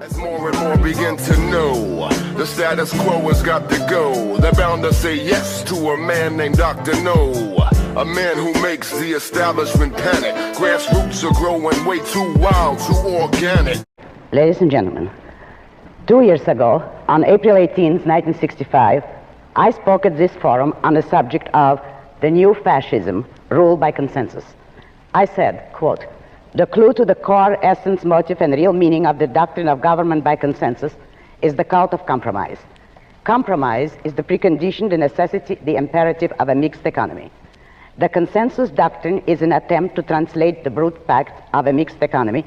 As more and more begin to know, the status quo has got to go. They're bound to say yes to a man named Dr. No, a man who makes the establishment panic. Grassroots are growing way too wild, too organic. Ladies and gentlemen, 2 years ago, on April 18, 1965, I spoke at this forum on the subject of the new fascism, ruled by consensus. I said, quote, "The clue to the core essence, motive, and real meaning of the doctrine of government by consensus is the cult of compromise. Compromise is the precondition, the necessity, the imperative of a mixed economy. The consensus doctrine is an attempt to translate the brute fact of a mixed economy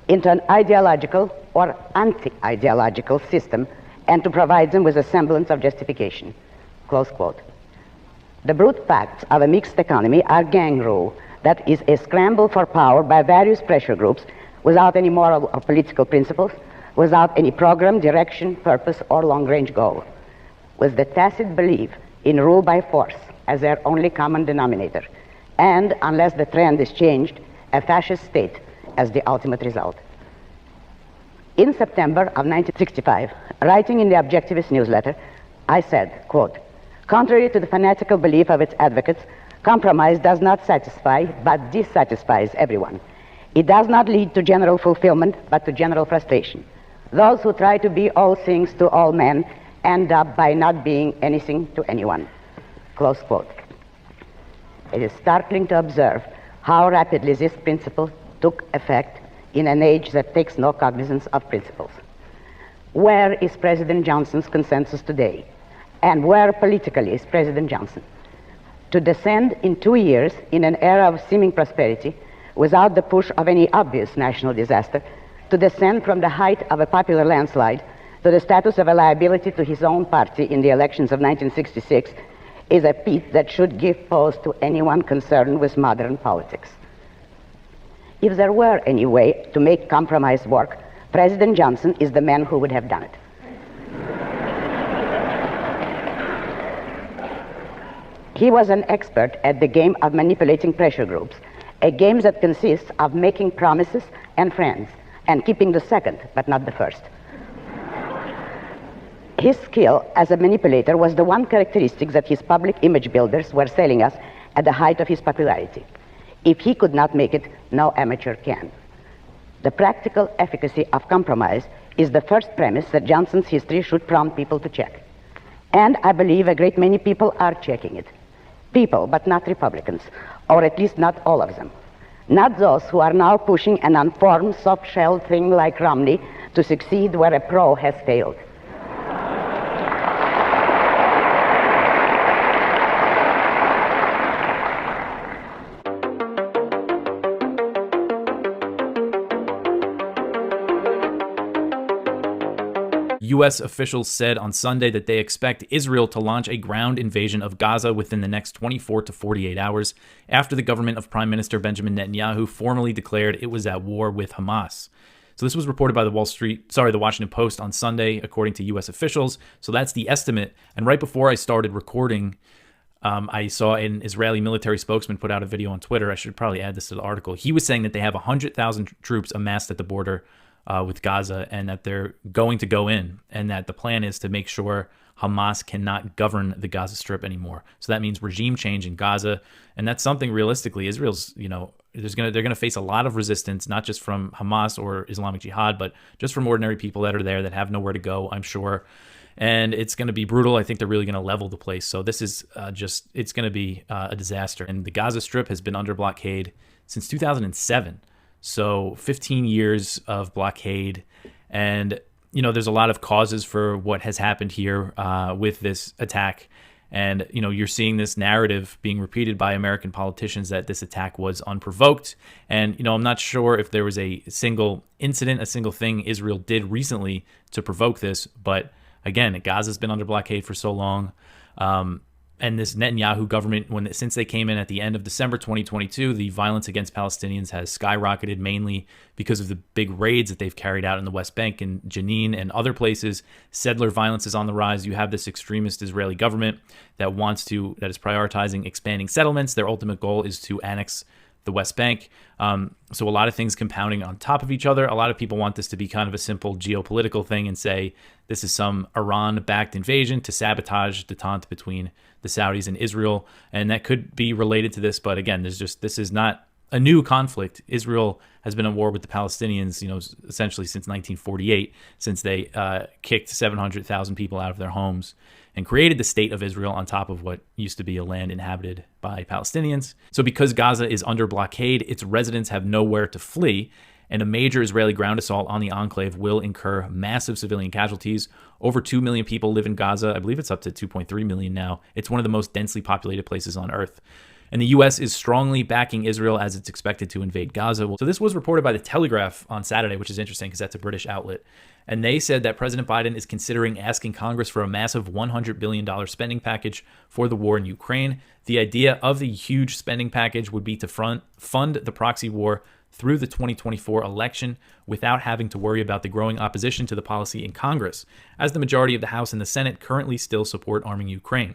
into an ideological or anti-ideological system and to provide them with a semblance of justification." Close quote. The brute facts of a mixed economy are gang rule, that is a scramble for power by various pressure groups without any moral or political principles, without any program, direction, purpose, or long-range goal, with the tacit belief in rule by force as their only common denominator, and, unless the trend is changed, a fascist state as the ultimate result. In September of 1965, writing in the Objectivist newsletter, I said, quote, "Contrary to the fanatical belief of its advocates, compromise does not satisfy, but dissatisfies everyone. It does not lead to general fulfillment, but to general frustration. Those who try to be all things to all men end up by not being anything to anyone." Close quote. It is startling to observe how rapidly this principle took effect in an age that takes no cognizance of principles. Where is President Johnson's consensus today? And where politically is President Johnson? To descend in 2 years in an era of seeming prosperity without the push of any obvious national disaster, to descend from the height of a popular landslide to the status of a liability to his own party in the elections of 1966 is a feat that should give pause to anyone concerned with modern politics. If there were any way to make compromise work, President Johnson is the man who would have done it. He was an expert at the game of manipulating pressure groups, a game that consists of making promises and friends, and keeping the second, but not the first. His skill as a manipulator was the one characteristic that his public image builders were selling us at the height of his popularity. If he could not make it, no amateur can. The practical efficacy of compromise is the first premise that Johnson's history should prompt people to check. And I believe a great many people are checking it. People, but not Republicans, or at least not all of them. Not those who are now pushing an unformed, soft-shelled thing like Romney to succeed where a pro has failed. U.S. officials said on Sunday that they expect Israel to launch a ground invasion of Gaza within the next 24 to 48 hours after the government of Prime Minister Benjamin Netanyahu formally declared it was at war with Hamas. So this was reported by the Washington Post on Sunday, according to U.S. officials. So that's the estimate. And right before I started recording, I saw an Israeli military spokesman put out a video on Twitter. I should probably add this to the article. He was saying that they have 100,000 troops amassed at the border with Gaza, and that they're going to go in, and that the plan is to make sure Hamas cannot govern the Gaza Strip anymore. So that means regime change in Gaza, and that's something realistically Israel's, they're going to face a lot of resistance, not just from Hamas or Islamic Jihad, but just from ordinary people that are there that have nowhere to go, I'm sure. And it's going to be brutal. I think they're really going to level the place. So this is it's going to be a disaster. And the Gaza Strip has been under blockade since 2007. So 15 years of blockade, and there's a lot of causes for what has happened here with this attack. And you're seeing this narrative being repeated by American politicians that this attack was unprovoked. And I'm not sure if there was a single incident, a single thing Israel did recently to provoke this. But again, Gaza's been under blockade for so long. And this Netanyahu government, since they came in at the end of December 2022, the violence against Palestinians has skyrocketed, mainly because of the big raids that they've carried out in the West Bank and Jenin and other places. Settler violence is on the rise. You have this extremist Israeli government that is prioritizing expanding settlements. Their ultimate goal is to annex the West Bank. So a lot of things compounding on top of each other. A lot of people want this to be kind of a simple geopolitical thing and say this is some Iran-backed invasion to sabotage detente between the Saudis and Israel. And that could be related to this. But again, this is not a new conflict. Israel has been at war with the Palestinians, essentially since 1948, since they kicked 700,000 people out of their homes and created the state of Israel on top of what used to be a land inhabited by Palestinians. So because Gaza is under blockade, its residents have nowhere to flee, and a major Israeli ground assault on the enclave will incur massive civilian casualties. Over 2 million people live in Gaza. I believe it's up to 2.3 million now. It's one of the most densely populated places on Earth. And the U.S. is strongly backing Israel as it's expected to invade Gaza. So this was reported by The Telegraph on Saturday, which is interesting because that's a British outlet. And they said that President Biden is considering asking Congress for a massive $100 billion spending package for the war in Ukraine. The idea of the huge spending package would be to fund the proxy war through the 2024 election without having to worry about the growing opposition to the policy in Congress, as the majority of the House and the Senate currently still support arming Ukraine.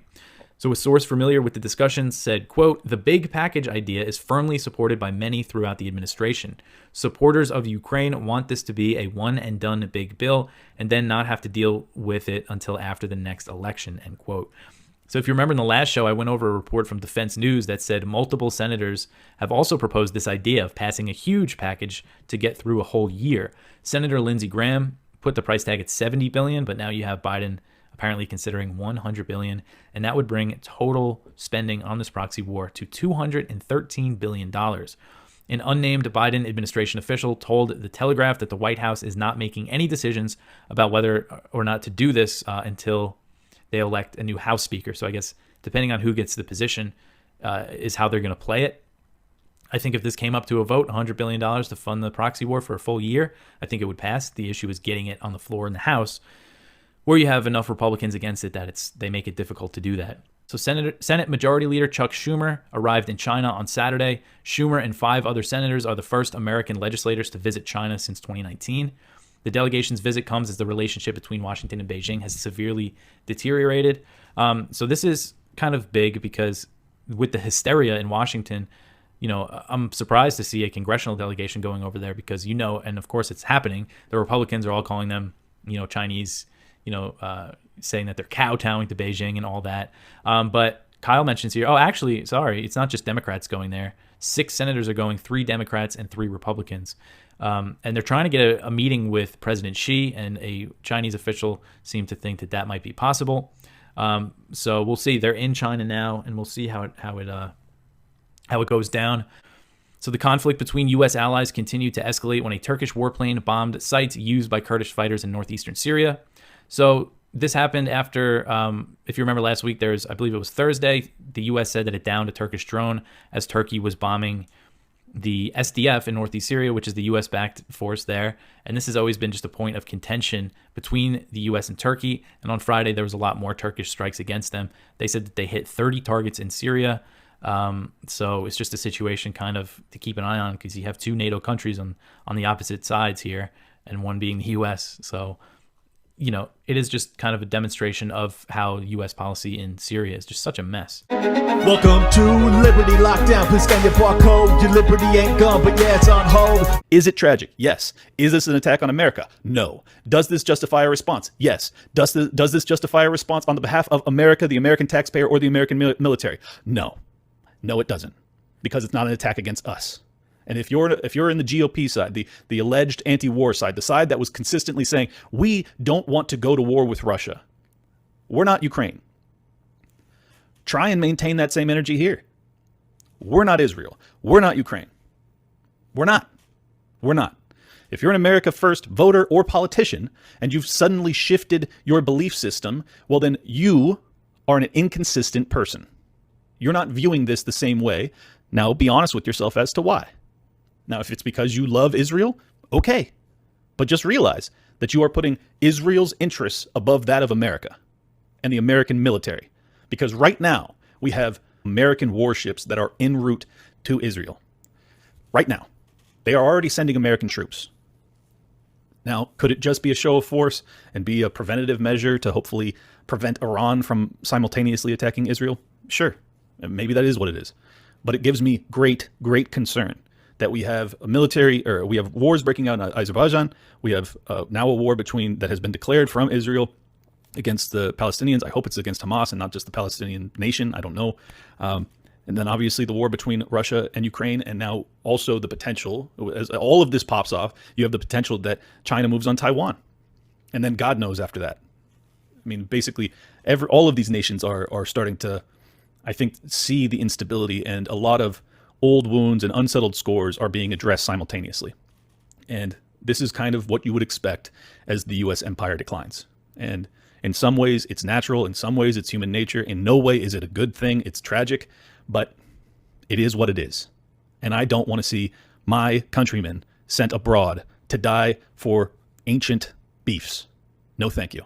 So a source familiar with the discussions said, quote, "The big package idea is firmly supported by many throughout the administration. Supporters of Ukraine want this to be a one-and-done big bill and then not have to deal with it until after the next election," end quote. So if you remember in the last show, I went over a report from Defense News that said multiple senators have also proposed this idea of passing a huge package to get through a whole year. Senator Lindsey Graham put the price tag at $70 billion, but now you have Biden apparently considering $100 billion, and that would bring total spending on this proxy war to $213 billion. An unnamed Biden administration official told The Telegraph that the White House is not making any decisions about whether or not to do this until they elect a new House Speaker. So I guess depending on who gets the position is how they're going to play it. I think if this came up to a vote, $100 billion to fund the proxy war for a full year, I think it would pass. The issue is getting it on the floor in the House, where you have enough Republicans against it that they make it difficult to do that. So Senate Majority Leader Chuck Schumer arrived in China on Saturday. Schumer and 5 other senators are the first American legislators to visit China since 2019. The delegation's visit comes as the relationship between Washington and Beijing has severely deteriorated. So this is kind of big because with the hysteria in Washington, I'm surprised to see a congressional delegation going over there because, and of course it's happening, the Republicans are all calling them, Chinese, saying that they're kowtowing to Beijing and all that. But Kyle mentions here, it's not just Democrats going there. 6 senators are going, 3 Democrats and 3 Republicans. And they're trying to get a meeting with President Xi, and a Chinese official seemed to think that might be possible. So we'll see. They're in China now, and we'll see how it goes down. So the conflict between U.S. allies continued to escalate when a Turkish warplane bombed sites used by Kurdish fighters in northeastern Syria. So this happened after, if you remember last week, I believe it was Thursday, the U.S. said that it downed a Turkish drone as Turkey was bombing the SDF in northeast Syria, which is the U.S.-backed force there. And this has always been just a point of contention between the U.S. and Turkey. And on Friday, there was a lot more Turkish strikes against them. They said that they hit 30 targets in Syria. So it's just a situation kind of to keep an eye on because you have 2 NATO countries on the opposite sides here, and one being the U.S. So, it is just kind of a demonstration of how U.S. policy in Syria is just such a mess. Welcome to Liberty Lockdown. Please scan your barcode. Your liberty ain't gone, but yeah, it's on hold. Is it tragic? Yes. Is this an attack on America? No. Does this justify a response? Yes. Does this justify a response on the behalf of America, the American taxpayer, or the American military? No. No, it doesn't, because it's not an attack against us. And if you're in the GOP side, the alleged anti-war side, the side that was consistently saying, we don't want to go to war with Russia, we're not Ukraine. Try and maintain that same energy here. We're not Israel. We're not Ukraine. We're not. If you're an America First voter or politician and you've suddenly shifted your belief system, well, then you are an inconsistent person. You're not viewing this the same way. Now, be honest with yourself as to why. Now, if it's because you love Israel, okay. But just realize that you are putting Israel's interests above that of America and the American military. Because right now, we have American warships that are en route to Israel. Right now. They are already sending American troops. Now, could it just be a show of force and be a preventative measure to hopefully prevent Iran from simultaneously attacking Israel? Sure. Maybe that is what it is. But it gives me great, great concern that we have we have wars breaking out in Azerbaijan. We have now a war that has been declared from Israel against the Palestinians. I hope it's against Hamas and not just the Palestinian nation. I don't know. And then obviously the war between Russia and Ukraine, and now also the potential, as all of this pops off, you have the potential that China moves on Taiwan. And then God knows after that. I mean, basically, all of these nations are starting to, I think, see the instability, and a lot of old wounds and unsettled scores are being addressed simultaneously. And this is kind of what you would expect as the U.S. empire declines. And in some ways, it's natural. In some ways, it's human nature. In no way is it a good thing. It's tragic. But it is what it is. And I don't want to see my countrymen sent abroad to die for ancient beefs. No, thank you.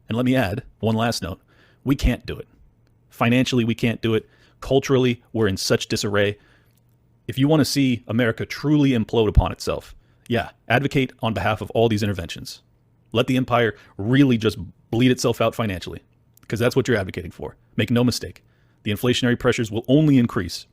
And let me add one last note. We can't do it. Financially, we can't do it. Culturally, we're in such disarray. If you want to see America truly implode upon itself, advocate on behalf of all these interventions. Let the empire really just bleed itself out financially, because that's what you're advocating for. Make no mistake. The inflationary pressures will only increase,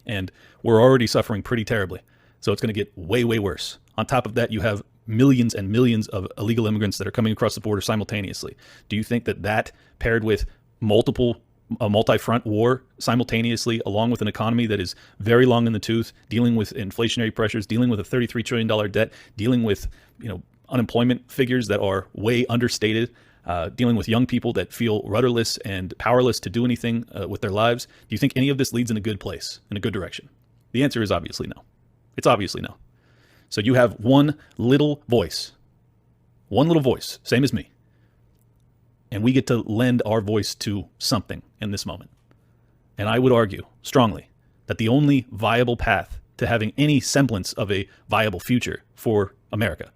and we're already suffering pretty terribly. So it's going to get way, way worse. On top of that, you have millions and millions of illegal immigrants that are coming across the border simultaneously. Do you think that paired with a multi-front war simultaneously, along with an economy that is very long in the tooth, dealing with inflationary pressures, dealing with a $33 trillion debt, dealing with unemployment figures that are way understated, dealing with young people that feel rudderless and powerless to do anything with their lives. Do you think any of this leads in a good place, in a good direction? The answer is obviously no. It's obviously no. So you have one little voice, same as me. And we get to lend our voice to something in this moment. And I would argue strongly that the only viable path to having any semblance of a viable future for America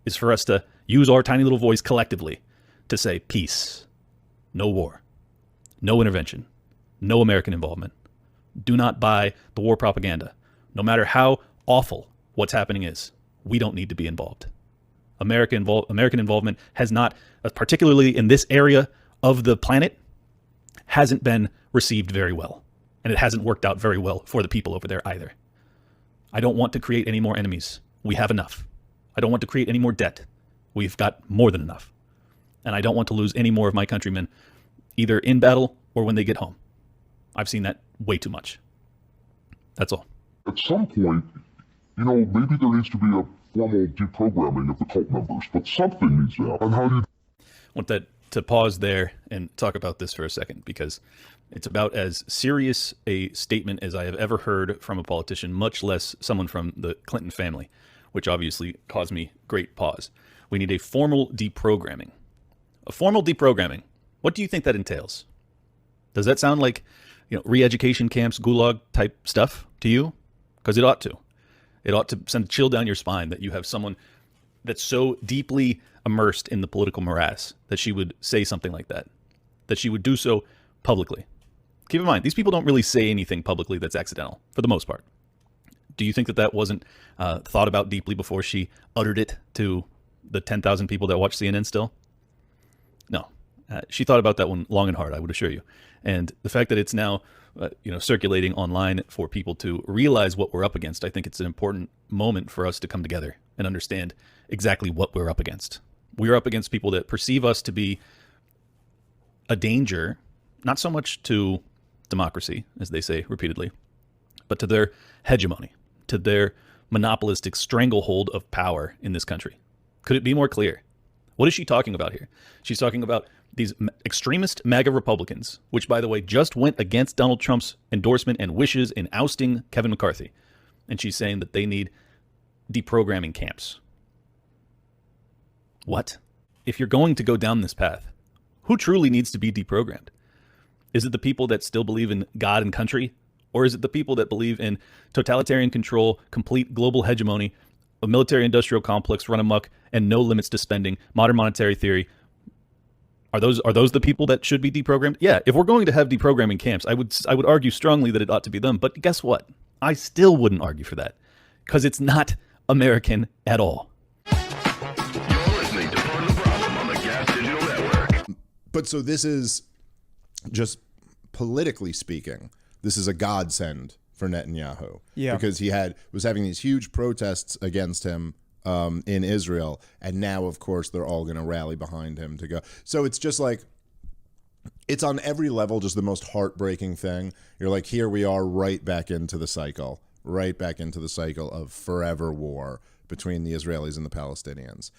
is for us to use our tiny little voice collectively to say peace, no war, no intervention, no American involvement. Do not buy the war propaganda. No matter how awful what's happening is, we don't need to be involved. American involvement has not, particularly in this area of the planet, hasn't been received very well. And it hasn't worked out very well for the people over there either. I don't want to create any more enemies. We have enough. I don't want to create any more debt. We've got more than enough. And I don't want to lose any more of my countrymen, either in battle or when they get home. I've seen that way too much. That's all. At some point, maybe there needs to be a formal deprogramming of the cult members, but something needs to happen. How do you... I want to pause there and talk about this for a second, because it's about as serious a statement as I have ever heard from a politician, much less someone from the Clinton family, which obviously caused me great pause. We need a formal deprogramming. A formal deprogramming. What do you think that entails? Does that sound like, re-education camps, gulag type stuff to you? Because it ought to. It ought to send a chill down your spine that you have someone that's so deeply immersed in the political morass that she would say something like that she would do so publicly. Keep in mind, these people don't really say anything publicly that's accidental, for the most part. Do you think that wasn't thought about deeply before she uttered it to the 10,000 people that watch CNN still? No. She thought about that one long and hard, I would assure you. And the fact that it's now circulating online for people to realize what we're up against, I think it's an important moment for us to come together and understand exactly what we're up against. We're up against people that perceive us to be a danger, not so much to democracy, as they say repeatedly, but to their hegemony, to their monopolistic stranglehold of power in this country. Could it be more clear? What is she talking about here? She's talking about these extremist MAGA Republicans, which, by the way, just went against Donald Trump's endorsement and wishes in ousting Kevin McCarthy. And she's saying that they need deprogramming camps. What? If you're going to go down this path, who truly needs to be deprogrammed? Is it the people that still believe in God and country? Or is it the people that believe in totalitarian control, complete global hegemony, a military-industrial complex run amok, and no limits to spending, modern monetary theory? Are those the people that should be deprogrammed? Yeah, if we're going to have deprogramming camps, I would argue strongly that it ought to be them. But guess what? I still wouldn't argue for that, because it's not American at all. You're listening to Part of the Problem on the Gas Digital Network. But so this is, just politically speaking, this is a godsend for Netanyahu. Yeah. Because he was having these huge protests against him in Israel, and now, of course, they're all going to rally behind him to go. So it's just like, it's on every level just the most heartbreaking thing. You're like, here we are right back into the cycle of forever war between the Israelis and the Palestinians.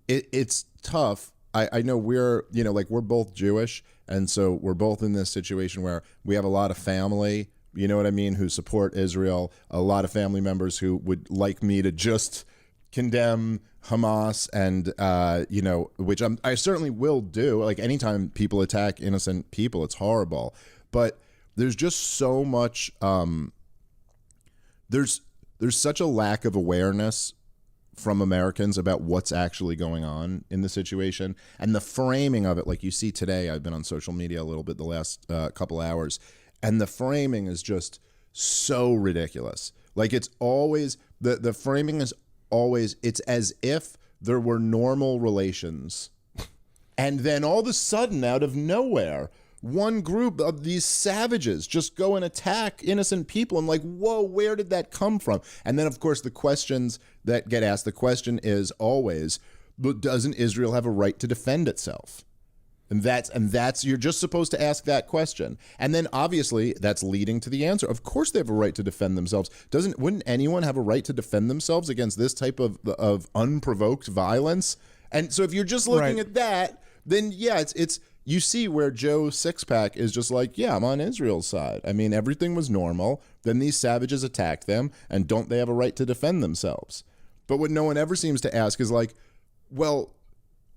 It's tough. I know we're both Jewish, and so we're both in this situation where we have a lot of family, you know what I mean, who support Israel, a lot of family members who would like me to just condemn Hamas, and which I certainly will do. Like, anytime people attack innocent people, it's horrible. But there's just so much there's such a lack of awareness from Americans about what's actually going on in the situation, and the framing of it. Like you see today, I've been on social media a little bit the last couple hours, and the framing is just so ridiculous. Like, it's always the framing is always, it's as if there were normal relations, and then all of a sudden, out of nowhere, one group of these savages just go and attack innocent people. I'm like, whoa, where did that come from? And then, of course, the questions that get asked, the question is always, but doesn't Israel have a right to defend itself? And that's you're just supposed to ask that question. And then obviously that's leading to the answer. Of course they have a right to defend themselves. Wouldn't anyone have a right to defend themselves against this type of unprovoked violence? And so if you're just looking at that, then yeah, it's you see where Joe Sixpack is just like, yeah, I'm on Israel's side. I mean, everything was normal. Then these savages attacked them, and don't they have a right to defend themselves? But what no one ever seems to ask is like, well,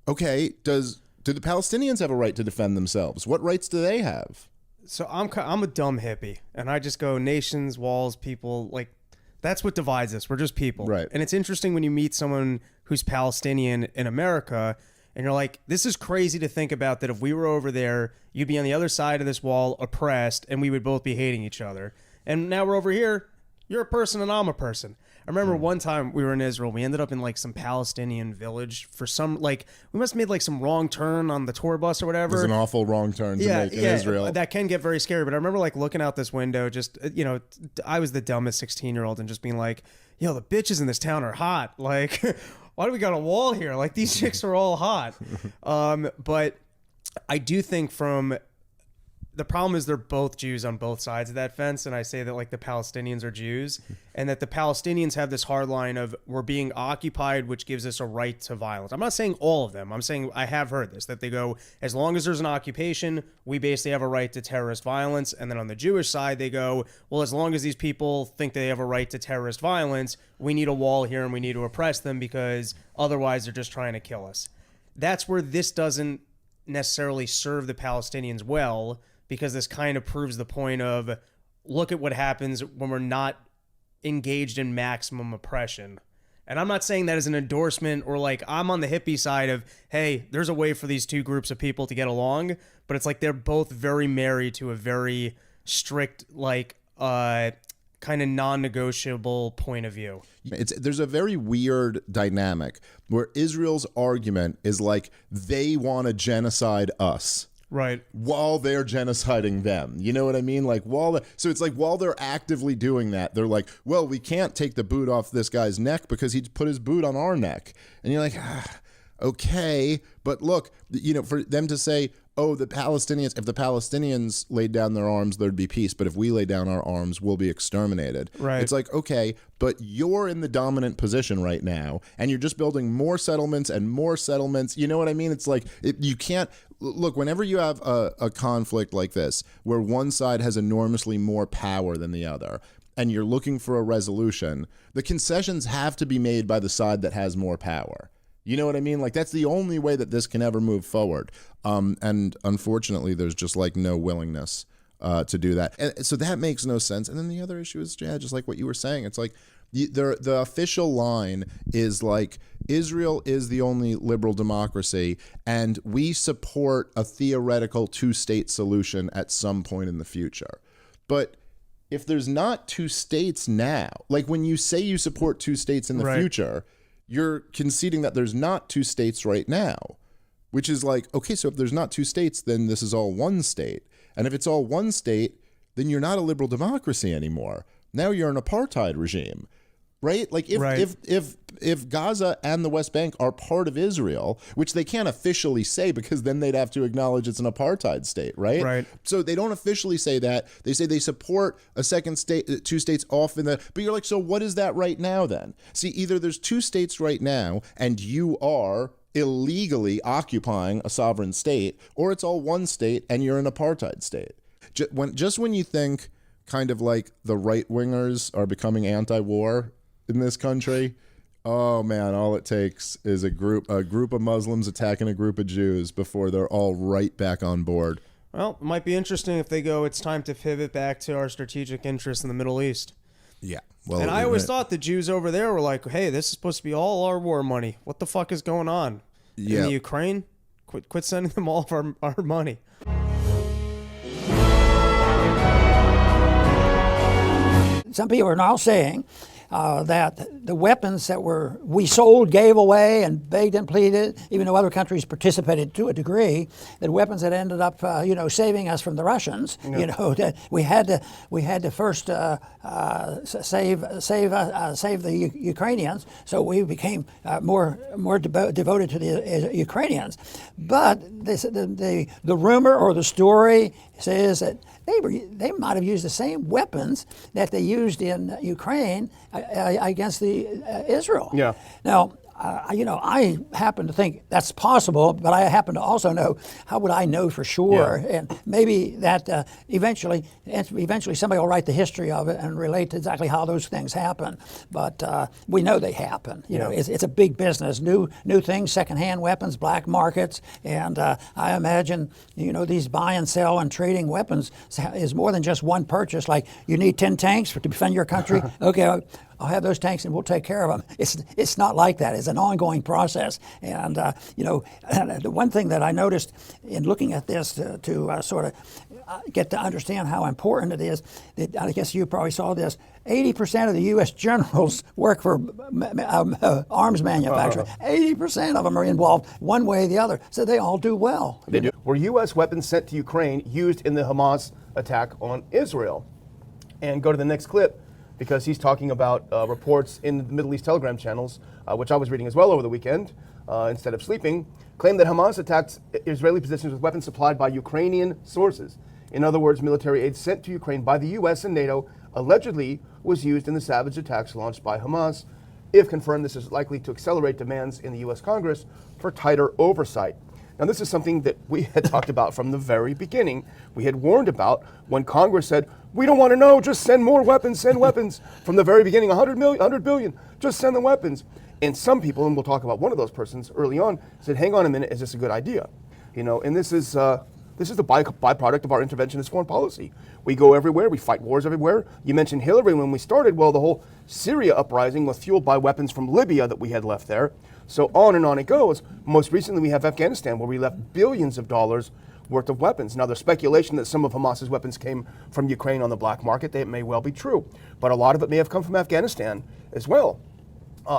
okay, do the Palestinians have a right to defend themselves? What rights do they have? So I'm a dumb hippie, and I just go nations, walls, people. Like, that's what divides us. We're just people. Right. And it's interesting when you meet someone who's Palestinian in America, and you're like, this is crazy to think about, that if we were over there, you'd be on the other side of this wall, oppressed, and we would both be hating each other. And now we're over here, you're a person and I'm a person. I remember one time we were in Israel, we ended up in like some Palestinian village for some, like, we must have made like some wrong turn on the tour bus or whatever. It's an awful wrong turn to make in Israel. That can get very scary. But I remember like looking out this window, just, I was the dumbest 16-year-old and just being like, yo, the bitches in this town are hot. Like, why do we got a wall here? Like, these chicks are all hot. But I do think the problem is they're both Jews on both sides of that fence, and I say that like the Palestinians are Jews, and that the Palestinians have this hard line of, we're being occupied, which gives us a right to violence. I'm not saying all of them. I'm saying I have heard this, that they go, as long as there's an occupation, we basically have a right to terrorist violence. And then on the Jewish side, they go, well, as long as these people think they have a right to terrorist violence, we need a wall here and we need to oppress them, because otherwise they're just trying to kill us. That's where this doesn't necessarily serve the Palestinians well, because this kind of proves the point of, look at what happens when we're not engaged in maximum oppression. And I'm not saying that as an endorsement, or like I'm on the hippie side of, hey, there's a way for these two groups of people to get along, but it's like they're both very married to a very strict, like, kind of non-negotiable point of view. There's a very weird dynamic where Israel's argument is like, they want to genocide us. Right. While they're genociding them. You know what I mean? Like, so it's like, while they're actively doing that, they're like, well, we can't take the boot off this guy's neck because he put his boot on our neck. And you're like, okay. But look, for them to say, oh, if the Palestinians laid down their arms, there'd be peace. But if we lay down our arms, we'll be exterminated. Right. It's like, okay, but you're in the dominant position right now, and you're just building more settlements and more settlements. You know what I mean? It's like, you can't look, whenever you have a conflict like this, where one side has enormously more power than the other, and you're looking for a resolution, the concessions have to be made by the side that has more power. You know what I mean? Like, that's the only way that this can ever move forward. And unfortunately, there's just like no willingness to do that. And so that makes no sense. And then the other issue is, just like what you were saying, it's like the official line is like, Israel is the only liberal democracy, and we support a theoretical two-state solution at some point in the future. But if there's not two states now, like when you say you support two states in the future, you're conceding that there's not two states right now, which is like, okay, so if there's not two states, then this is all one state. And if it's all one state, then you're not a liberal democracy anymore. Now you're an apartheid regime. Right? Like if Gaza and the West Bank are part of Israel, which they can't officially say because then they'd have to acknowledge it's an apartheid state, right? Right. So they don't officially say that. They say they support a second state, two states off in the, but you're like, so what is that right now then? See, either there's two states right now and you are illegally occupying a sovereign state, or it's all one state and you're an apartheid state. Just when you think kind of like the right-wingers are becoming anti-war in this country, oh man, all it takes is a group of Muslims attacking a group of Jews before they're all right back on board. Well, it might be interesting if they go, it's time to pivot back to our strategic interests in the Middle East. Yeah. Well, And I always thought the Jews over there were like, hey, this is supposed to be all our war money. What the fuck is going on? Yeah. In the Ukraine? Quit sending them all of our money. Some people are now saying that the weapons that we sold, gave away, and begged and pleaded, even though other countries participated to a degree, that weapons that ended up, saving us from the Russians. Yeah. That we had to first save the Ukrainians, so we became more devoted to the Ukrainians. But the rumor or the story says that they might have used the same weapons that they used in Ukraine against Israel. Yeah. Now, I happen to think that's possible, but I happen to also know, how would I know for sure? Yeah. And maybe that eventually somebody will write the history of it and relate to exactly how those things happen. But we know they happen. You know, it's a big business. New things, secondhand weapons, black markets, and I imagine these buy and sell and trading weapons is more than just one purchase. Like, you need 10 tanks to defend your country. Okay. I'll have those tanks and we'll take care of them. It's not like that. It's an ongoing process. And, the one thing that I noticed in looking at this to sort of get to understand how important it is, that I guess you probably saw this, 80% of the U.S. generals work for arms manufacturers. 80% of them are involved one way or the other. So they all do well. They do. Were U.S. weapons sent to Ukraine used in the Hamas attack on Israel? And go to the next clip, because he's talking about reports in the Middle East Telegram channels, which I was reading as well over the weekend, instead of sleeping, claim that Hamas attacked Israeli positions with weapons supplied by Ukrainian sources. In other words, military aid sent to Ukraine by the U.S. and NATO allegedly was used in the savage attacks launched by Hamas. If confirmed, this is likely to accelerate demands in the U.S. Congress for tighter oversight. Now, this is something that we had talked about from the very beginning. We had warned about when Congress said, we don't want to know, just send more weapons, send weapons. From the very beginning, 100 billion, just send the weapons. And some people, and we'll talk about one of those persons early on, said, hang on a minute, is this a good idea? And this is the byproduct of our interventionist foreign policy. We go everywhere, we fight wars everywhere. You mentioned Hillary when we started. Well, the whole Syria uprising was fueled by weapons from Libya that we had left there. So on and on it goes. Most recently, we have Afghanistan, where we left billions of dollars worth of weapons. Now, there's speculation that some of Hamas's weapons came from Ukraine on the black market. That may well be true. But a lot of it may have come from Afghanistan as well.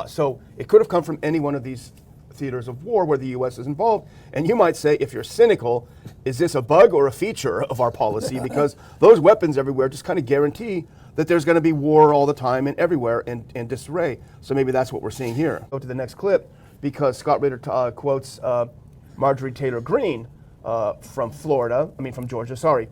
So it could have come from any one of these theaters of war where the U.S. is involved. And you might say, if you're cynical, is this a bug or a feature of our policy? Because those weapons everywhere just kind of guarantee that there's going to be war all the time and everywhere and disarray. So maybe that's what we're seeing here. Go to the next clip, because Scott Ritter quotes Marjorie Taylor Greene from Georgia, sorry.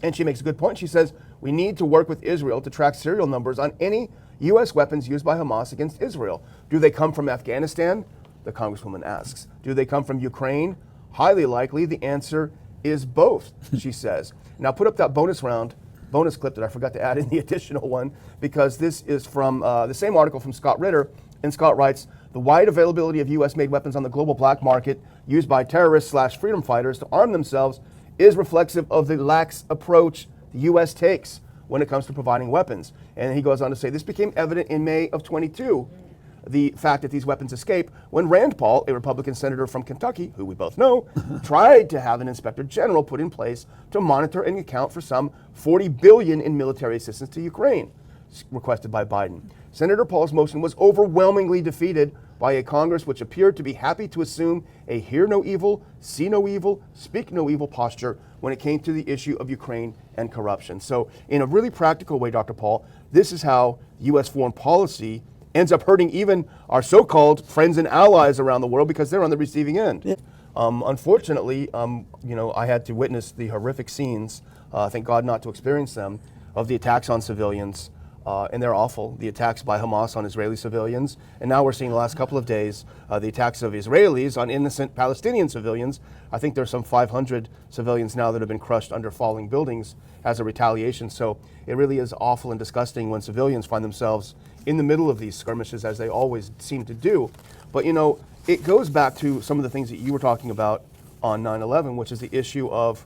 And she makes a good point. She says, we need to work with Israel to track serial numbers on any U.S. weapons used by Hamas against Israel. Do they come from Afghanistan? The Congresswoman asks. Do they come from Ukraine? Highly likely. The answer is both, she says. Now put up that bonus clip that I forgot to add in the additional one, because this is from the same article from Scott Ritter. And Scott writes, the wide availability of U.S.-made weapons on the global black market used by terrorists/freedom fighters to arm themselves is reflexive of the lax approach the U.S. takes when it comes to providing weapons. And he goes on to say, this became evident in May of 22, the fact that these weapons escape when Rand Paul, a Republican senator from Kentucky, who we both know, tried to have an inspector general put in place to monitor and account for some $40 billion in military assistance to Ukraine, requested by Biden. Senator Paul's motion was overwhelmingly defeated by a Congress which appeared to be happy to assume a hear no evil, see no evil, speak no evil posture when it came to the issue of Ukraine and corruption. So in a really practical way, Dr. Paul, this is how U.S. foreign policy ends up hurting even our so-called friends and allies around the world because they're on the receiving end. Yeah. Unfortunately, I had to witness the horrific scenes, thank God not to experience them, of the attacks on civilians. And they're awful. The attacks by Hamas on Israeli civilians. And now we're seeing the last couple of days, the attacks of Israelis on innocent Palestinian civilians. I think there's some 500 civilians now that have been crushed under falling buildings as a retaliation. So it really is awful and disgusting when civilians find themselves in the middle of these skirmishes, as they always seem to do. But it goes back to some of the things that you were talking about on 9/11, which is the issue of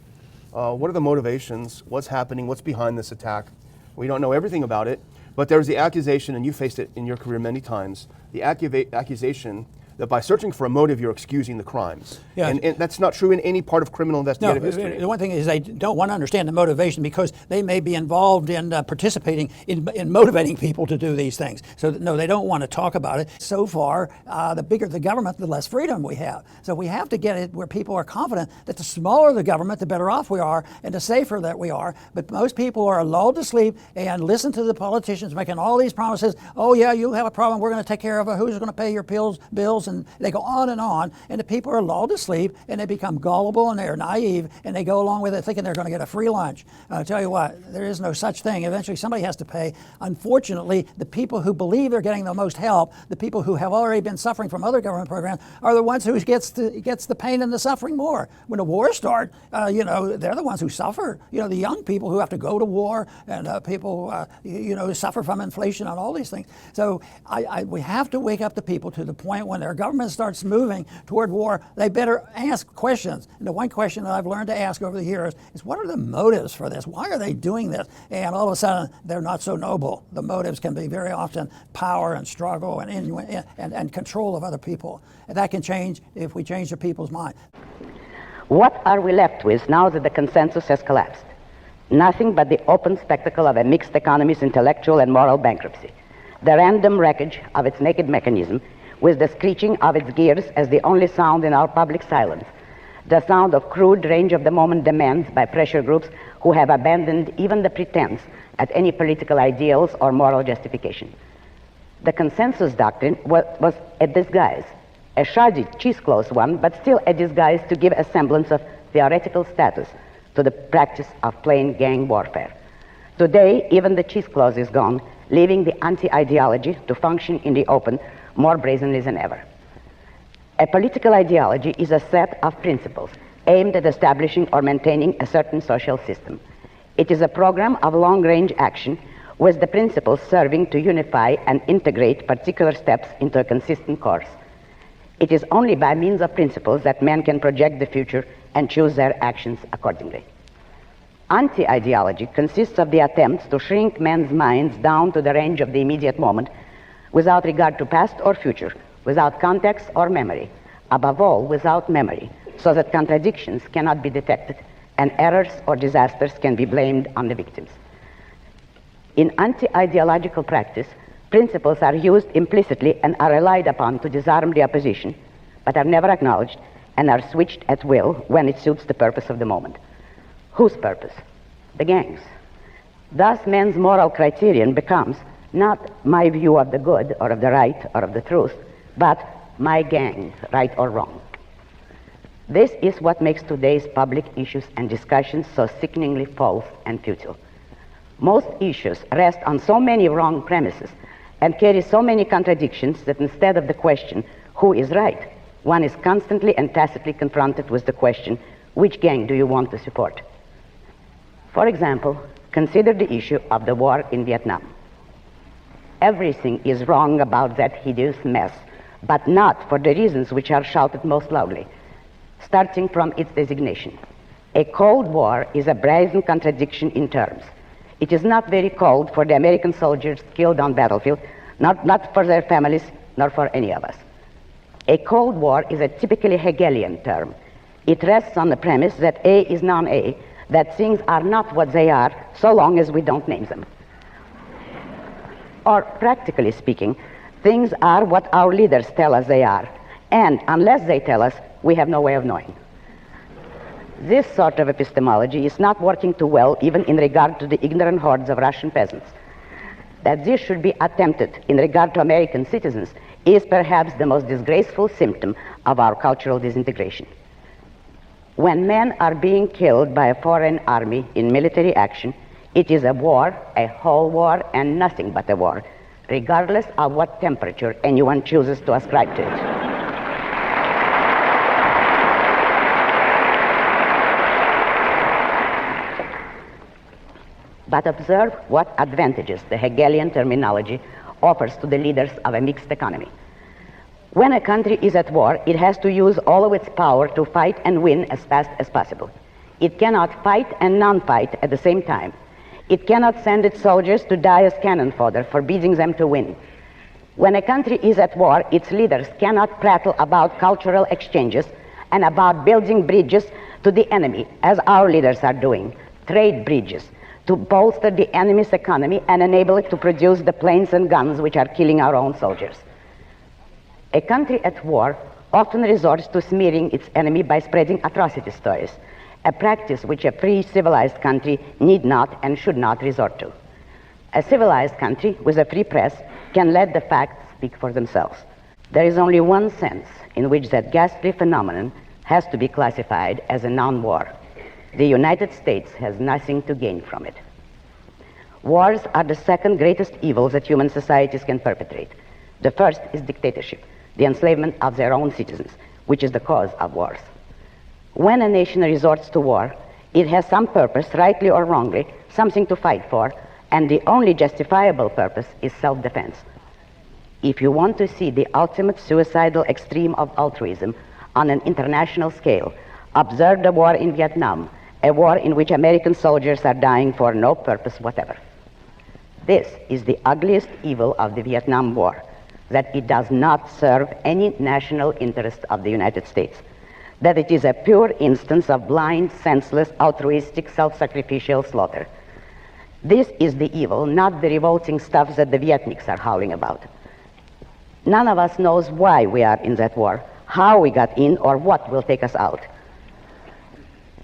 what are the motivations, what's happening, what's behind this attack. We don't know everything about it, but there's the accusation, and you faced it in your career many times, the accusation that by searching for a motive, you're excusing the crimes. Yeah. And that's not true in any part of criminal investigative history. The one thing is they don't want to understand the motivation because they may be involved in participating in motivating people to do these things. So no, they don't want to talk about it. So far, the bigger the government, the less freedom we have. So we have to get it where people are confident that the smaller the government, the better off we are and the safer that we are. But most people are lulled to sleep and listen to the politicians making all these promises. Oh yeah, you have a problem, we're going to take care of it. Who's going to pay your bills? And they go on, and the people are lulled to sleep, and they become gullible, and they're naive, and they go along with it thinking they're going to get a free lunch. I'll tell you what, there is no such thing. Eventually, somebody has to pay. Unfortunately, the people who believe they're getting the most help, the people who have already been suffering from other government programs, are the ones who gets the pain and the suffering more. When the war starts, they're the ones who suffer. The young people who have to go to war, and people, suffer from inflation and all these things. So we have to wake up the people to the point when their government starts moving toward war, they better ask questions. And the one question that I've learned to ask over the years is, what are the motives for this? Why are they doing this? And all of a sudden, they're not so noble. The motives can be very often power and struggle and control of other people. And that can change if we change the people's mind. What are we left with now that the consensus has collapsed? Nothing but the open spectacle of a mixed economy's intellectual and moral bankruptcy, the random wreckage of its naked mechanism, with the screeching of its gears as the only sound in our public silence, the sound of crude range-of-the-moment demands by pressure groups who have abandoned even the pretense at any political ideals or moral justification. The consensus doctrine was a disguise, a shoddy, cheese-close one, but still a disguise to give a semblance of theoretical status to the practice of plain gang warfare. Today, even the cheese-close is gone, leaving the anti-ideology to function in the open more brazenly than ever. A political ideology is a set of principles aimed at establishing or maintaining a certain social system. It is a program of long-range action with the principles serving to unify and integrate particular steps into a consistent course. It is only by means of principles that men can project the future and choose their actions accordingly. Anti-ideology consists of the attempts to shrink men's minds down to the range of the immediate moment without regard to past or future, without context or memory, above all, without memory, so that contradictions cannot be detected and errors or disasters can be blamed on the victims. In anti-ideological practice, principles are used implicitly and are relied upon to disarm the opposition, but are never acknowledged and are switched at will when it suits the purpose of the moment. Whose purpose? The gang's. Thus, men's moral criterion becomes not my view of the good or of the right or of the truth, but my gang, right or wrong. This is what makes today's public issues and discussions so sickeningly false and futile. Most issues rest on so many wrong premises and carry so many contradictions that instead of the question, who is right, one is constantly and tacitly confronted with the question, which gang do you want to support? For example, consider the issue of the war in Vietnam. Everything is wrong about that hideous mess, but not for the reasons which are shouted most loudly, starting from its designation. A Cold War is a brazen contradiction in terms. It is not very cold for the American soldiers killed on battlefield, not for their families, nor for any of us. A Cold War is a typically Hegelian term. It rests on the premise that A is non-A, that things are not what they are so long as we don't name them. Or, practically speaking, Things are what our leaders tell us they are, and unless they tell us, we have no way of knowing. This sort of epistemology is not working too well even in regard to the ignorant hordes of Russian peasants. That this should be attempted in regard to American citizens is perhaps the most disgraceful symptom of our cultural disintegration. When men are being killed by a foreign army in military action, it is a war, a whole war, and nothing but a war, regardless of what temperature anyone chooses to ascribe to it. But observe what advantages the Hegelian terminology offers to the leaders of a mixed economy. When a country is at war, it has to use all of its power to fight and win as fast as possible. It cannot fight and non-fight at the same time. It cannot send its soldiers to die as cannon fodder, forbidding them to win. When a country is at war, its leaders cannot prattle about cultural exchanges and about building bridges to the enemy, as our leaders are doing, trade bridges, to bolster the enemy's economy and enable it to produce the planes and guns which are killing our own soldiers. A country at war often resorts to smearing its enemy by spreading atrocity stories, a practice which a free civilized country need not and should not resort to. A civilized country with a free press can let the facts speak for themselves. There is only one sense in which that ghastly phenomenon has to be classified as a non-war. The United States has nothing to gain from it. Wars are the second greatest evil that human societies can perpetrate. The first is dictatorship, the enslavement of their own citizens, which is the cause of wars. When a nation resorts to war, it has some purpose, rightly or wrongly, something to fight for, and the only justifiable purpose is self-defense. If you want to see the ultimate suicidal extreme of altruism on an international scale, observe the war in Vietnam, a war in which American soldiers are dying for no purpose whatever. This is the ugliest evil of the Vietnam War, that it does not serve any national interest of the United States, that it is a pure instance of blind, senseless, altruistic, self-sacrificial slaughter. This is the evil, not the revolting stuff that the Vietniks are howling about. None of us knows why we are in that war, how we got in, or what will take us out.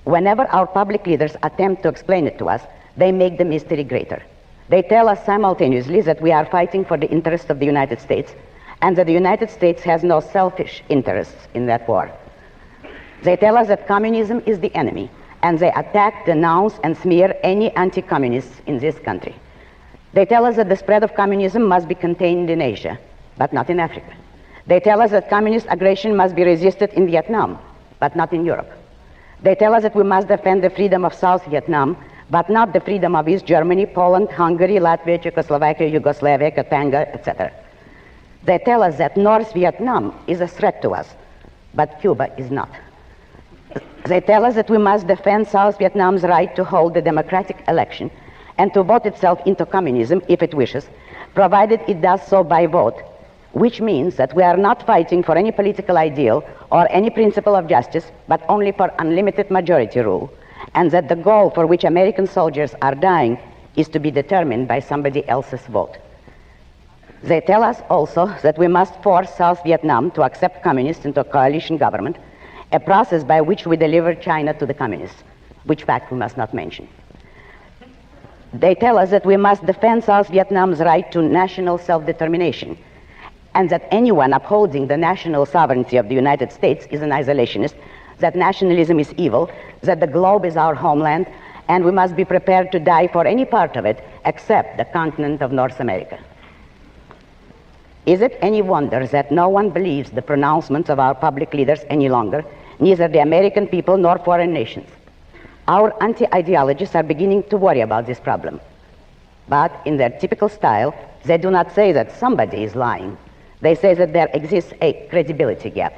Whenever our public leaders attempt to explain it to us, they make the mystery greater. They tell us simultaneously that we are fighting for the interests of the United States and that the United States has no selfish interests in that war. They tell us that communism is the enemy, and they attack, denounce, and smear any anti-communists in this country. They tell us that the spread of communism must be contained in Asia, but not in Africa. They tell us that communist aggression must be resisted in Vietnam, but not in Europe. They tell us that we must defend the freedom of South Vietnam, but not the freedom of East Germany, Poland, Hungary, Latvia, Czechoslovakia, Yugoslavia, Katanga, etc. They tell us that North Vietnam is a threat to us, but Cuba is not. They tell us that we must defend South Vietnam's right to hold a democratic election and to vote itself into communism if it wishes, provided it does so by vote, which means that we are not fighting for any political ideal or any principle of justice, but only for unlimited majority rule, and that the goal for which American soldiers are dying is to be determined by somebody else's vote. They tell us also that we must force South Vietnam to accept communists into a coalition government, a process by which we deliver China to the communists, which fact we must not mention. They tell us that we must defend South Vietnam's right to national self-determination, and that anyone upholding the national sovereignty of the United States is an isolationist, that nationalism is evil, that the globe is our homeland, and we must be prepared to die for any part of it except the continent of North America. Is it any wonder that no one believes the pronouncements of our public leaders any longer, neither the American people nor foreign nations? Our anti-ideologists are beginning to worry about this problem. But in their typical style, they do not say that somebody is lying. They say that there exists a credibility gap.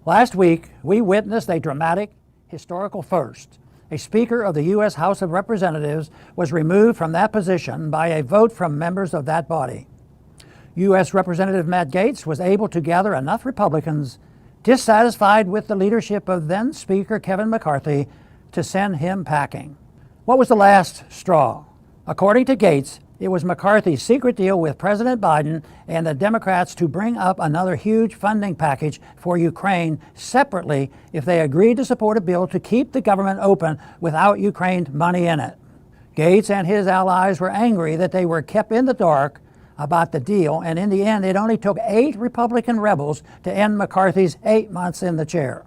Last week, we witnessed a dramatic historical first. A Speaker of the U.S. House of Representatives was removed from that position by a vote from members of that body. U.S. Representative Matt Gaetz was able to gather enough Republicans dissatisfied with the leadership of then Speaker Kevin McCarthy to send him packing. What was the last straw? According to Gates, it was McCarthy's secret deal with President Biden and the Democrats to bring up another huge funding package for Ukraine separately if they agreed to support a bill to keep the government open without Ukraine money in it. Gates and his allies were angry that they were kept in the dark about the deal, and in the end, it only took 8 Republican rebels to end McCarthy's 8 months in the chair.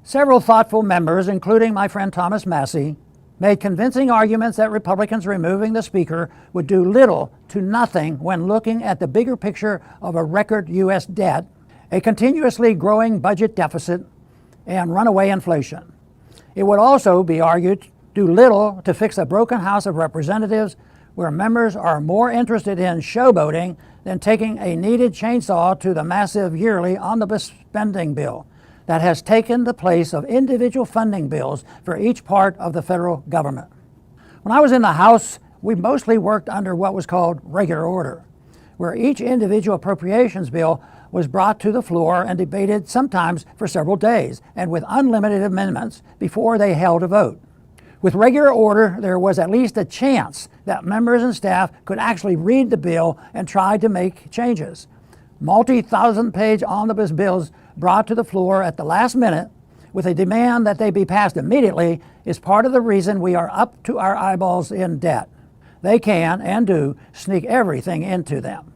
Several thoughtful members, including my friend Thomas Massey, made convincing arguments that Republicans removing the speaker would do little to nothing when looking at the bigger picture of a record U.S. debt, a continuously growing budget deficit, and runaway inflation. It would also be argued do little to fix a broken House of Representatives where members are more interested in showboating than taking a needed chainsaw to the massive yearly omnibus spending bill that has taken the place of individual funding bills for each part of the federal government. When I was in the House, we mostly worked under what was called regular order, where each individual appropriations bill was brought to the floor and debated sometimes for several days and with unlimited amendments before they held a vote. With regular order, there was at least a chance that members and staff could actually read the bill and try to make changes. Multi-thousand-page omnibus bills brought to the floor at the last minute with a demand that they be passed immediately is part of the reason we are up to our eyeballs in debt. They can, and do, sneak everything into them.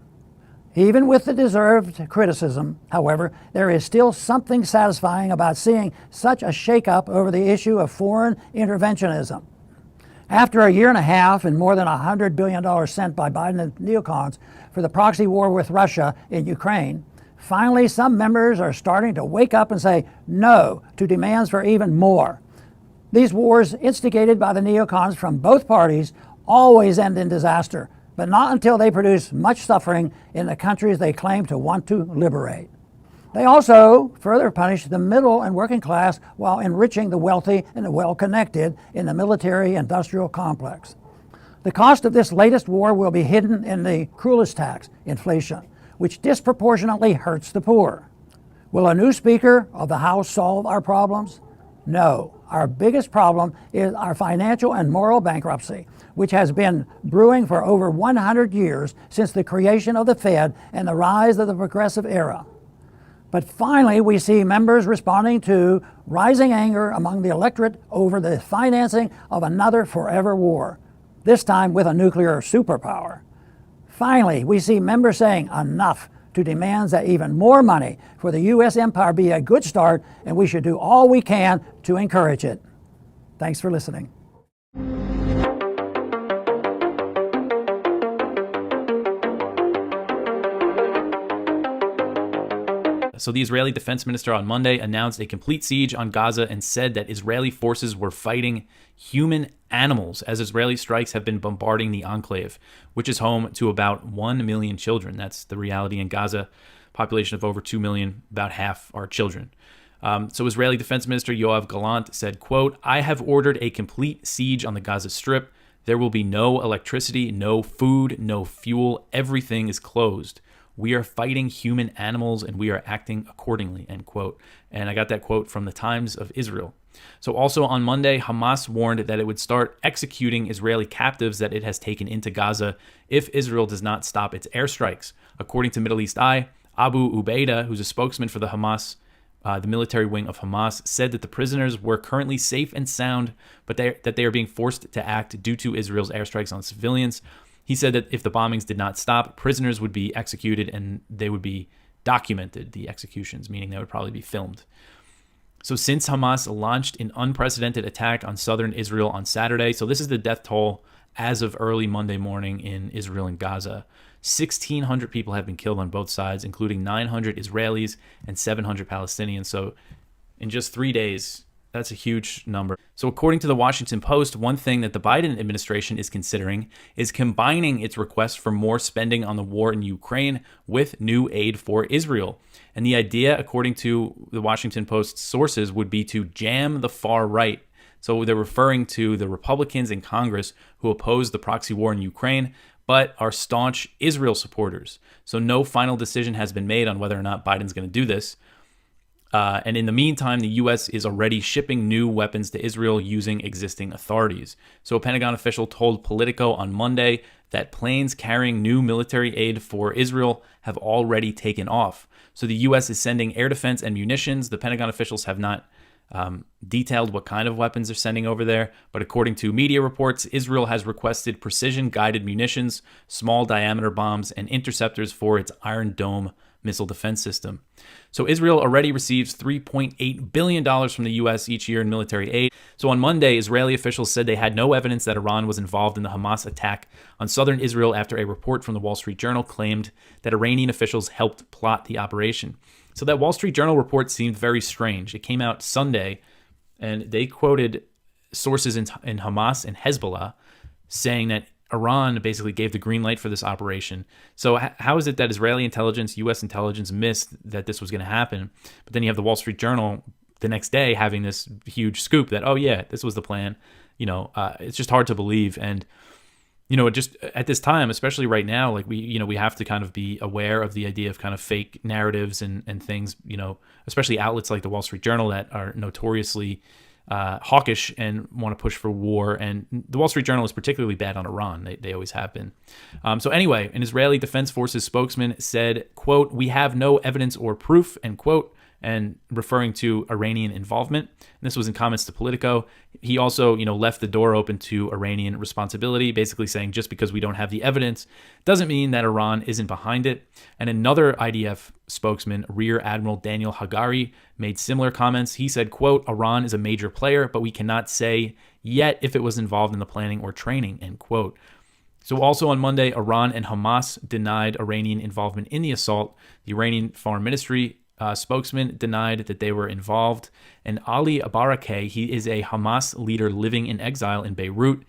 Even with the deserved criticism, however, there is still something satisfying about seeing such a shakeup over the issue of foreign interventionism. After a year and a half and more than $100 billion sent by Biden and neocons for the proxy war with Russia in Ukraine, finally some members are starting to wake up and say no to demands for even more. These wars, instigated by the neocons from both parties, always end in disaster, but not until they produce much suffering in the countries they claim to want to liberate. They also further punish the middle and working class while enriching the wealthy and the well-connected in the military-industrial complex. The cost of this latest war will be hidden in the cruelest tax, inflation, which disproportionately hurts the poor. Will a new Speaker of the House solve our problems? No. Our biggest problem is our financial and moral bankruptcy, which has been brewing for over 100 years since the creation of the Fed and the rise of the progressive era. But finally, we see members responding to rising anger among the electorate over the financing of another forever war, this time with a nuclear superpower. Finally, we see members saying enough to demands that even more money for the U.S. empire be a good start, and we should do all we can to encourage it. Thanks for listening. So the Israeli defense minister on Monday announced a complete siege on Gaza and said that Israeli forces were fighting human animals as Israeli strikes have been bombarding the enclave, which is home to about 1 million children. That's the reality in Gaza. Population of over 2 million, about half are children. So Israeli Defense Minister Yoav Gallant said, quote, "I have ordered a complete siege on the Gaza Strip. There will be no electricity, no food, no fuel. Everything is closed. We are fighting human animals and we are acting accordingly," end quote. And I got that quote from the Times of Israel. So also on Monday, Hamas warned that it would start executing Israeli captives that it has taken into Gaza if Israel does not stop its airstrikes. According to Middle East Eye, Abu Ubaidah, who's a spokesman for the Hamas, the military wing of Hamas, said that the prisoners were currently safe and sound, but that they are being forced to act due to Israel's airstrikes on civilians. He said that if the bombings did not stop, prisoners would be executed and they would be documented, the executions, meaning they would probably be filmed. So since Hamas launched an unprecedented attack on southern Israel on Saturday, so this is the death toll as of early Monday morning in Israel and Gaza, 1,600 people have been killed on both sides, including 900 Israelis and 700 Palestinians. So in just 3 days, that's a huge number. So according to the Washington Post, one thing that the Biden administration is considering is combining its request for more spending on the war in Ukraine with new aid for Israel. And the idea, according to the Washington Post's sources, would be to jam the far right. So they're referring to the Republicans in Congress who oppose the proxy war in Ukraine, but are staunch Israel supporters. So no final decision has been made on whether or not Biden's going to do this. And in the meantime, the U.S. is already shipping new weapons to Israel using existing authorities. So a Pentagon official told Politico on Monday that planes carrying new military aid for Israel have already taken off. So the U.S. is sending air defense and munitions. The Pentagon officials have not detailed what kind of weapons they're sending over there. But according to media reports, Israel has requested precision-guided munitions, small diameter bombs, and interceptors for its Iron Dome missile defense system. So Israel already receives $3.8 billion from the U.S. each year in military aid. So on Monday, Israeli officials said they had no evidence that Iran was involved in the Hamas attack on southern Israel after a report from the Wall Street Journal claimed that Iranian officials helped plot the operation. So that Wall Street Journal report seemed very strange. It came out Sunday, and they quoted sources in Hamas and Hezbollah saying that Iran basically gave the green light for this operation. So how is it that Israeli intelligence, U.S. intelligence missed that this was going to happen? But then you have the Wall Street Journal the next day having this huge scoop that, oh yeah, this was the plan. It's just hard to believe. And, just at this time, especially right now, like we have to kind of be aware of the idea of kind of fake narratives and things, especially outlets like the Wall Street Journal that are notoriously hawkish and want to push for war. And the Wall Street Journal is particularly bad on Iran. They always have been. So anyway, an Israeli Defense Forces spokesman said, quote, "We have no evidence or proof," end quote, and referring to Iranian involvement. And this was in comments to Politico. He also, left the door open to Iranian responsibility, basically saying just because we don't have the evidence doesn't mean that Iran isn't behind it. And another IDF spokesman, Rear Admiral Daniel Hagari, made similar comments. He said, quote, "Iran is a major player, but we cannot say yet if it was involved in the planning or training," end quote. So also on Monday, Iran and Hamas denied Iranian involvement in the assault. The Iranian Foreign Ministry spokesman denied that they were involved. And Ali Barakeh, he is a Hamas leader living in exile in Beirut.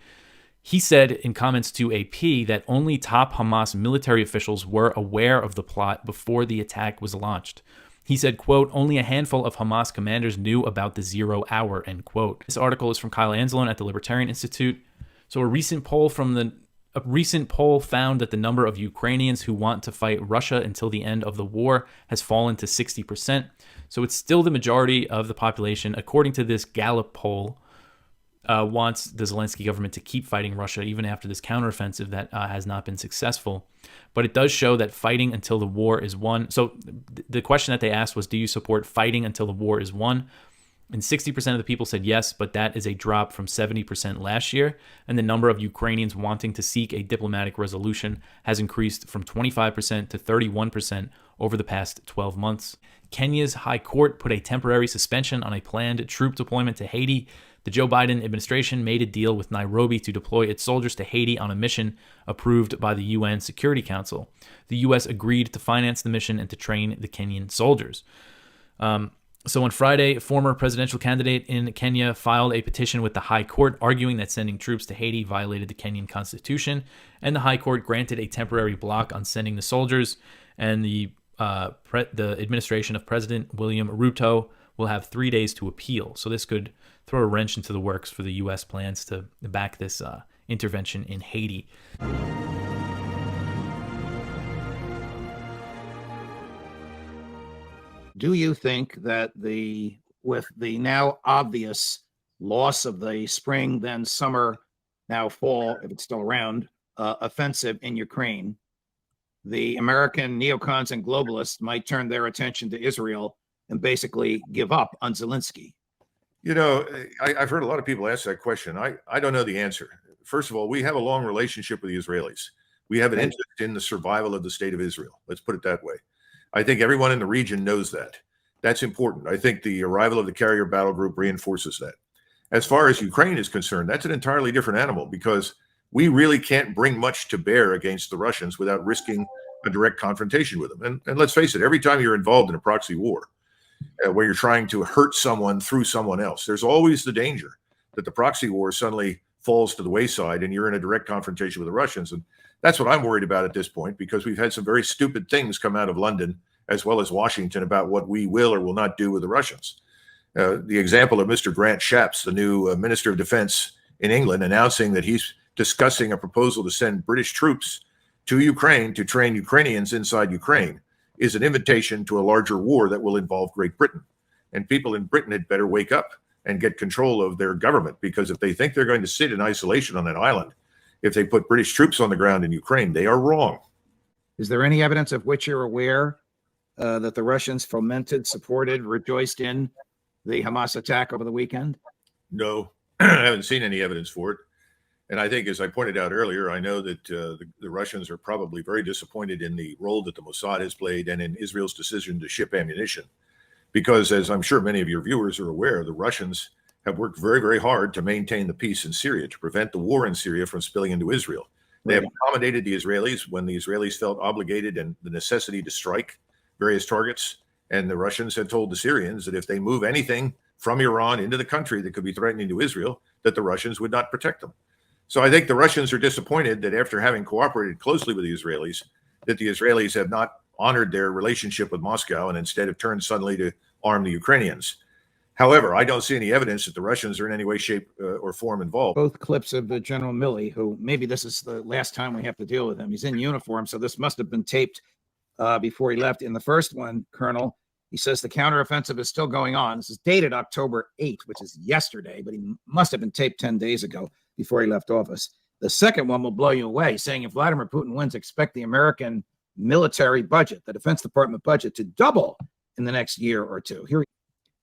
He said in comments to AP that only top Hamas military officials were aware of the plot before the attack was launched. He said, quote, "Only a handful of Hamas commanders knew about the 0 hour," end quote. This article is from Kyle Anzalone at the Libertarian Institute. So a recent poll found that the number of Ukrainians who want to fight Russia until the end of the war has fallen to 60%. So it's still the majority of the population, according to this Gallup poll, wants the Zelensky government to keep fighting Russia even after this counteroffensive that has not been successful. But it does show that fighting until the war is won. So the question that they asked was, do you support fighting until the war is won? And 60% of the people said yes, but that is a drop from 70% last year. And the number of Ukrainians wanting to seek a diplomatic resolution has increased from 25% to 31% over the past 12 months. Kenya's High Court put a temporary suspension on a planned troop deployment to Haiti. The Joe Biden administration made a deal with Nairobi to deploy its soldiers to Haiti on a mission approved by the UN Security Council. The U.S. agreed to finance the mission and to train the Kenyan soldiers. So on Friday, a former presidential candidate in Kenya filed a petition with the High Court arguing that sending troops to Haiti violated the Kenyan constitution, and the High Court granted a temporary block on sending the soldiers, and the administration of President William Ruto will have 3 days to appeal. So this could throw a wrench into the works for the U.S. plans to back this intervention in Haiti. Do you think that with the now obvious loss of the spring, then summer, now fall, if it's still around, offensive in Ukraine, the American neocons and globalists might turn their attention to Israel and basically give up on Zelensky? I've heard a lot of people ask that question. I don't know the answer. First of all, we have a long relationship with the Israelis. We have an interest in the survival of the state of Israel. Let's put it that way. I think everyone in the region knows that. That's important. I think the arrival of the carrier battle group reinforces that. As far as Ukraine is concerned, that's an entirely different animal because we really can't bring much to bear against the Russians without risking a direct confrontation with them. And let's face it, every time you're involved in a proxy war, where you're trying to hurt someone through someone else, there's always the danger that the proxy war suddenly falls to the wayside and you're in a direct confrontation with the Russians. And that's what I'm worried about at this point, because we've had some very stupid things come out of London as well as Washington about what we will or will not do with the Russians. The example of Mr. Grant Shapps, the new Minister of Defense in England, announcing that he's discussing a proposal to send British troops to Ukraine to train Ukrainians inside Ukraine is an invitation to a larger war that will involve Great Britain. And people in Britain had better wake up and get control of their government, because if they think they're going to sit in isolation on an island, if they put British troops on the ground in Ukraine, they are wrong. Is there any evidence of which you're aware that the Russians fomented, supported, rejoiced in the Hamas attack over the weekend? No, I haven't seen any evidence for it. And I think, as I pointed out earlier, I know that the Russians are probably very disappointed in the role that the Mossad has played and in Israel's decision to ship ammunition. Because, as I'm sure many of your viewers are aware, the Russians have worked very, very hard to maintain the peace in Syria, to prevent the war in Syria from spilling into Israel. They have accommodated the Israelis when the Israelis felt obligated and the necessity to strike various targets. And the Russians had told the Syrians that if they move anything from Iran into the country that could be threatening to Israel, that the Russians would not protect them. So I think the Russians are disappointed that after having cooperated closely with the Israelis, that the Israelis have not honored their relationship with Moscow and instead have turned suddenly to arm the Ukrainians. However, I don't see any evidence that the Russians are in any way, shape, or form involved. Both clips of General Milley, who maybe this is the last time we have to deal with him. He's in uniform, so this must have been taped before he left. In the first one, Colonel, he says the counteroffensive is still going on. This is dated October 8th, which is yesterday, but he must have been taped 10 days ago before he left office. The second one will blow you away, saying if Vladimir Putin wins, expect the American military budget, the Defense Department budget, to double in the next year or two. Here,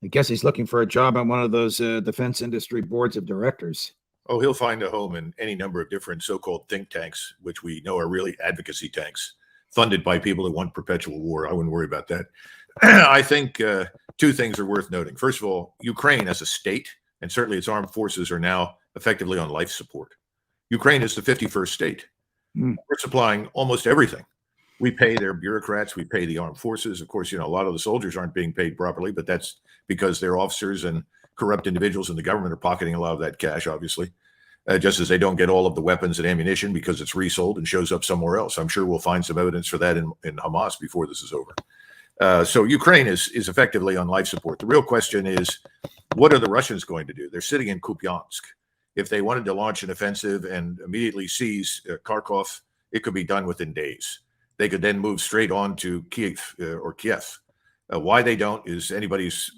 I guess he's looking for a job on one of those defense industry boards of directors. Oh, he'll find a home in any number of different so-called think tanks, which we know are really advocacy tanks, funded by people who want perpetual war. I wouldn't worry about that. I think two things are worth noting. First of all, Ukraine as a state, and certainly its armed forces, are now effectively on life support. Ukraine is the 51st state. We're supplying almost everything. We pay their bureaucrats, we pay the armed forces. Of course, you know, a lot of the soldiers aren't being paid properly, but that's because their officers and corrupt individuals in the government are pocketing a lot of that cash, obviously, just as they don't get all of the weapons and ammunition because it's resold and shows up somewhere else. I'm sure we'll find some evidence for that in Hamas before this is over. So Ukraine is effectively on life support. The real question is, what are the Russians going to do? They're sitting in Kupiansk. If they wanted to launch an offensive and immediately seize Kharkov, it could be done within days. They could then move straight on to Kiev or Kiev. Why they don't is anybody's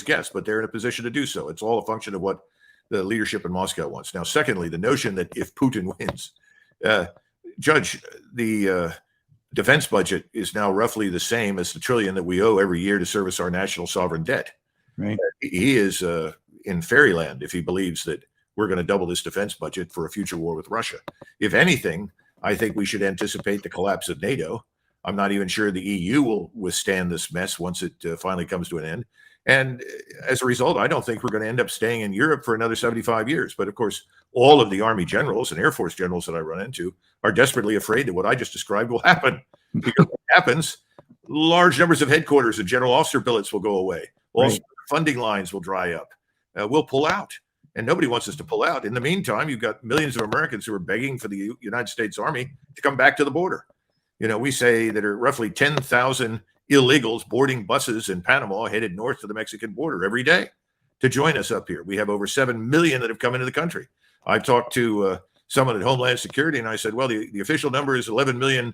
guess, but they're in a position to do so. It's all a function of what the leadership in Moscow wants. Now, secondly, the notion that if Putin wins, Judge, the defense budget is now roughly the same as the trillion that we owe every year to service our national sovereign debt. Right. He is in fairyland if he believes that we're going to double this defense budget for a future war with Russia. If anything, I think we should anticipate the collapse of NATO. I'm not even sure the EU will withstand this mess once it finally comes to an end. And as a result, I don't think we're going to end up staying in Europe for another 75 years. But of course, all of the Army generals and Air Force generals that I run into are desperately afraid that what I just described will happen. Because if it happens, large numbers of headquarters and general officer billets will go away. Also, funding lines will dry up. We'll pull out. And nobody wants us to pull out. In the meantime, you've got millions of Americans who are begging for the United States Army to come back to the border. You know, we say there are roughly 10,000 illegals boarding buses in Panama headed north to the Mexican border every day to join us up here. We have over 7 million that have come into the country. I've talked to someone at Homeland Security, and I said, well, the official number is 11 million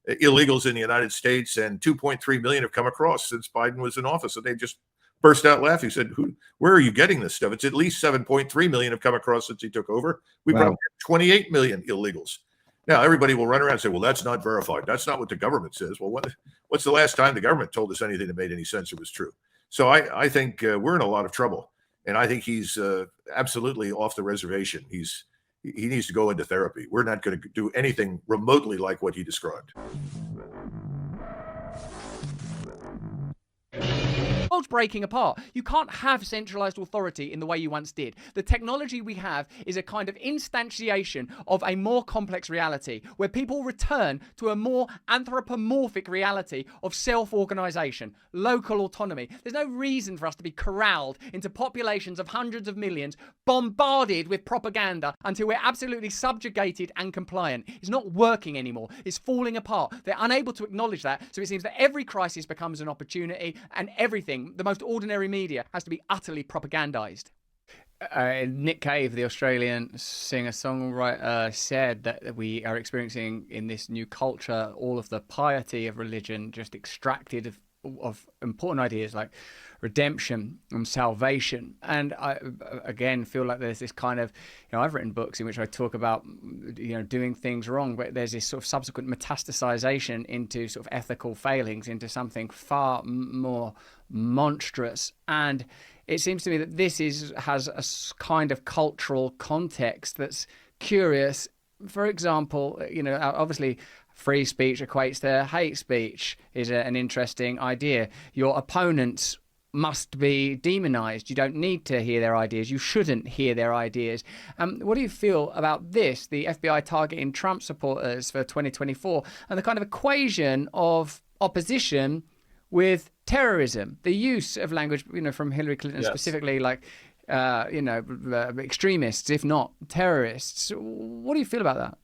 illegals in the United States, and 2.3 million have come across since Biden was in office. And they just burst out laughing. He said, where are you getting this stuff? It's at least 7.3 million have come across since he took over. We probably have 28 million illegals. Now, everybody will run around and say, well, that's not verified. That's not what the government says. Well, what's the last time the government told us anything that made any sense or was true? So I think we're in a lot of trouble. And I think he's absolutely off the reservation. He needs to go into therapy. We're not going to do anything remotely like what he described. The world's breaking apart. You can't have centralized authority in the way you once did. The technology we have is a kind of instantiation of a more complex reality where people return to a more anthropomorphic reality of self-organization, local autonomy. There's no reason for us to be corralled into populations of hundreds of millions, bombarded with propaganda until we're absolutely subjugated and compliant. It's not working anymore. It's falling apart. They're unable to acknowledge that. So it seems that every crisis becomes an opportunity, and everything, the most ordinary media, has to be utterly propagandized. Nick Cave, the Australian singer-songwriter, said that we are experiencing in this new culture all of the piety of religion just extracted of important ideas like redemption and salvation. And I, again, feel like there's this kind of, I've written books in which I talk about, doing things wrong, but there's this sort of subsequent metastasization into sort of ethical failings, into something far more monstrous. And it seems to me that this has a kind of cultural context that's curious. For example, obviously free speech equates to hate speech is an interesting idea. Your opponents must be demonized. You don't need to hear their ideas. You shouldn't hear their ideas. What do you feel about this, the FBI targeting Trump supporters for 2024, and the kind of equation of opposition with terrorism, the use of language, from Hillary Clinton specifically, like, extremists, if not terrorists. What do you feel about that?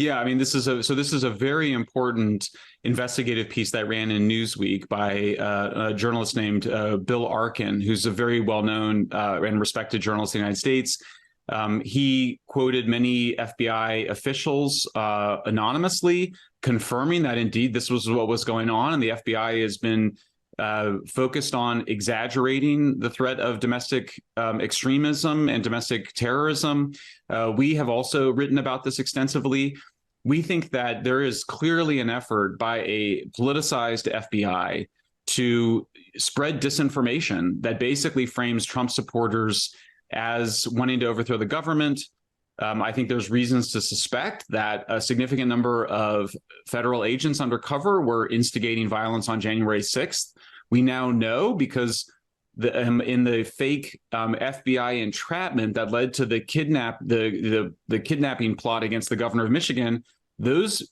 Yeah, I mean, this is a very important investigative piece that ran in Newsweek by a journalist named Bill Arkin, who's a very well-known and respected journalist in the United States. He quoted many FBI officials anonymously, confirming that indeed this was what was going on, and the FBI has been focused on exaggerating the threat of domestic extremism and domestic terrorism. We have also written about this extensively. We think that there is clearly an effort by a politicized FBI to spread disinformation that basically frames Trump supporters as wanting to overthrow the government. I think there's reasons to suspect that a significant number of federal agents undercover were instigating violence on January 6th. We now know because in the fake FBI entrapment that led to the kidnapping plot against the governor of Michigan, those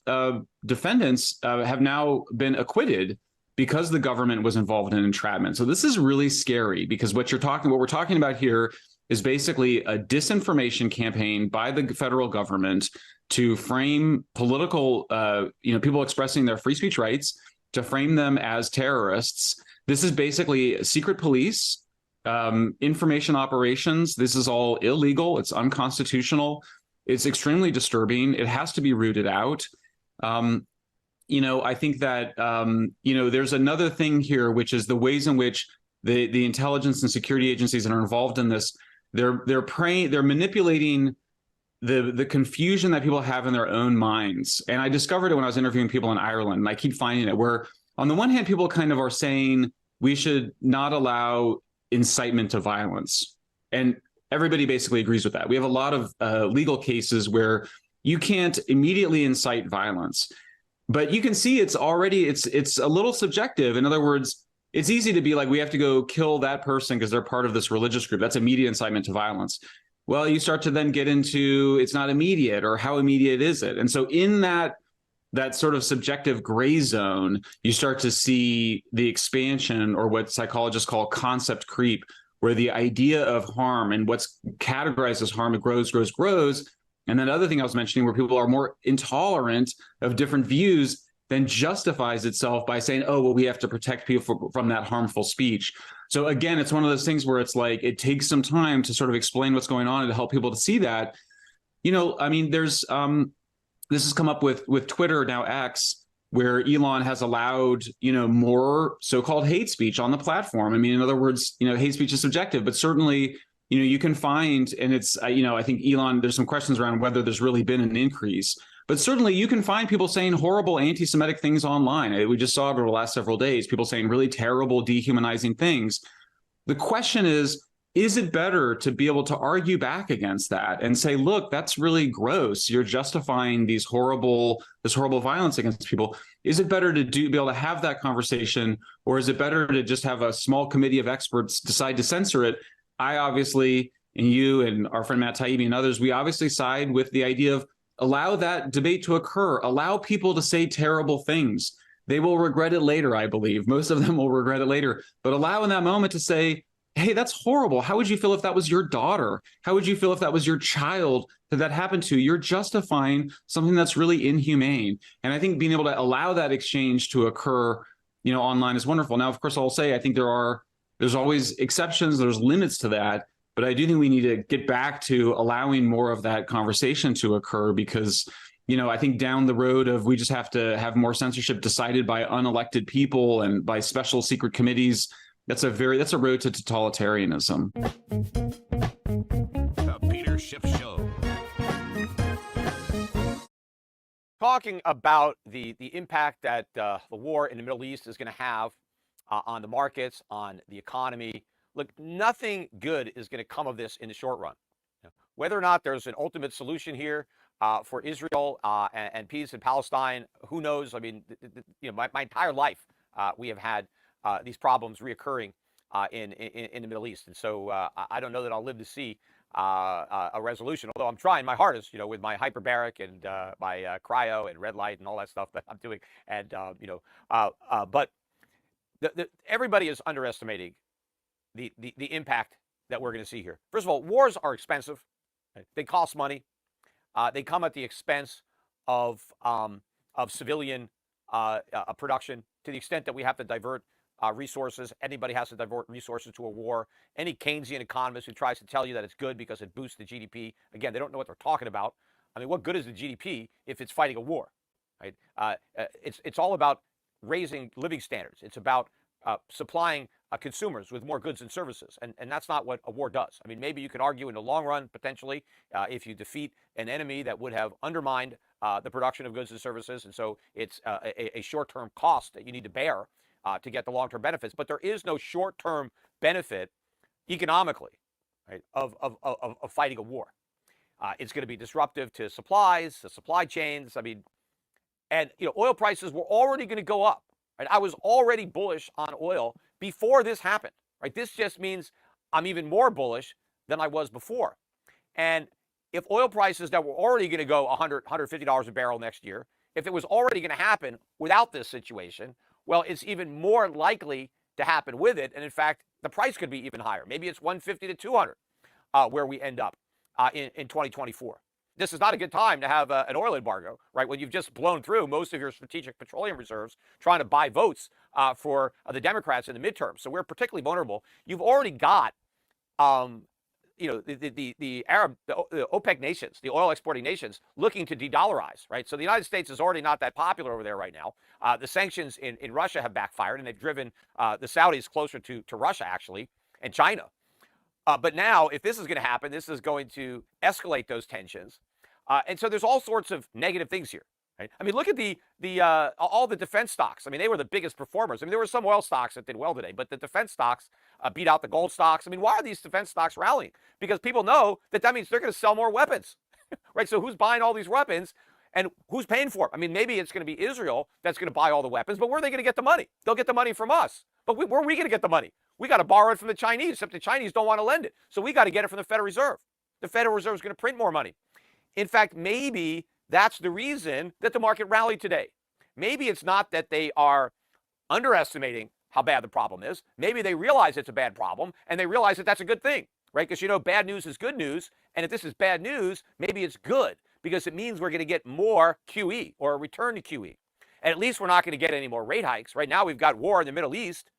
defendants have now been acquitted because the government was involved in entrapment. So this is really scary because what we're talking about here is basically a disinformation campaign by the federal government to frame political, people expressing their free speech rights, to frame them as terrorists. This is basically secret police, information operations. This is all illegal. It's unconstitutional. It's extremely disturbing. It has to be rooted out. I think that, there's another thing here, which is the ways in which the intelligence and security agencies that are involved in this, they're manipulating the confusion that people have in their own minds. And I discovered it when I was interviewing people in Ireland, and I keep finding it where on the one hand, people kind of are saying we should not allow incitement to violence. And everybody basically agrees with that. We have a lot of legal cases where you can't immediately incite violence, but you can see it's a little subjective. In other words, it's easy to be like, we have to go kill that person because they're part of this religious group. That's immediate incitement to violence. Well, you start to then get into it's not immediate, or how immediate is it? And so in that sort of subjective gray zone, you start to see the expansion, or what psychologists call concept creep, where the idea of harm and what's categorized as harm, it grows. And then the other thing I was mentioning, where people are more intolerant of different views, then justifies itself by saying, oh, well, we have to protect people from that harmful speech. So again, it's one of those things where it's like, it takes some time to sort of explain what's going on and to help people to see that. There's this has come up with Twitter, now X, where Elon has allowed, more so-called hate speech on the platform. I mean, in other words, hate speech is subjective, but certainly, you can find, and it's, I think Elon, there's some questions around whether there's really been an increase, but certainly you can find people saying horrible anti-Semitic things online. We just saw it over the last several days, people saying really terrible, dehumanizing things. The question is it better to be able to argue back against that and say, look, that's really gross. You're justifying this horrible violence against people. Is it better to be able to have that conversation, or is it better to just have a small committee of experts decide to censor it? I obviously, and you and our friend Matt Taibbi and others, we obviously side with the idea of allow that debate to occur, allow people to say terrible things. They will regret it later, I believe. Most of them will regret it later, but allow in that moment to say, hey, that's horrible. How would you feel if that was your daughter? How would you feel if that was your child that happened to? You're justifying something that's really inhumane. And I think being able to allow that exchange to occur, online is wonderful. Now, of course, I'll say, I think there's always exceptions, there's limits to that, but I do think we need to get back to allowing more of that conversation to occur because, I think down the road of we just have to have more censorship decided by unelected people and by special secret committees. That's a road to totalitarianism. The Peter Schiff Show. Talking about the impact that the war in the Middle East is going to have on the markets, on the economy. Look, nothing good is going to come of this in the short run. Whether or not there's an ultimate solution here for Israel and peace in Palestine, who knows? I mean, my entire life we have had these problems reoccurring in the Middle East, and so I don't know that I'll live to see a resolution. Although I'm trying my hardest, with my hyperbaric and my cryo and red light and all that stuff that I'm doing, and but everybody is underestimating the impact that we're going to see here. First of all, wars are expensive. They cost money. They come at the expense of civilian production, to the extent that we have to divert resources. Anybody has to divert resources to a war. Any Keynesian economist who tries to tell you that it's good because it boosts the GDP, again, they don't know what they're talking about. I mean, what good is the GDP if it's fighting a war, right? It's all about raising living standards. It's about supplying consumers with more goods and services, and that's not what a war does. I mean, maybe you can argue in the long run, potentially, if you defeat an enemy that would have undermined the production of goods and services, and so it's a short-term cost that you need to bear to get the long-term benefits. But there is no short-term benefit economically, right, of fighting a war. It's going to be disruptive to supplies, to supply chains. I mean, and oil prices were already going to go up. Right? I was already bullish on oil before this happened. Right? This just means I'm even more bullish than I was before. And if oil prices that were already going to go $100, $150 a barrel next year, if it was already going to happen without this situation, well, it's even more likely to happen with it. And in fact, the price could be even higher. Maybe it's 150 to 200 where we end up in 2024. This is not a good time to have an oil embargo, right? When you've just blown through most of your strategic petroleum reserves trying to buy votes for the Democrats in the midterms. So we're particularly vulnerable. You've already got, the OPEC nations, the oil exporting nations, looking to de-dollarize, right? So the United States is already not that popular over there right now. The sanctions in Russia have backfired, and they've driven the Saudis closer to Russia, actually, and China. But now, if this is going to happen, this is going to escalate those tensions. And so there's all sorts of negative things here. Right? I mean, look at all the defense stocks. I mean, they were the biggest performers. I mean, there were some oil stocks that did well today, but the defense stocks beat out the gold stocks. I mean, why are these defense stocks rallying? Because people know that means they're going to sell more weapons, right? So who's buying all these weapons and who's paying for it? I mean, maybe it's going to be Israel that's going to buy all the weapons, but where are they going to get the money? They'll get the money from us. But where are we going to get the money? We got to borrow it from the Chinese, except the Chinese don't want to lend it. So we got to get it from the Federal Reserve. The Federal Reserve is going to print more money. In fact, maybe that's the reason that the market rallied today. Maybe it's not that they are underestimating how bad the problem is. Maybe they realize it's a bad problem, and they realize that that's a good thing, right? Because, bad news is good news. And if this is bad news, maybe it's good, because it means we're going to get more QE, or a return to QE. And at least we're not going to get any more rate hikes. Right now, we've got war in the Middle East.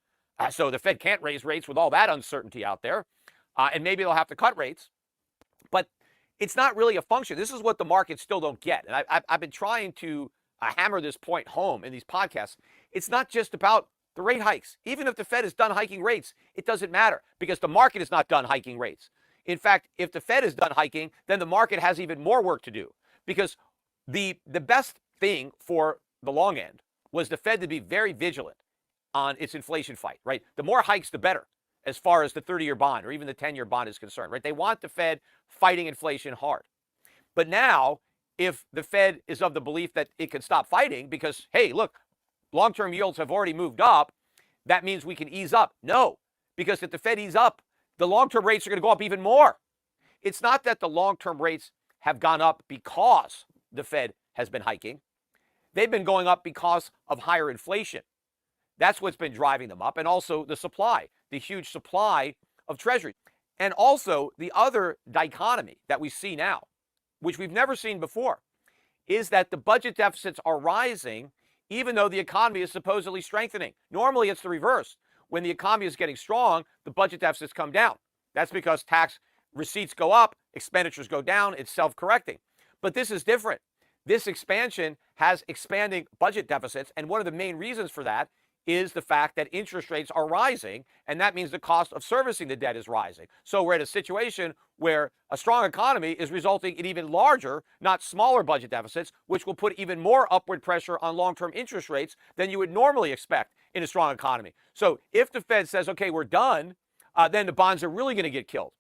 So the Fed can't raise rates with all that uncertainty out there. And maybe they'll have to cut rates. But it's not really a function. This is what the markets still don't get. And I've been trying to hammer this point home in these podcasts. It's not just about the rate hikes. Even if the Fed is done hiking rates, it doesn't matter, because the market is not done hiking rates. In fact, if the Fed is done hiking, then the market has even more work to do, because the best thing for the long end was the Fed to be very vigilant on its inflation fight, right? The more hikes, the better, as far as the 30-year bond or even the 10-year bond is concerned, right? They want the Fed fighting inflation hard. But now, if the Fed is of the belief that it can stop fighting because, hey, look, long-term yields have already moved up, that means we can ease up. No, because if the Fed ease up, the long-term rates are going to go up even more. It's not that the long-term rates have gone up because the Fed has been hiking. They've been going up because of higher inflation. That's what's been driving them up. And also the supply, the huge supply of Treasury. And also the other dichotomy that we see now, which we've never seen before, is that the budget deficits are rising even though the economy is supposedly strengthening. Normally it's the reverse. When the economy is getting strong, the budget deficits come down. That's because tax receipts go up, expenditures go down, it's self-correcting. But this is different. This expansion has expanding budget deficits, and one of the main reasons for that is the fact that interest rates are rising, and that means the cost of servicing the debt is rising. So we're at a situation where a strong economy is resulting in even larger, not smaller budget deficits, which will put even more upward pressure on long-term interest rates than you would normally expect in a strong economy. So if the Fed says, okay, we're done, then the bonds are really going to get killed.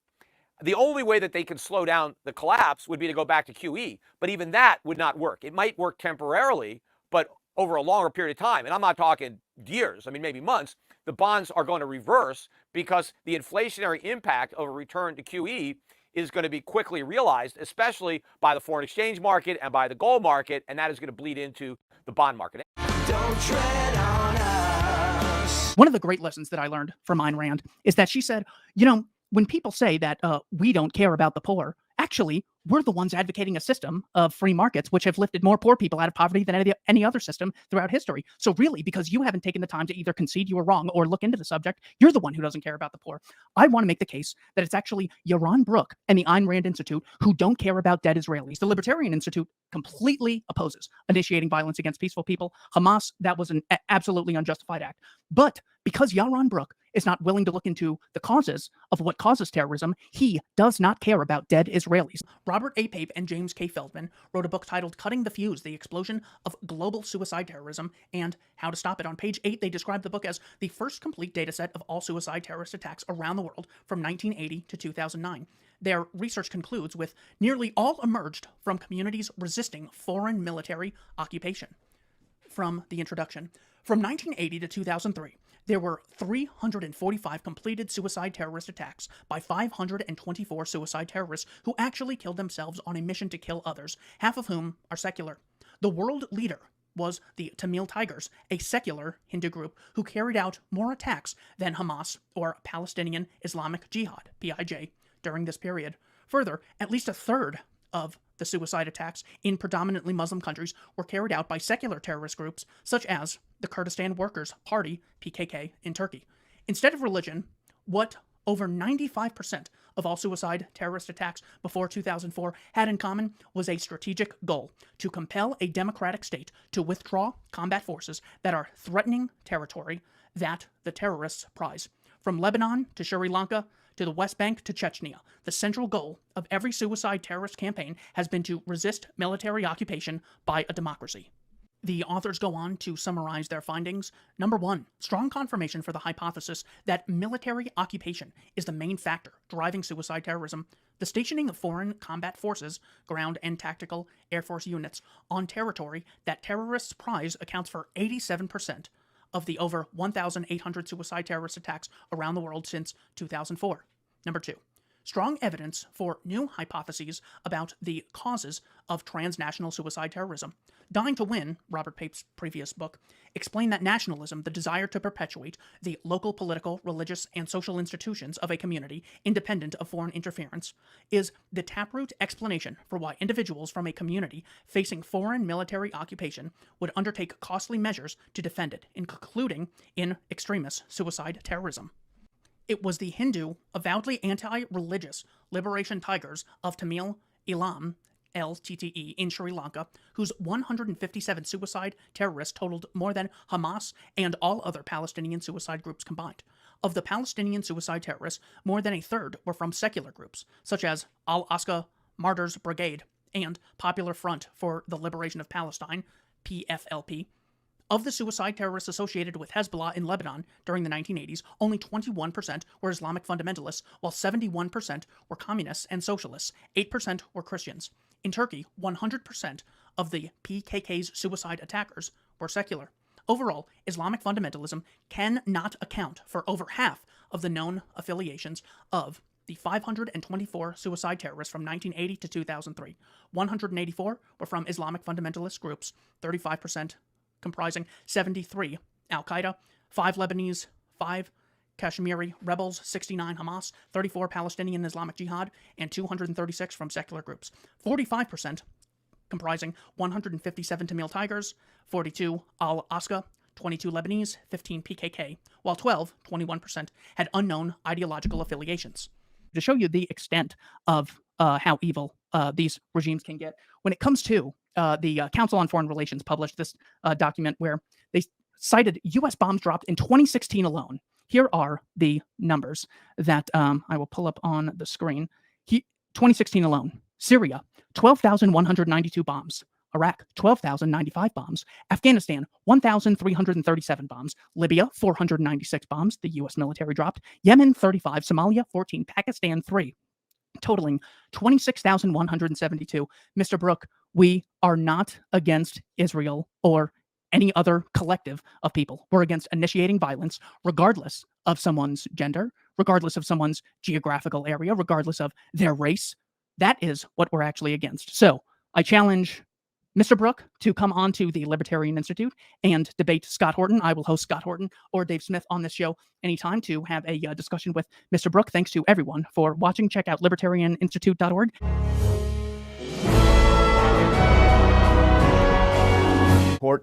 The only way that they can slow down the collapse would be to go back to QE, but even that would not work. It might work temporarily, but over a longer period of time, and I'm not talking years, I mean maybe months, the bonds are going to reverse because the inflationary impact of a return to QE is going to be quickly realized, especially by the foreign exchange market and by the gold market, and that is going to bleed into the bond market. Don't tread on us. One of the great lessons that I learned from Ayn Rand is that she said, you know, when people say that we don't care about the poor, actually, we're the ones advocating a system of free markets which have lifted more poor people out of poverty than any other system throughout history. So really, because you haven't taken the time to either concede you were wrong or look into the subject, you're the one who doesn't care about the poor. I want to make the case that it's actually Yaron Brook and the Ayn Rand Institute who don't care about dead Israelis. The Libertarian Institute completely opposes initiating violence against peaceful people. Hamas, that was an absolutely unjustified act. But because Yaron Brook is not willing to look into the causes of what causes terrorism, he does not care about dead Israelis. Robert A. Pape and James K. Feldman wrote a book titled Cutting the Fuse, The Explosion of Global Suicide Terrorism and How to Stop It. On page 8, they describe the book as the first complete data set of all suicide terrorist attacks around the world from 1980 to 2009. Their research concludes with nearly all emerged from communities resisting foreign military occupation. From the introduction, from 1980 to 2003, there were 345 completed suicide terrorist attacks by 524 suicide terrorists who actually killed themselves on a mission to kill others, half of whom are secular. The world leader was the Tamil Tigers, a secular Hindu group who carried out more attacks than Hamas or Palestinian Islamic Jihad, PIJ, during this period. Further, at least a third of the suicide attacks in predominantly Muslim countries were carried out by secular terrorist groups such as the Kurdistan Workers' Party, PKK, in Turkey. Instead of religion, what over 95% of all suicide terrorist attacks before 2004 had in common was a strategic goal to compel a democratic state to withdraw combat forces that are threatening territory that the terrorists prize. From Lebanon to Sri Lanka, to the West Bank to Chechnya, the central goal of every suicide terrorist campaign has been to resist military occupation by a democracy. The authors go on to summarize their findings. Number 1, strong confirmation for the hypothesis that military occupation is the main factor driving suicide terrorism. The stationing of foreign combat forces, ground and tactical Air Force units, on territory that terrorists prize accounts for 87% of the over 1,800 suicide terrorist attacks around the world since 2004. Number 2, strong evidence for new hypotheses about the causes of transnational suicide terrorism. Dying to Win, Robert Pape's previous book, explained that nationalism, the desire to perpetuate the local political, religious, and social institutions of a community independent of foreign interference, is the taproot explanation for why individuals from a community facing foreign military occupation would undertake costly measures to defend it, including in extremist suicide terrorism. It was the Hindu, avowedly anti-religious Liberation Tigers of Tamil Eelam, LTTE, in Sri Lanka, whose 157 suicide terrorists totaled more than Hamas and all other Palestinian suicide groups combined. Of the Palestinian suicide terrorists, more than a third were from secular groups, such as Al-Aqsa Martyrs Brigade and Popular Front for the Liberation of Palestine, PFLP. Of the suicide terrorists associated with Hezbollah in Lebanon during the 1980s, only 21% were Islamic fundamentalists, while 71% were communists and socialists. 8% were Christians. In Turkey, 100% of the PKK's suicide attackers were secular. Overall, Islamic fundamentalism cannot account for over half of the known affiliations of the 524 suicide terrorists from 1980 to 2003. 184 were from Islamic fundamentalist groups, 35% comprising 73 Al-Qaeda, 5 Lebanese, 5 Kashmiri rebels, 69 Hamas, 34 Palestinian Islamic Jihad, and 236 from secular groups. 45% comprising 157 Tamil Tigers, 42 Al-Aqsa, 22 Lebanese, 15 PKK, while 21% had unknown ideological affiliations. To show you the extent of how evil these regimes can get, when it comes to the Council on Foreign Relations published this document where they cited U.S. bombs dropped in 2016 alone. Here are the numbers that I will pull up on the screen. 2016 alone. Syria, 12,192 bombs. Iraq, 12,095 bombs. Afghanistan, 1,337 bombs. Libya, 496 bombs. The U.S. military dropped. Yemen, 35. Somalia, 14. Pakistan, 3. Totaling 26,172. Mr. Brook, we are not against Israel or any other collective of people. We're against initiating violence, regardless of someone's gender, regardless of someone's geographical area, regardless of their race. That is what we're actually against. So I challenge Mr. Brook to come on to the Libertarian Institute and debate Scott Horton. I will host Scott Horton or Dave Smith on this show anytime to have a discussion with Mr. Brook. Thanks to everyone for watching. Check out libertarianinstitute.org.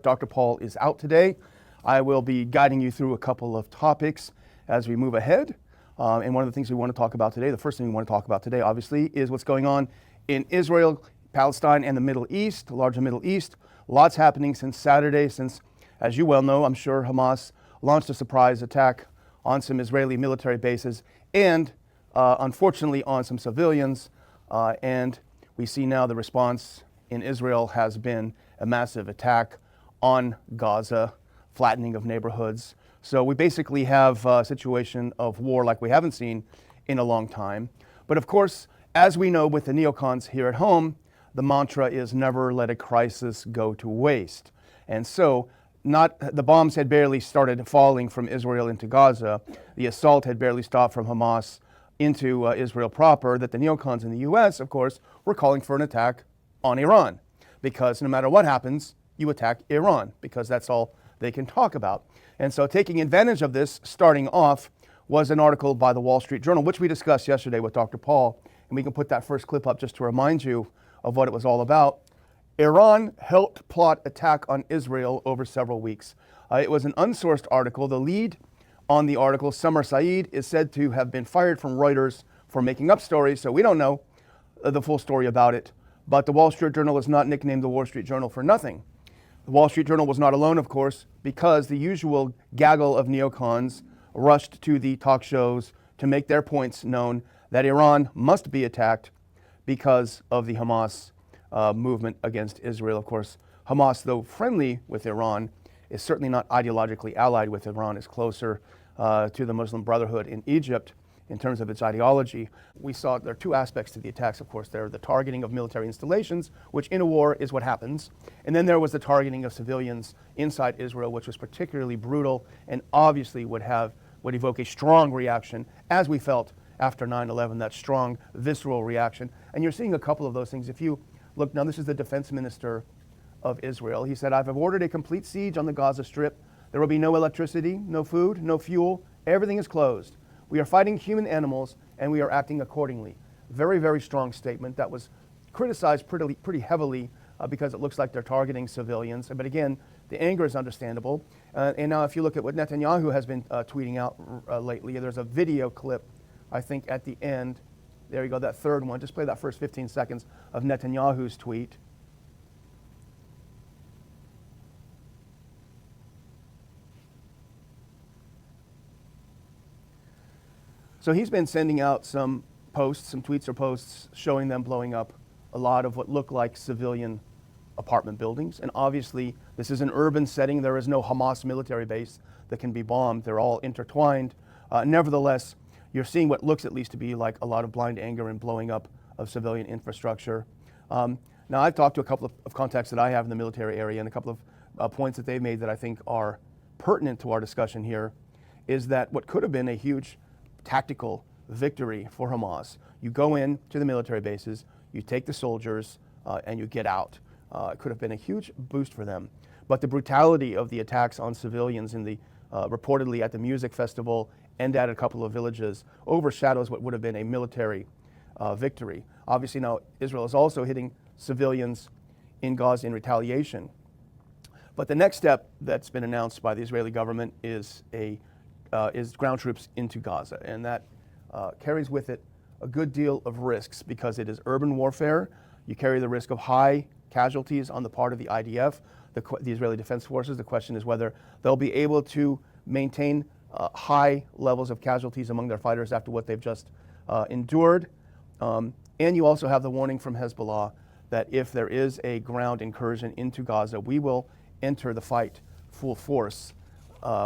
Dr. Paul is out today. I will be guiding you through a couple of topics as we move ahead. And one of the things we want to talk about today, the first thing we want to talk about today, obviously, is what's going on in Israel, Palestine, and the Middle East, the larger Middle East. Lots happening since Saturday, since, as you well know, I'm sure Hamas launched a surprise attack on some Israeli military bases and, unfortunately, on some civilians. And we see now the response in Israel has been a massive attack on Gaza, flattening of neighborhoods. So we basically have a situation of war like we haven't seen in a long time. But of course, as we know with the neocons here at home, the mantra is never let a crisis go to waste. And so the bombs had barely started falling from Israel into Gaza. The assault had barely stopped from Hamas into Israel proper, that the neocons in the US, of course, were calling for an attack on Iran. Because no matter what happens, you attack Iran, because that's all they can talk about. And so taking advantage of this, starting off, was an article by the Wall Street Journal, which we discussed yesterday with Dr. Paul. And we can put that first clip up just to remind you of what it was all about. Iran helped plot attack on Israel over several weeks. It was an unsourced article. The lead on the article, Summer Saeed, is said to have been fired from Reuters for making up stories, so we don't know the full story about it. But the Wall Street Journal is not nicknamed the Wall Street Journal for nothing. The Wall Street Journal was not alone, of course, because the usual gaggle of neocons rushed to the talk shows to make their points known that Iran must be attacked because of the Hamas movement against Israel. Of course, Hamas, though friendly with Iran, is certainly not ideologically allied with Iran. It's closer to the Muslim Brotherhood in Egypt in terms of its ideology. We saw there are two aspects to the attacks, of course. There are the targeting of military installations, which in a war is what happens. And then there was the targeting of civilians inside Israel, which was particularly brutal and obviously would evoke a strong reaction, as we felt after 9/11, that strong visceral reaction. And you're seeing a couple of those things. If you look, now this is the defense minister of Israel. He said, I've ordered a complete siege on the Gaza Strip. There will be no electricity, no food, no fuel. Everything is closed. We are fighting human animals, and we are acting accordingly. Very, very strong statement that was criticized pretty heavily because it looks like they're targeting civilians. But again, the anger is understandable. And now if you look at what Netanyahu has been tweeting out lately, there's a video clip, I think, at the end. There you go, that third one. Just play that first 15 seconds of Netanyahu's tweet. So he's been sending out some posts, some tweets or posts, showing them blowing up a lot of what look like civilian apartment buildings. And obviously, this is an urban setting. There is no Hamas military base that can be bombed. They're all intertwined. Nevertheless, you're seeing what looks at least to be like a lot of blind anger and blowing up of civilian infrastructure. Now, I've talked to a couple of contacts that I have in the military area, and a couple of points that they've made that I think are pertinent to our discussion here is that what could have been a huge tactical victory for Hamas. You go in to the military bases, you take the soldiers, and you get out. It could have been a huge boost for them. But the brutality of the attacks on civilians in the reportedly at the music festival and at a couple of villages overshadows what would have been a military victory. Obviously now Israel is also hitting civilians in Gaza in retaliation. But the next step that's been announced by the Israeli government is ground troops into Gaza, and that carries with it a good deal of risks because it is urban warfare. You carry the risk of high casualties on the part of the IDF, the Israeli Defense Forces. The question is whether they'll be able to maintain high levels of casualties among their fighters after what they've just endured. And you also have the warning from Hezbollah that if there is a ground incursion into Gaza, we will enter the fight full force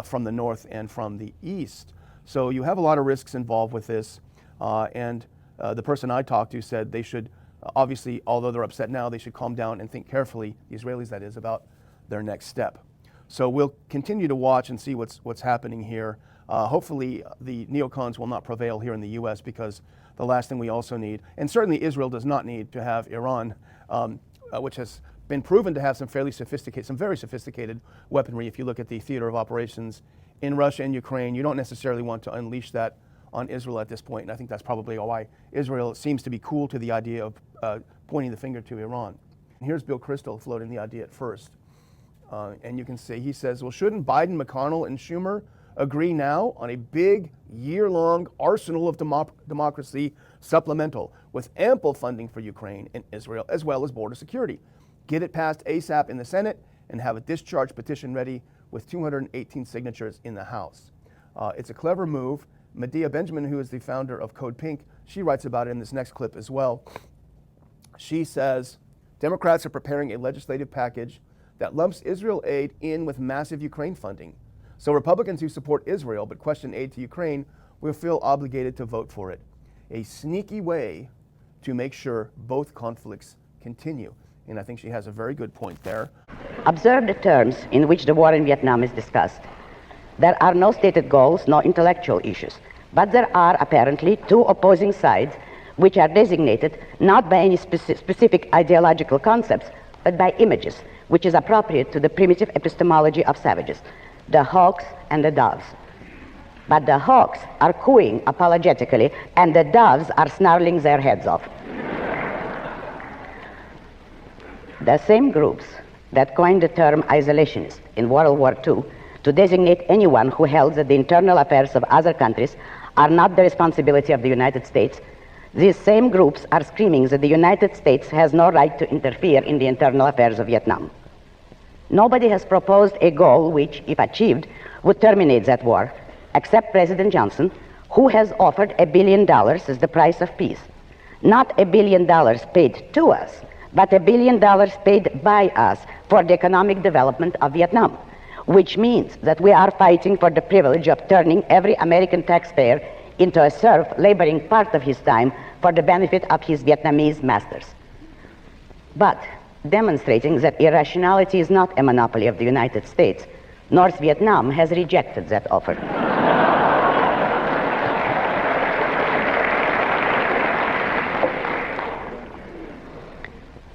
from the north and from the east. So you have a lot of risks involved with this. And the person I talked to said they should, obviously, although they're upset now, they should calm down and think carefully, the Israelis that is, about their next step. So we'll continue to watch and see what's happening here. Hopefully the neocons will not prevail here in the U.S. because the last thing we also need, and certainly Israel does not need to have Iran, which has been proven to have some very sophisticated weaponry. If you look at the theater of operations in Russia and Ukraine, you don't necessarily want to unleash that on Israel at this point. And I think that's probably why Israel seems to be cool to the idea of pointing the finger to Iran. And here's Bill Kristol floating the idea at first. And you can see, he says, well, shouldn't Biden, McConnell, and Schumer agree now on a big year-long arsenal of democracy supplemental with ample funding for Ukraine and Israel, as well as border security? Get it passed ASAP in the Senate and have a discharge petition ready with 218 signatures in the House. It's a clever move. Medea Benjamin, who is the founder of Code Pink, she writes about it in this next clip as well. She says, Democrats are preparing a legislative package that lumps Israel aid in with massive Ukraine funding. So Republicans who support Israel but question aid to Ukraine will feel obligated to vote for it. A sneaky way to make sure both conflicts continue. And I think she has a very good point there. Observe the terms in which the war in Vietnam is discussed. There are no stated goals, no intellectual issues, but there are apparently two opposing sides which are designated not by any specific ideological concepts, but by images, which is appropriate to the primitive epistemology of savages, the hawks and the doves. But the hawks are cooing apologetically, and the doves are snarling their heads off. The same groups that coined the term isolationist in World War II to designate anyone who held that the internal affairs of other countries are not the responsibility of the United States, these same groups are screaming that the United States has no right to interfere in the internal affairs of Vietnam. Nobody has proposed a goal which, if achieved, would terminate that war, except President Johnson, who has offered $1 billion as the price of peace. Not $1 billion paid to us, but $1 billion paid by us for the economic development of Vietnam, which means that we are fighting for the privilege of turning every American taxpayer into a serf laboring part of his time for the benefit of his Vietnamese masters. But demonstrating that irrationality is not a monopoly of the United States, North Vietnam has rejected that offer.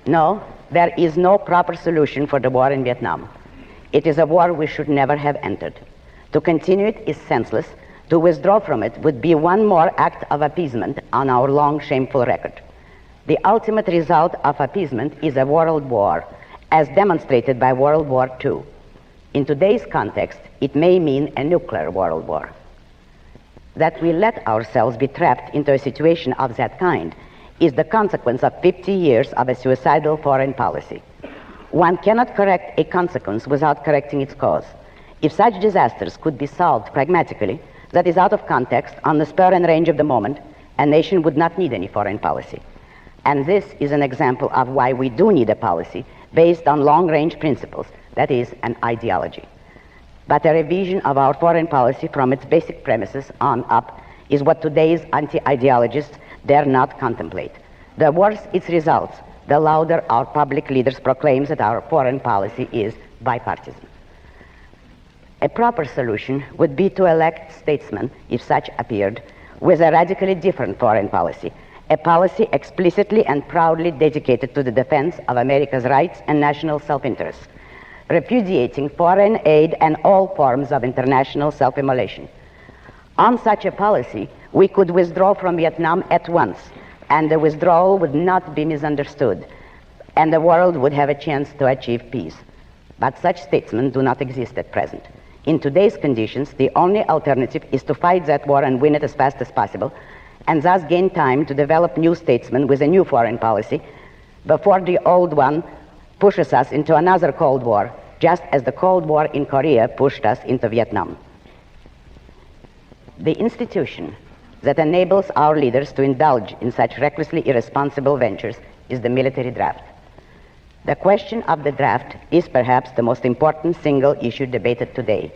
No, there is no proper solution for the war in Vietnam. It is a war we should never have entered. To continue it is senseless. To withdraw from it would be one more act of appeasement on our long, shameful record. The ultimate result of appeasement is a world war, as demonstrated by World War II. In today's context, it may mean a nuclear world war. That we let ourselves be trapped into a situation of that kind is the consequence of 50 years of a suicidal foreign policy. One cannot correct a consequence without correcting its cause. If such disasters could be solved pragmatically, that is out of context, on the spur and range of the moment, a nation would not need any foreign policy. And this is an example of why we do need a policy based on long-range principles, that is, an ideology. But a revision of our foreign policy from its basic premises on up is what today's anti-ideologists dare not contemplate. The worse its results, the louder our public leaders proclaim that our foreign policy is bipartisan. A proper solution would be to elect statesmen, if such appeared, with a radically different foreign policy, a policy explicitly and proudly dedicated to the defense of America's rights and national self-interest, repudiating foreign aid and all forms of international self-immolation. On such a policy, we could withdraw from Vietnam at once, and the withdrawal would not be misunderstood, and the world would have a chance to achieve peace. But such statesmen do not exist at present. In today's conditions, the only alternative is to fight that war and win it as fast as possible, and thus gain time to develop new statesmen with a new foreign policy before the old one pushes us into another Cold War, just as the Cold War in Korea pushed us into Vietnam. The institution that enables our leaders to indulge in such recklessly irresponsible ventures is the military draft. The question of the draft is perhaps the most important single issue debated today,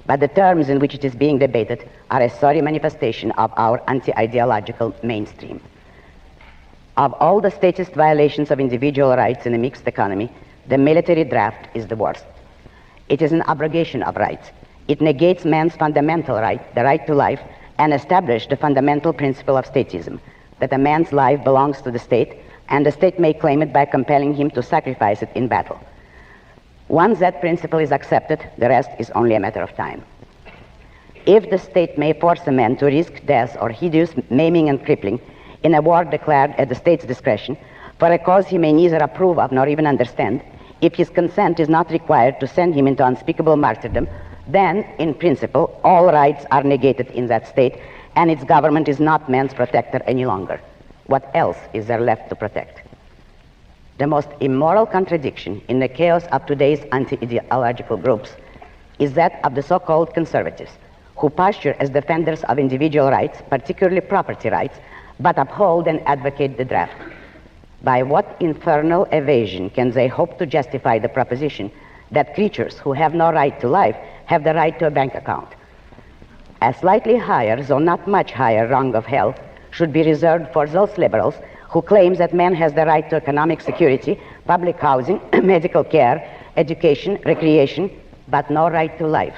but the terms in which it is being debated are a sorry manifestation of our anti-ideological mainstream. Of all the statist violations of individual rights in a mixed economy, the military draft is the worst. It is an abrogation of rights. It negates man's fundamental right, the right to life, and establishes the fundamental principle of statism, that a man's life belongs to the state, and the state may claim it by compelling him to sacrifice it in battle. Once that principle is accepted, the rest is only a matter of time. If the state may force a man to risk death or hideous maiming and crippling in a war declared at the state's discretion, for a cause he may neither approve of nor even understand, if his consent is not required to send him into unspeakable martyrdom, then, in principle, all rights are negated in that state, and its government is not man's protector any longer. What else is there left to protect? The most immoral contradiction in the chaos of today's anti-ideological groups is that of the so-called conservatives, who posture as defenders of individual rights, particularly property rights, but uphold and advocate the draft. By what infernal evasion can they hope to justify the proposition that creatures who have no right to life have the right to a bank account? A slightly higher, though not much higher, rung of hell should be reserved for those liberals who claim that man has the right to economic security, public housing, medical care, education, recreation, but no right to life,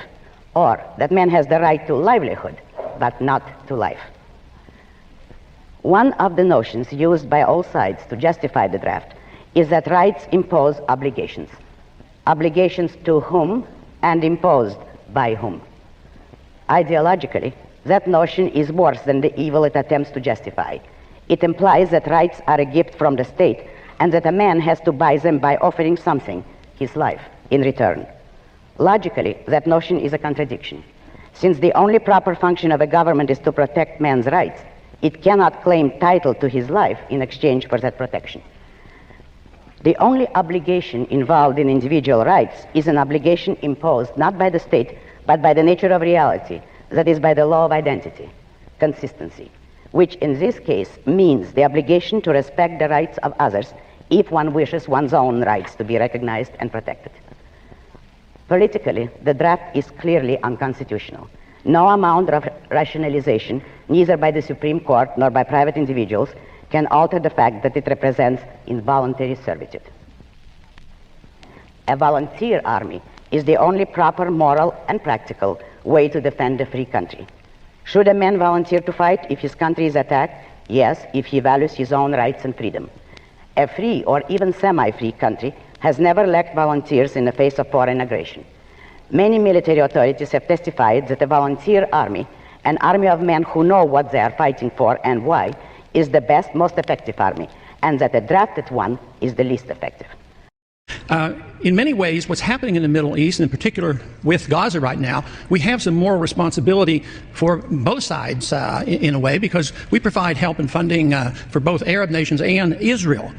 or that man has the right to livelihood, but not to life. One of the notions used by all sides to justify the draft is that rights impose obligations. Obligations to whom and imposed by whom? Ideologically, that notion is worse than the evil it attempts to justify. It implies that rights are a gift from the state and that a man has to buy them by offering something, his life, in return. Logically, that notion is a contradiction. Since the only proper function of a government is to protect man's rights, it cannot claim title to his life in exchange for that protection. The only obligation involved in individual rights is an obligation imposed not by the state, but by the nature of reality, that is, by the law of identity, consistency, which in this case means the obligation to respect the rights of others if one wishes one's own rights to be recognized and protected. Politically, the draft is clearly unconstitutional. No amount of rationalization, neither by the Supreme Court nor by private individuals, can alter the fact that it represents involuntary servitude. A volunteer army is the only proper moral and practical way to defend a free country. Should a man volunteer to fight if his country is attacked? Yes, if he values his own rights and freedom. A free or even semi-free country has never lacked volunteers in the face of foreign aggression. Many military authorities have testified that a volunteer army, an army of men who know what they are fighting for and why, is the best, most effective army, and that a drafted one is the least effective. In many ways, what's happening in the Middle East, and in particular with Gaza right now, we have some moral responsibility for both sides in a way, because we provide help and funding for both Arab nations and Israel.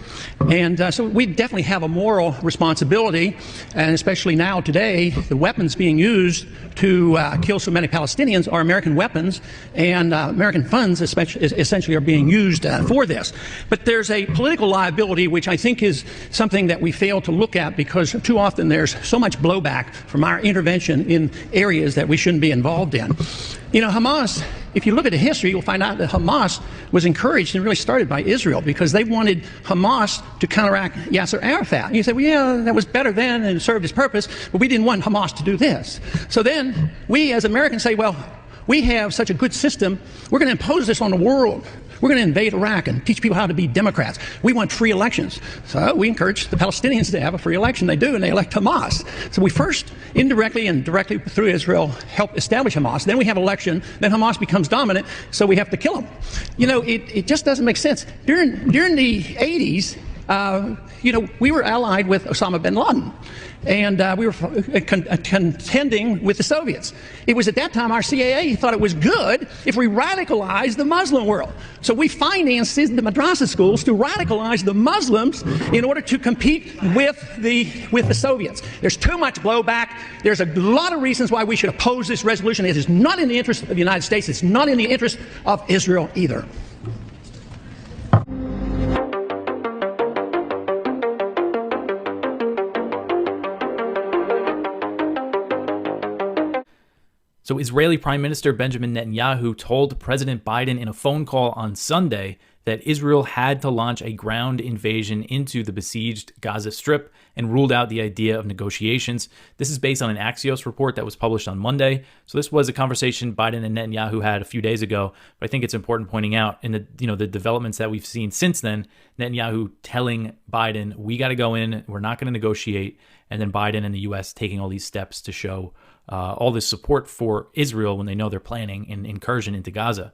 And so we definitely have a moral responsibility, and especially now today, the weapons being used to kill so many Palestinians are American weapons, and American funds essentially are being used for this. But there's a political liability which I think is something that we fail to look at, because too often there's so much blowback from our intervention in areas that we shouldn't be involved in. You know, Hamas, if you look at the history, you'll find out that Hamas was encouraged and really started by Israel, because they wanted Hamas to counteract Yasser Arafat. And you say, well, yeah, that was better then and it served its purpose, but we didn't want Hamas to do this. So then we as Americans say, well, we have such a good system, we're going to impose this on the world. We're going to invade Iraq and teach people how to be Democrats. We want free elections. So we encourage the Palestinians to have a free election. They do, and they elect Hamas. So we first, indirectly and directly through Israel, help establish Hamas. Then we have election. Then Hamas becomes dominant, so we have to kill them. You know, it just doesn't make sense. During the 80s, we were allied with Osama bin Laden, and we were contending with the Soviets. It was at that time our CIA thought it was good if we radicalized the Muslim world. So we financed the madrasa schools to radicalize the Muslims in order to compete with the Soviets. There's too much blowback. There's a lot of reasons why we should oppose this resolution. It is not in the interest of the United States. It's not in the interest of Israel either. So Israeli Prime Minister Benjamin Netanyahu told President Biden in a phone call on Sunday that Israel had to launch a ground invasion into the besieged Gaza Strip and ruled out the idea of negotiations. This is based on an Axios report that was published on Monday. So this was a conversation Biden and Netanyahu had a few days ago. But I think it's important pointing out in the developments that we've seen since then, Netanyahu telling Biden, we got to go in, we're not going to negotiate. And then Biden and the U.S. taking all these steps to show all this support for Israel when they know they're planning an incursion into Gaza.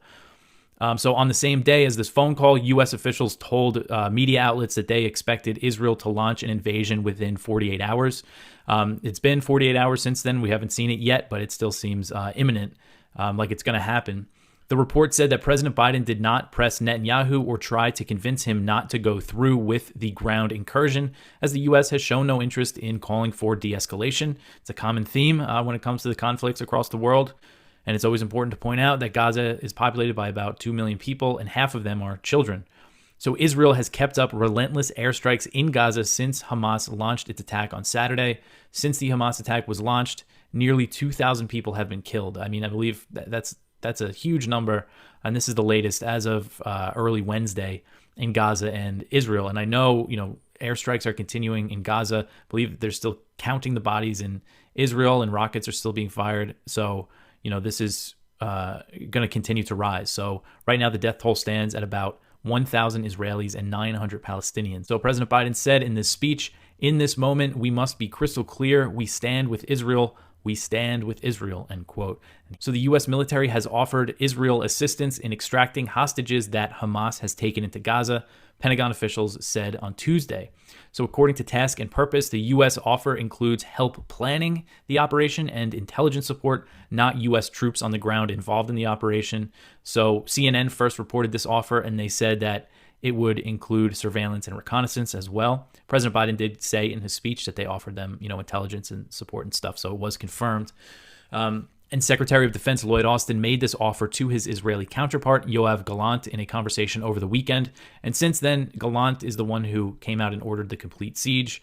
So on the same day as this phone call, U.S. officials told media outlets that they expected Israel to launch an invasion within 48 hours. It's been 48 hours since then. We haven't seen it yet, but it still seems imminent, like it's going to happen. The report said that President Biden did not press Netanyahu or try to convince him not to go through with the ground incursion, as the U.S. has shown no interest in calling for de-escalation. It's a common theme when it comes to the conflicts across the world. And it's always important to point out that Gaza is populated by about 2 million people, and half of them are children. So Israel has kept up relentless airstrikes in Gaza since Hamas launched its attack on Saturday. Since the Hamas attack was launched, nearly 2,000 people have been killed. I mean, I believe that's a huge number, and this is the latest as of early Wednesday in Gaza and Israel. And I know, airstrikes are continuing in Gaza. I believe they're still counting the bodies in Israel, and rockets are still being fired. So, this is going to continue to rise. So right now the death toll stands at about 1,000 Israelis and 900 Palestinians. So President Biden said in this speech, in this moment, we must be crystal clear. We stand with Israel. We stand with Israel, end quote. So the U.S. military has offered Israel assistance in extracting hostages that Hamas has taken into Gaza, Pentagon officials said on Tuesday. So according to Task and Purpose, the U.S. offer includes help planning the operation and intelligence support, not U.S. troops on the ground involved in the operation. So CNN first reported this offer, and they said that it would include surveillance and reconnaissance as well. President Biden did say in his speech that they offered them, intelligence and support and stuff. So it was confirmed. And Secretary of Defense Lloyd Austin made this offer to his Israeli counterpart, Yoav Gallant, in a conversation over the weekend. And since then, Gallant is the one who came out and ordered the complete siege,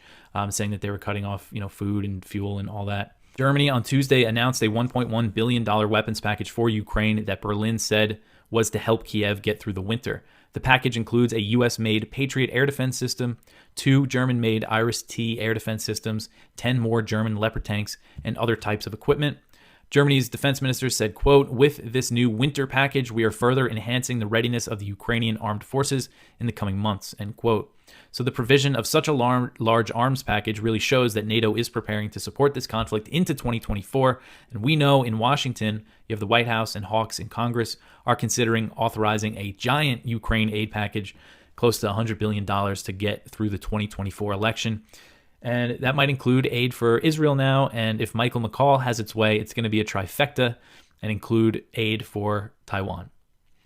saying that they were cutting off, food and fuel and all that. Germany on Tuesday announced a $1.1 billion weapons package for Ukraine that Berlin said was to help Kiev get through the winter. The package includes a U.S.-made Patriot air defense system, 2 German-made Iris-T air defense systems, 10 more German Leopard tanks, and other types of equipment. Germany's defense minister said, quote, with this new winter package, we are further enhancing the readiness of the Ukrainian armed forces in the coming months, end quote. So the provision of such a large arms package really shows that NATO is preparing to support this conflict into 2024. And we know in Washington, you have the White House and hawks in Congress are considering authorizing a giant Ukraine aid package, close to $100 billion to get through the 2024 election. And that might include aid for Israel now. And if Michael McCall has its way, it's going to be a trifecta and include aid for Taiwan.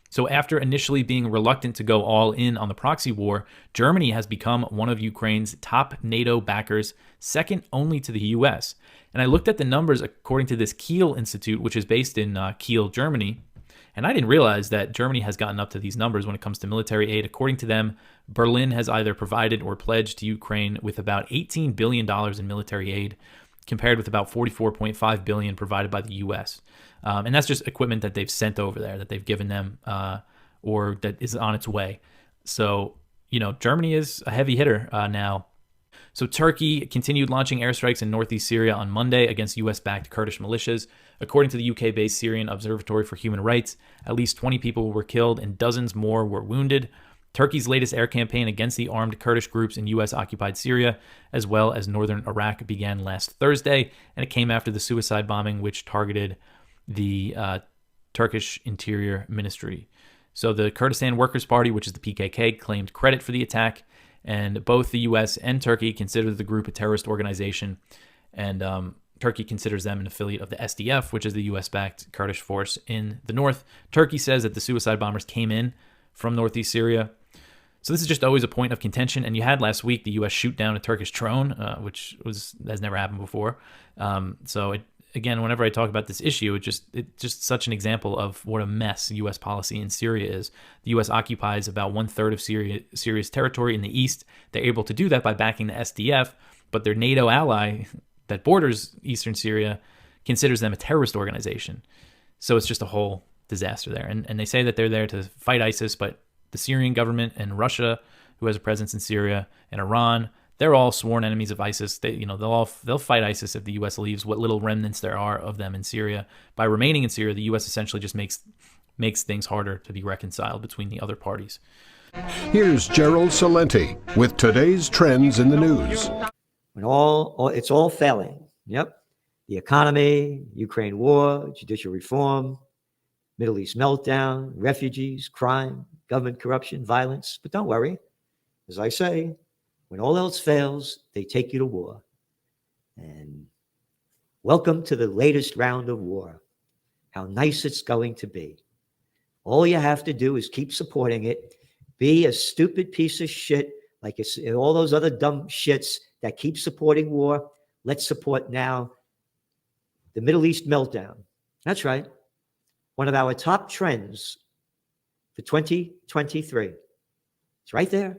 So after initially being reluctant to go all in on the proxy war, Germany has become one of Ukraine's top NATO backers, second only to the U.S. And I looked at the numbers according to this Kiel Institute, which is based in Kiel, Germany. And I didn't realize that Germany has gotten up to these numbers when it comes to military aid. According to them, Berlin has either provided or pledged to Ukraine with about $18 billion in military aid, compared with about $44.5 billion provided by the U.S. And that's just equipment that they've sent over there, that they've given them, or that is on its way. So, Germany is a heavy hitter now. So Turkey continued launching airstrikes in northeast Syria on Monday against U.S.-backed Kurdish militias. According to the UK-based Syrian Observatory for Human Rights, at least 20 people were killed and dozens more were wounded. Turkey's latest air campaign against the armed Kurdish groups in U.S.-occupied Syria, as well as northern Iraq, began last Thursday, and it came after the suicide bombing which targeted the Turkish Interior Ministry. So the Kurdistan Workers' Party, which is the PKK, claimed credit for the attack, And both the U.S. and Turkey consider the group a terrorist organization, and Turkey considers them an affiliate of the SDF, which is the U.S.-backed Kurdish force in the north. Turkey says that the suicide bombers came in from northeast Syria. So this is just always a point of contention. And you had last week the U.S. shoot down a Turkish drone, which has never happened before. Again, whenever I talk about this issue, it's just such an example of what a mess U.S. policy in Syria is. The U.S. occupies about 1/3 of Syria's territory in the east. They're able to do that by backing the SDF, but their NATO ally that borders eastern Syria considers them a terrorist organization. So it's just a whole disaster there. And they say that they're there to fight ISIS, but the Syrian government and Russia, who has a presence in Syria, and Iran, they're all sworn enemies of ISIS. They'll fight ISIS if the U.S. leaves what little remnants there are of them in Syria. By remaining in Syria, the U.S. essentially just makes things harder to be reconciled between the other parties. Here's Gerald Salenti with today's trends in the news. When it's all failing. Yep. The economy, Ukraine war, judicial reform, Middle East meltdown, refugees, crime, government corruption, violence. But don't worry. As I say, when all else fails, they take you to war. And welcome to the latest round of war. How nice it's going to be. All you have to do is keep supporting it. Be a stupid piece of shit like all those other dumb shits that keep supporting war. Let's support now the Middle East meltdown. That's right. One of our top trends for 2023. It's right there.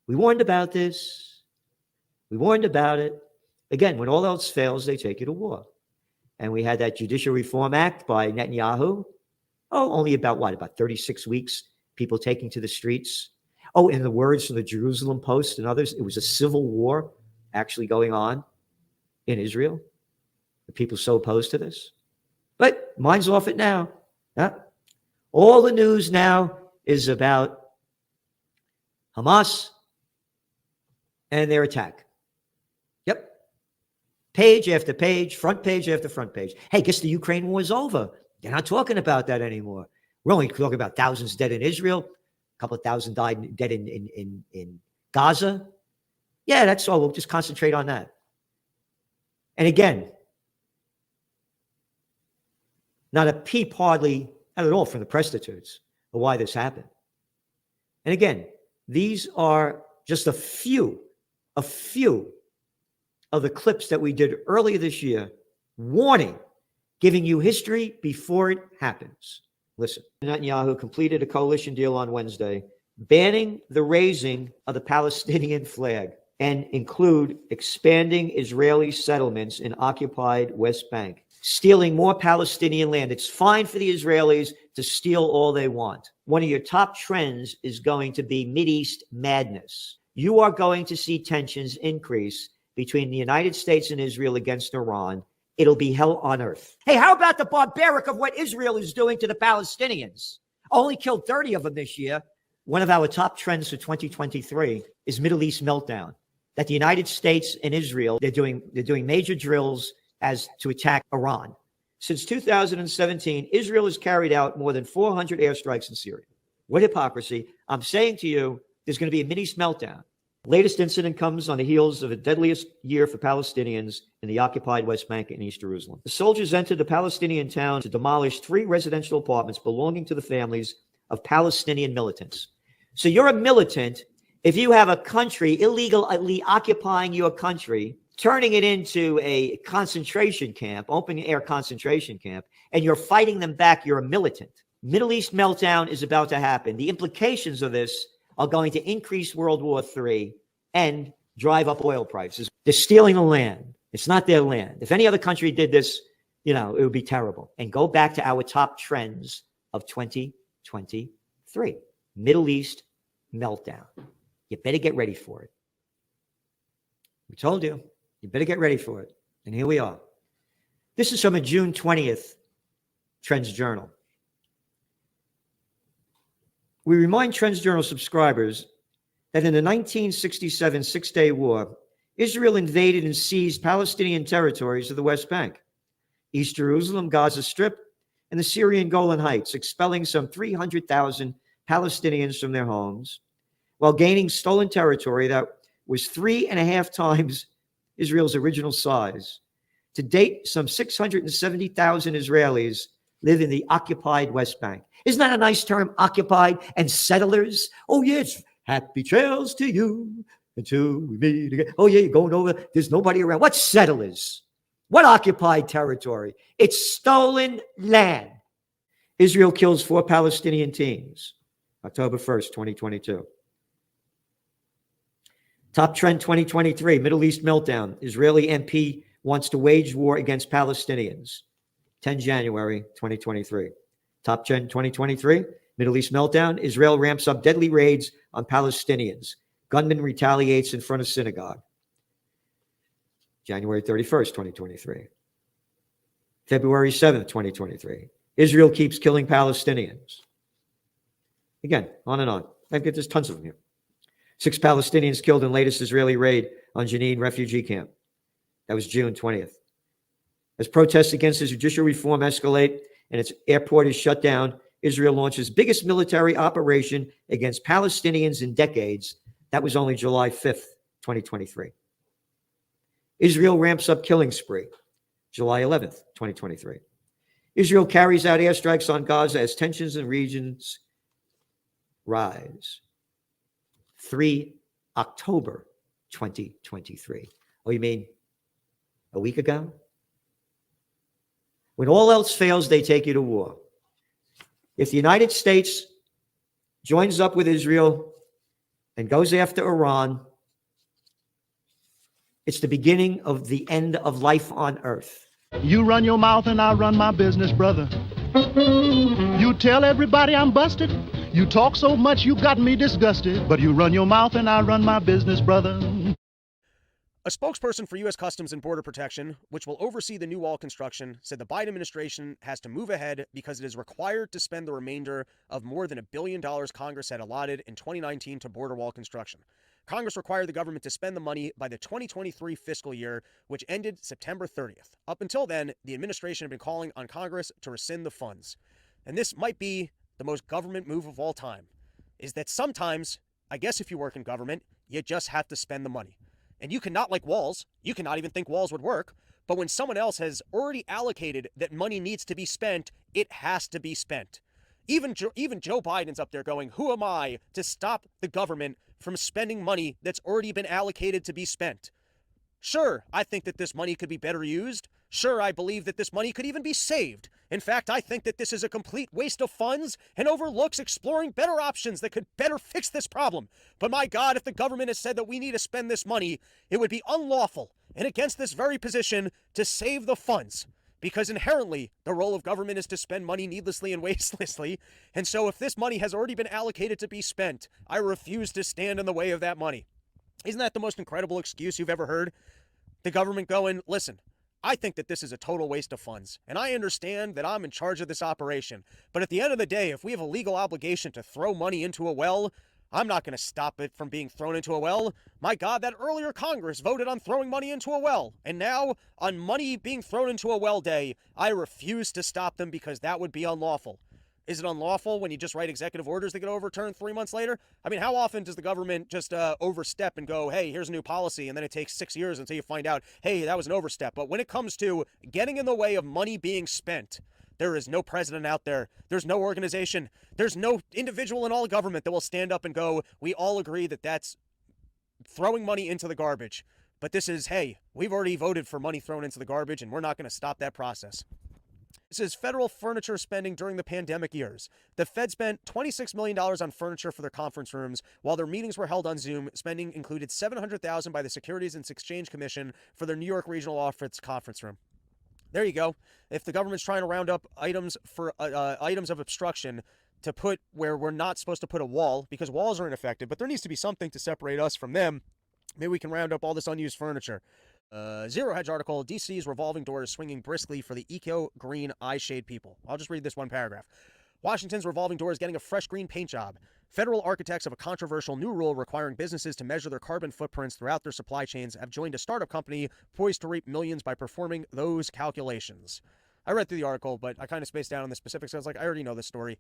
We warned about this. We warned about it. Again, when all else fails, they take you to war. And we had that Judicial Reform Act by Netanyahu. Only about 36 weeks, people taking to the streets. In the words from the Jerusalem Post and others, it was a civil war actually going on in Israel. The people so opposed to this. But mine's off it now. All the news now is about Hamas and their attack. Yep. Page after page, front page after front page. Hey, guess the Ukraine war is over. They're not talking about that anymore. We're only talking about thousands dead in Israel, a couple of thousand dead in Gaza. Yeah, that's all. We'll just concentrate on that. And again, not a peep hardly, not at all from the prostitutes of why this happened. And again, these are just a few of the clips that we did earlier this year, warning, giving you history before it happens. Listen, Netanyahu completed a coalition deal on Wednesday, banning the raising of the Palestinian flag and include expanding Israeli settlements in occupied West Bank, stealing more Palestinian land. It's fine for the Israelis to steal all they want. One of your top trends is going to be Mideast madness. You are going to see tensions increase between the United States and Israel against Iran. It'll be hell on earth. Hey, how about the barbaric of what Israel is doing to the Palestinians? Only killed 30 of them this year. One of our top trends for 2023 is Middle East meltdown. That the United States and Israel, they're doing major drills as to attack Iran. Since 2017, Israel has carried out more than 400 airstrikes in Syria. What hypocrisy. I'm saying to you, there's going to be a Mideast meltdown. Latest incident comes on the heels of the deadliest year for Palestinians in the occupied West Bank and East Jerusalem. The soldiers entered the Palestinian town to demolish 3 residential apartments belonging to the families of Palestinian militants. So you're a militant if you have a country illegally occupying your country, turning it into a concentration camp, open air concentration camp, and you're fighting them back, you're a militant. Middle East meltdown is about to happen. The implications of this are going to increase World War III and drive up oil prices. They're stealing the land. It's not their land. If any other country did this, it would be terrible. And go back to our top trends of 2023. Middle East meltdown. You better get ready for it. We told you. You better get ready for it. And here we are. This is from a June 20th Trends Journal. We remind Trends Journal subscribers that in the 1967 Six-Day War, Israel invaded and seized Palestinian territories of the West Bank, East Jerusalem, Gaza Strip, and the Syrian Golan Heights, expelling some 300,000 Palestinians from their homes. while gaining stolen territory that was 3.5 times Israel's original size. To date, some 670,000 Israelis live in the occupied West Bank. Isn't that a nice term, occupied and settlers? Oh, yeah, it's happy trails to you until we meet again. Oh, yeah, you're going over. There's nobody around. What settlers? What occupied territory? It's stolen land. Israel kills 4 Palestinian teens. October 1st, 2022. Top trend 2023, Middle East meltdown. Israeli MP wants to wage war against Palestinians. 10 January 2023. Top trend 2023, Middle East meltdown. Israel ramps up deadly raids on Palestinians. Gunman retaliates in front of synagogue. January 31st, 2023. February 7th, 2023. Israel keeps killing Palestinians. Again, on and on. There's tons of them here. 6 Palestinians killed in latest Israeli raid on Jenin refugee camp. That was June 20th. As protests against the judicial reform escalate and its airport is shut down, Israel launches biggest military operation against Palestinians in decades. That was only July 5th, 2023. Israel ramps up killing spree. July 11th, 2023. Israel carries out airstrikes on Gaza as tensions in regions rise. 3 October 2023. Oh, you mean a week ago? When all else fails, they take you to war. If the United States joins up with Israel and goes after Iran, it's the beginning of the end of life on earth. You run your mouth and I run my business, brother. You tell everybody I'm busted. You talk so much you got me disgusted. But you run your mouth and I run my business, brother. A spokesperson for U.S. Customs and Border Protection, which will oversee the new wall construction, said the Biden administration has to move ahead because it is required to spend the remainder of more than $1 billion Congress had allotted in 2019 to border wall construction. Congress required the government to spend the money by the 2023 fiscal year, which ended September 30th. Up until then, the administration had been calling on Congress to rescind the funds. And this might be the most government move of all time, is that sometimes, I guess if you work in government, you just have to spend the money. And you cannot like walls. You cannot even think walls would work. But when someone else has already allocated that money needs to be spent, it has to be spent. Even Joe Biden's up there going, who am I to stop the government from spending money that's already been allocated to be spent? Sure, I think that this money could be better used. Sure, I believe that this money could even be saved. In fact, I think that this is a complete waste of funds and overlooks exploring better options that could better fix this problem. But my God, if the government has said that we need to spend this money, it would be unlawful and against this very position to save the funds. Because inherently, the role of government is to spend money needlessly and wastelessly. And so if this money has already been allocated to be spent, I refuse to stand in the way of that money. Isn't that the most incredible excuse you've ever heard? The government going, listen, I think that this is a total waste of funds, and I understand that I'm in charge of this operation. But at the end of the day, if we have a legal obligation to throw money into a well, I'm not going to stop it from being thrown into a well. My God, that earlier Congress voted on throwing money into a well. And now, on money being thrown into a well day, I refuse to stop them because that would be unlawful. Is it unlawful when you just write executive orders that get overturned 3 months later? I mean, how often does the government just overstep and go, hey, here's a new policy, and then it takes 6 years until you find out, hey, that was an overstep. But when it comes to getting in the way of money being spent, there is no president out there. There's no organization. There's no individual in all government that will stand up and go, we all agree that that's throwing money into the garbage. But this is, hey, we've already voted for money thrown into the garbage, and we're not going to stop that process. This is federal furniture spending during the pandemic years. The Fed spent $26 million on furniture for their conference rooms, while their meetings were held on Zoom. Spending included $700,000 by the Securities and Exchange Commission for their New York regional office conference room. There you go. If the government's trying to round up items for items of obstruction to put where we're not supposed to put a wall, because walls are ineffective, but there needs to be something to separate us from them. Maybe we can round up all this unused furniture. Zero Hedge article, DC's revolving door is swinging briskly for the eco-green eye shade people. I'll just read this one paragraph. Washington's revolving door is getting a fresh green paint job. Federal architects of a controversial new rule requiring businesses to measure their carbon footprints throughout their supply chains have joined a startup company poised to reap millions by performing those calculations. I read through the article, but I kind of spaced out on the specifics. I was like, I already know this story.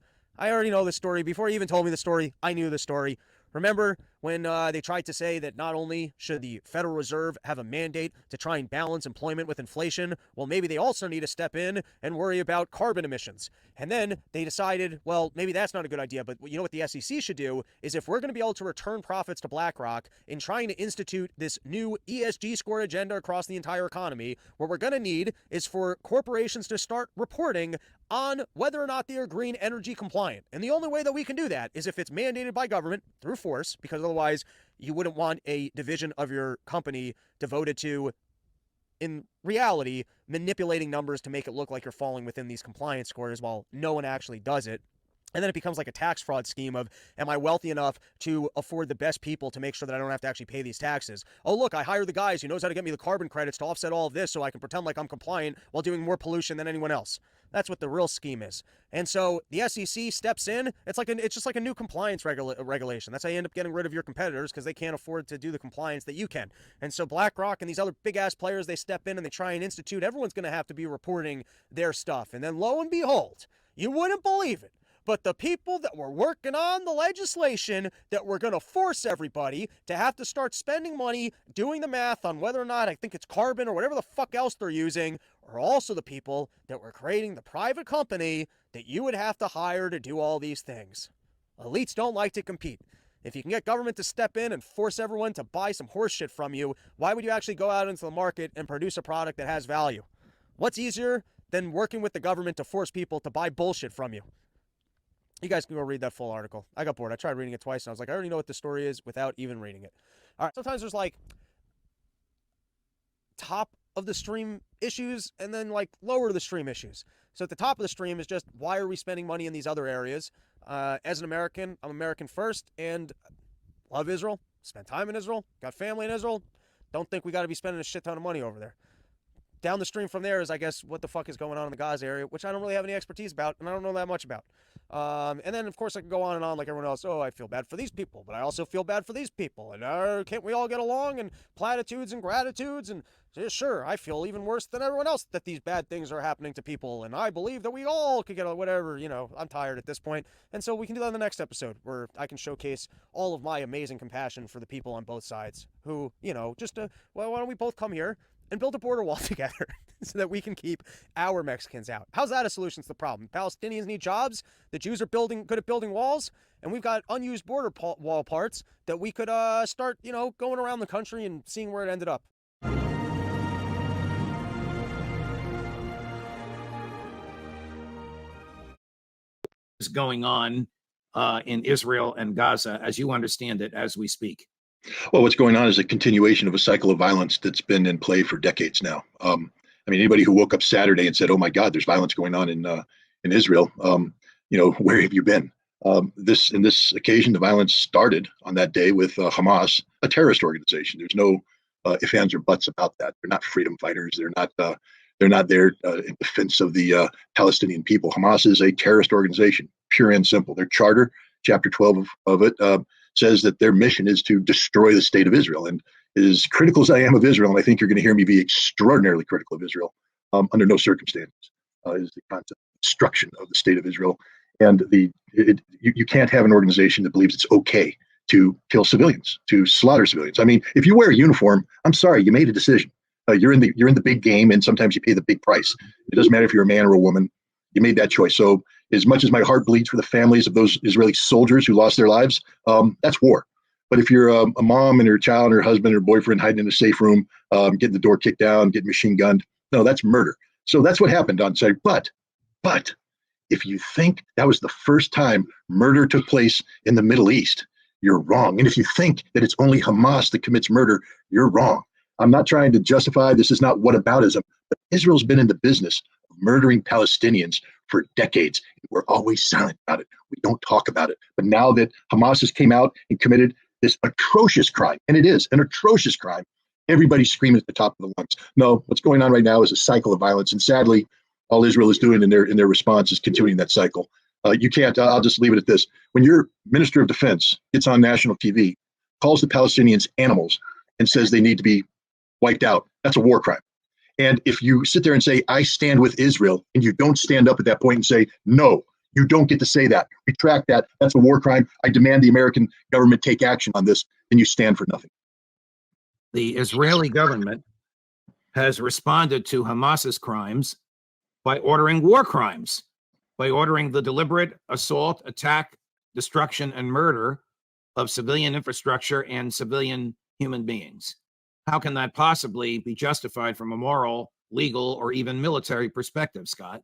Before he even told me the story, I knew the story. Remember when they tried to say that not only should the Federal Reserve have a mandate to try and balance employment with inflation, well, maybe they also need to step in and worry about carbon emissions. And then they decided, well, maybe that's not a good idea, but you know what the SEC should do is, if we're going to be able to return profits to BlackRock in trying to institute this new ESG score agenda across the entire economy, what we're going to need is for corporations to start reporting on whether or not they are green energy compliant. And the only way that we can do that is if it's mandated by government through force, because otherwise you wouldn't want a division of your company devoted to, in reality, manipulating numbers to make it look like you're falling within these compliance scores while no one actually does it. And then it becomes like a tax fraud scheme of, am I wealthy enough to afford the best people to make sure that I don't have to actually pay these taxes? Oh, look, I hire the guys who knows how to get me the carbon credits to offset all of this so I can pretend like I'm compliant while doing more pollution than anyone else. That's what the real scheme is. And so the SEC steps in. It's just like a new compliance regulation. That's how you end up getting rid of your competitors, because they can't afford to do the compliance that you can. And so BlackRock and these other big-ass players, they step in and they try and institute. Everyone's going to have to be reporting their stuff. And then lo and behold, you wouldn't believe it, but the people that were working on the legislation that were going to force everybody to have to start spending money doing the math on whether or not, I think it's carbon or whatever the fuck else they're using, are also the people that were creating the private company that you would have to hire to do all these things. Elites don't like to compete. If you can get government to step in and force everyone to buy some horse shit from you, why would you actually go out into the market and produce a product that has value? What's easier than working with the government to force people to buy bullshit from you? You guys can go read that full article. I got bored. I tried reading it twice, and I was like, I already know what the story is without even reading it. All right, sometimes there's like top of the stream issues and then like lower the stream issues. So at the top of the stream is just, why are we spending money in these other areas? As an American, I'm American first and love Israel, spend time in Israel, got family in Israel. Don't think we got to be spending a shit ton of money over there. Down the stream from there is, I guess, what the fuck is going on in the Gaza area, which I don't really have any expertise about, and I don't know that much about. And then, of course, I can go on and on like everyone else. Oh, I feel bad for these people, but I also feel bad for these people. And can't we all get along? And platitudes and gratitudes. And sure, I feel even worse than everyone else that these bad things are happening to people. And I believe that we all could get whatever, I'm tired at this point. And so we can do that in the next episode, where I can showcase all of my amazing compassion for the people on both sides who, just, why don't we both come here and build a border wall together so that we can keep our Mexicans out. How's that a solution to the problem? Palestinians need jobs. The Jews are good at building walls. And we've got unused border wall parts that we could start, going around the country and seeing where it ended up. Is going on in Israel and Gaza, as you understand it, as we speak? Well, what's going on is a continuation of a cycle of violence that's been in play for decades now. Anybody who woke up Saturday and said, "Oh my God, there's violence going on in Israel," where have you been? In this occasion, the violence started on that day with Hamas, a terrorist organization. There's no ifs, ands, or buts about that. They're not freedom fighters. They're not there in defense of the Palestinian people. Hamas is a terrorist organization, pure and simple. Their charter, chapter 12 of it, says that their mission is to destroy the state of Israel. And as critical as I am of Israel, and I think you're going to hear me be extraordinarily critical of Israel, under no circumstances is the concept of destruction of the state of Israel. And you can't have an organization that believes it's okay to kill civilians, to slaughter civilians. If you wear a uniform, I'm sorry, you made a decision. You're in the big game, and sometimes you pay the big price. It doesn't matter if you're a man or a woman. You made that choice. So as much as my heart bleeds for the families of those Israeli soldiers who lost their lives, that's war. But if you're a mom and her child and her husband or boyfriend hiding in a safe room, getting the door kicked down, getting machine gunned, no, that's murder. So that's what happened on Saturday. But if you think that was the first time murder took place in the Middle East, you're wrong. And if you think that it's only Hamas that commits murder, you're wrong. I'm not trying to justify, this is not whataboutism, but Israel's been in the business of murdering Palestinians for decades. We're always silent about it. We don't talk about it. But now that Hamas has came out and committed this atrocious crime, and it is an atrocious crime, everybody's screaming at the top of the lungs. No, what's going on right now is a cycle of violence. And sadly, all Israel is doing in their response is continuing that cycle. You can't, I'll just leave it at this. When your Minister of Defense gets on national TV, calls the Palestinians animals, and says they need to be wiped out, that's a war crime. And if you sit there and say, I stand with Israel, and you don't stand up at that point and say, no, You don't get to say that. Retract that. That's a war crime. I demand the American government take action on this. And you stand for nothing. The Israeli government has responded to Hamas's crimes by ordering war crimes, by ordering the deliberate assault, attack, destruction, and murder of civilian infrastructure and civilian human beings. How can that possibly be justified from a moral, legal, or even military perspective, Scott?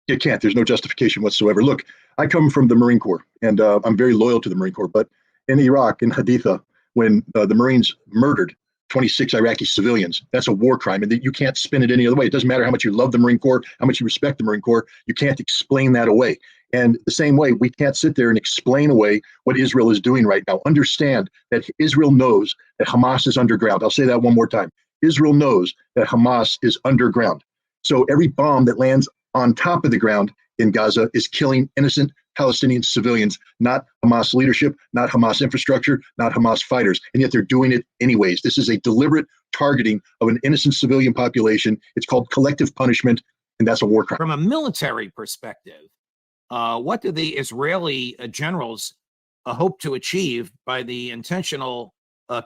You can't. There's no justification whatsoever. Look, I come from the Marine Corps, and I'm very loyal to the Marine Corps. But in Iraq, in Haditha, when the Marines murdered 26 Iraqi civilians, that's a war crime, and you can't spin it any other way. It doesn't matter how much you love the Marine Corps, how much you respect the Marine Corps. You can't explain that away. And the same way, we can't sit there and explain away what Israel is doing right now. Understand that Israel knows that Hamas is underground. I'll say that one more time. Israel knows that Hamas is underground. So every bomb that lands on top of the ground in Gaza is killing innocent Palestinian civilians, not Hamas leadership, not Hamas infrastructure, not Hamas fighters. And yet they're doing it anyways. This is a deliberate targeting of an innocent civilian population. It's called collective punishment, and that's a war crime. From a military perspective, what do the Israeli generals hope to achieve by the intentional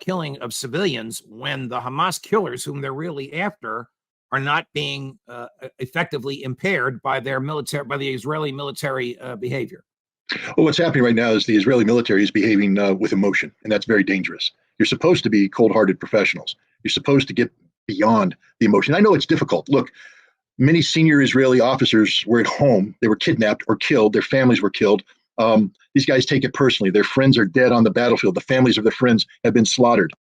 killing of civilians when the Hamas killers, whom they're really after, are not being effectively impaired by their military, by the Israeli military behavior? Well, what's happening right now is the Israeli military is behaving with emotion, and that's very dangerous. You're supposed to be cold-hearted professionals. You're supposed to get beyond the emotion. I know it's difficult. Look, many senior Israeli officers were at home. They were kidnapped or killed. Their families were killed. These guys take it personally. Their friends are dead on the battlefield. The families of their friends have been slaughtered.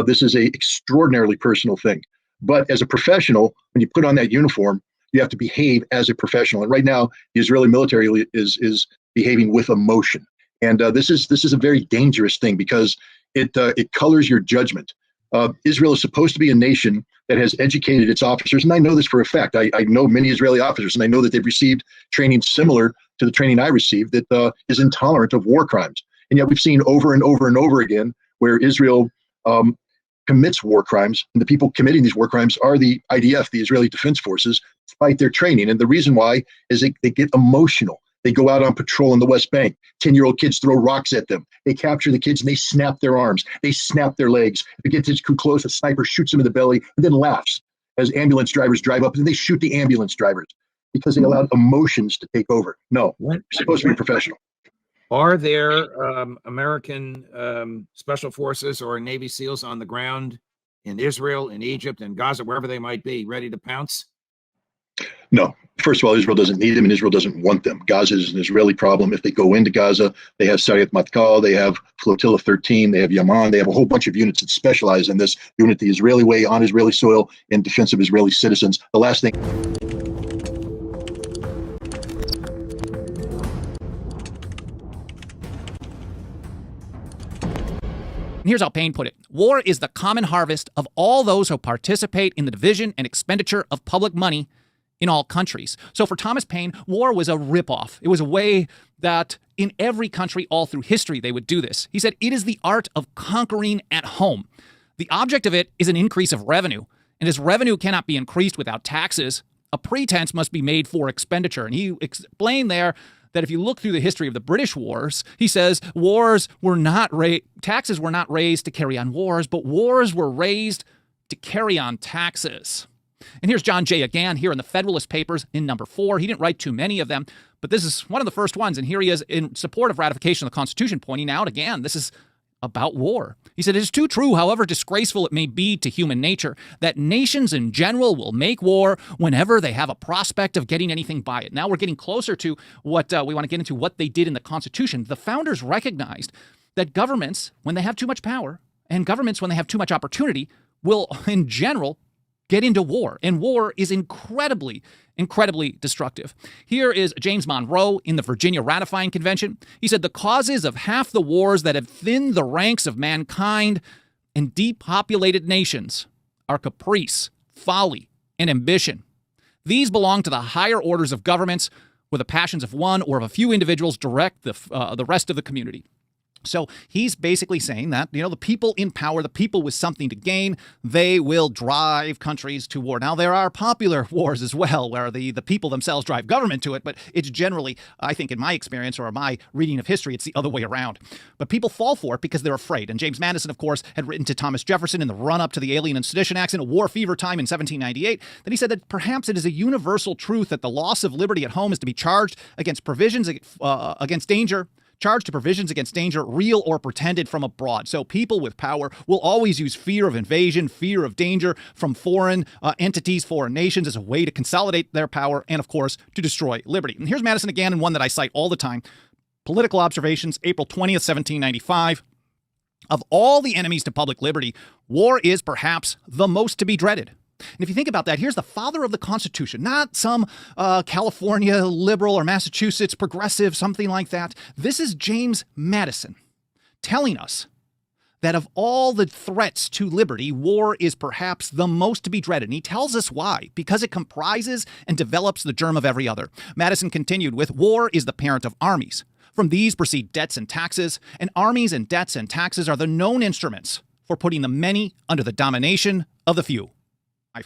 This is an extraordinarily personal thing. But as a professional, when you put on that uniform, you have to behave as a professional. And right now, the Israeli military is behaving with emotion. And this is a very dangerous thing because it colors your judgment. Israel is supposed to be a nation that has educated its officers. And I know this for a fact. I know many Israeli officers, and I know that they've received training similar to the training I received that is intolerant of war crimes. And yet we've seen over and over and over again where Israel commits war crimes, and the people committing these war crimes are the IDF, the Israeli Defense Forces, despite their training. And the reason why is they get emotional. They go out on patrol in the West Bank. 10-year-old kids throw rocks at them. They capture the kids and they snap their arms. They snap their legs. If it gets too close, a sniper shoots them in the belly and then laughs as ambulance drivers drive up and they shoot the ambulance drivers because they allowed emotions to take over. No, you're supposed to be professional. Are there American special forces or Navy SEALs on the ground in Israel, in Egypt, in Gaza, wherever they might be, ready to pounce? No. First of all, Israel doesn't need them and Israel doesn't want them. Gaza is an Israeli problem. If they go into Gaza, they have Sariyat Matkal, they have Flotilla 13, they have Yaman, they have a whole bunch of units that specialize in this, doing it the Israeli way on Israeli soil in defense of Israeli citizens. The last thing. And here's how Payne put it. War is the common harvest of all those who participate in the division and expenditure of public money in all countries. So for Thomas Paine, war was a ripoff. It was a way that in every country all through history they would do this. He said, it is the art of conquering at home. The object of it is an increase of revenue. And as revenue cannot be increased without taxes, a pretense must be made for expenditure. And he explained there that if you look through the history of the British wars, he says taxes were not raised to carry on wars, but wars were raised to carry on taxes. And here's John Jay again here in the Federalist Papers in number 4. He didn't write too many of them, but this is one of the first ones. And here he is in support of ratification of the Constitution, pointing out again, this is about war. He said, it is too true, however disgraceful it may be to human nature, that nations in general will make war whenever they have a prospect of getting anything by it. Now we're getting closer to what we want to get into, what they did in the Constitution. The founders recognized that governments, when they have too much power, and governments, when they have too much opportunity, will, in general, get into war. And war is incredibly destructive. Here is James Monroe in the Virginia Ratifying Convention. He said, the causes of half the wars that have thinned the ranks of mankind and depopulated nations are caprice, folly, and ambition. These belong to the higher orders of governments, where the passions of one or of a few individuals direct the rest of the community. So he's basically saying that, the people in power, the people with something to gain, they will drive countries to war. Now, there are popular wars as well, where the people themselves drive government to it, but it's generally, I think in my experience or my reading of history, it's the other way around. But people fall for it because they're afraid. And James Madison, of course, had written to Thomas Jefferson in the run-up to the Alien and Sedition Acts in a war fever time in 1798, that he said that perhaps it is a universal truth that the loss of liberty at home is to be charged against provisions against danger, charged to provisions against danger, real or pretended, from abroad. So people with power will always use fear of invasion, fear of danger from foreign entities, foreign nations, as a way to consolidate their power and, of course, to destroy liberty. And here's Madison again, and one that I cite all the time. Political Observations, April 20th, 1795. Of all the enemies to public liberty, war is perhaps the most to be dreaded. And if you think about that, here's the father of the Constitution, not some California liberal or Massachusetts progressive, something like that. This is James Madison telling us that of all the threats to liberty, war is perhaps the most to be dreaded. And he tells us why, because it comprises and develops the germ of every other. Madison continued with, war is the parent of armies. From these proceed debts and taxes, and armies and debts and taxes are the known instruments for putting the many under the domination of the few.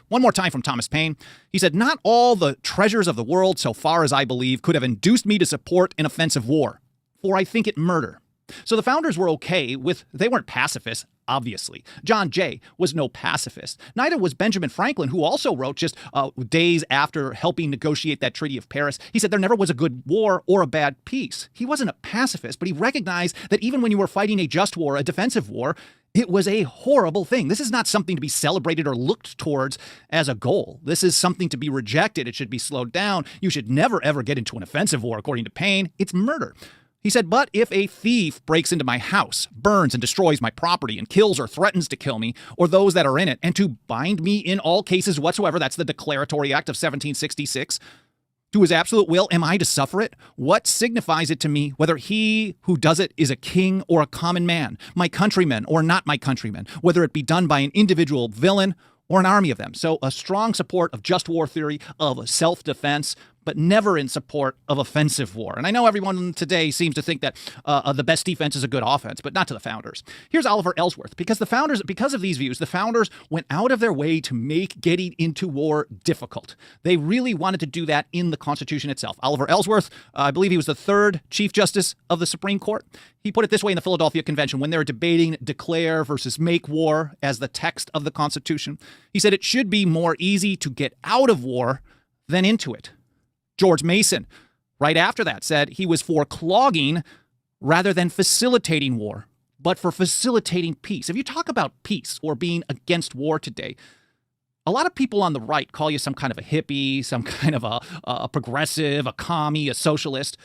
One more time from Thomas Paine. He said, not all the treasures of the world, so far as I believe, could have induced me to support an offensive war, for I think it murder. So the founders were okay with, they weren't pacifists, obviously. John Jay was no pacifist. Neither was Benjamin Franklin, who also wrote just days after helping negotiate that Treaty of Paris. He said there never was a good war or a bad peace. He wasn't a pacifist, but he recognized that even when you were fighting a just war, a defensive war, it was a horrible thing. This is not something to be celebrated or looked towards as a goal. This is something to be rejected. It should be slowed down. You should never, ever get into an offensive war, according to Paine. It's murder. He said, but if a thief breaks into my house, burns and destroys my property, and kills or threatens to kill me, or those that are in it, and to bind me in all cases whatsoever, that's the Declaratory Act of 1766, to his absolute will, am I to suffer it? What signifies it to me whether he who does it is a king or a common man, my countrymen or not my countrymen, whether it be done by an individual villain or an army of them? So a strong support of just war theory, of self-defense, but never in support of offensive war. And I know everyone today seems to think that the best defense is a good offense, but not to the founders. Here's Oliver Ellsworth. Because of these views, the founders went out of their way to make getting into war difficult. They really wanted to do that in the Constitution itself. Oliver Ellsworth, I believe he was the third Chief Justice of the Supreme Court. He put it this way in the Philadelphia Convention when they were debating declare versus make war as the text of the Constitution. He said it should be more easy to get out of war than into it. George Mason, right after that, said he was for clogging rather than facilitating war, but for facilitating peace. If you talk about peace or being against war today, a lot of people on the right call you some kind of a hippie, some kind of a progressive, a commie, a socialist.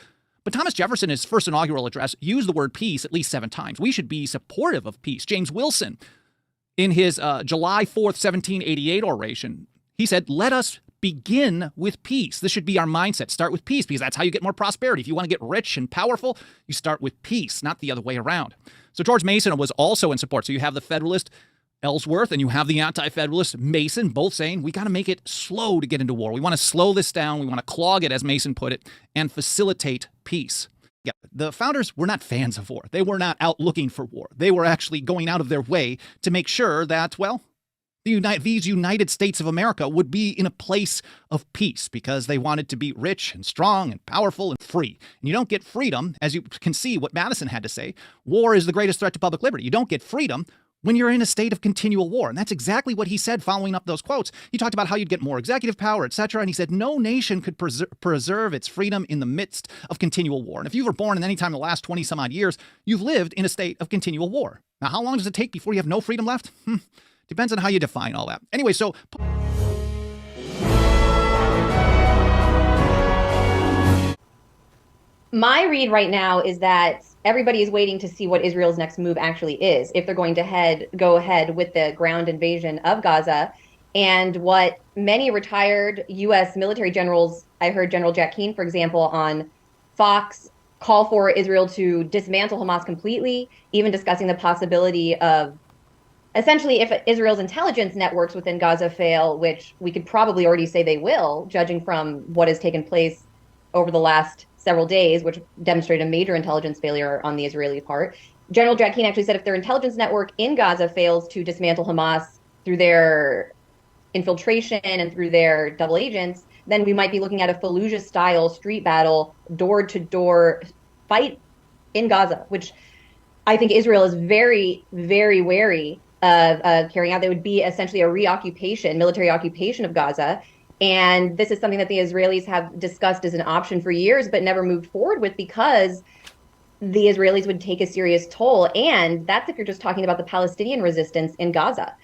But Thomas Jefferson, in his first inaugural address, used the word peace at least 7 times. We should be supportive of peace. James Wilson, in his July 4th, 1788 oration, he said, let us begin with peace. This should be our mindset. Start with peace, because that's how you get more prosperity. If you want to get rich and powerful, you start with peace, not the other way around. So George Mason was also in support. So you have the Federalist Ellsworth and you have the Anti-Federalist Mason, both saying we got to make it slow to get into war. We want to slow this down. We want to clog it, as Mason put it, and facilitate peace. Yeah, the founders were not fans of war. They were not out looking for war. They were actually going out of their way to make sure that, well, these United States of America would be in a place of peace, because they wanted to be rich and strong and powerful and free. And you don't get freedom, as you can see what Madison had to say. War is the greatest threat to public liberty. You don't get freedom when you're in a state of continual war. And that's exactly what he said following up those quotes. He talked about how you'd get more executive power, etc. And he said no nation could preserve its freedom in the midst of continual war. And if you were born in any time in the last 20 some odd years, you've lived in a state of continual war. Now, how long does it take before you have no freedom left? Depends on how you define all that. Anyway, so my read right now is that everybody is waiting to see what Israel's next move actually is, if they're going to go ahead with the ground invasion of Gaza. And what many retired U.S. military generals, I heard General Jack Keane, for example, on Fox, call for Israel to dismantle Hamas completely, even discussing the possibility of essentially, if Israel's intelligence networks within Gaza fail, which we could probably already say they will, judging from what has taken place over the last several days, which demonstrated a major intelligence failure on the Israeli part, General Jacquin actually said if their intelligence network in Gaza fails to dismantle Hamas through their infiltration and through their double agents, then we might be looking at a Fallujah-style street battle, door-to-door fight in Gaza, which I think Israel is very, very wary of carrying out. That would be essentially a reoccupation, military occupation of Gaza. And this is something that the Israelis have discussed as an option for years, but never moved forward with because the Israelis would take a serious toll. And that's if you're just talking about the Palestinian resistance in Gaza.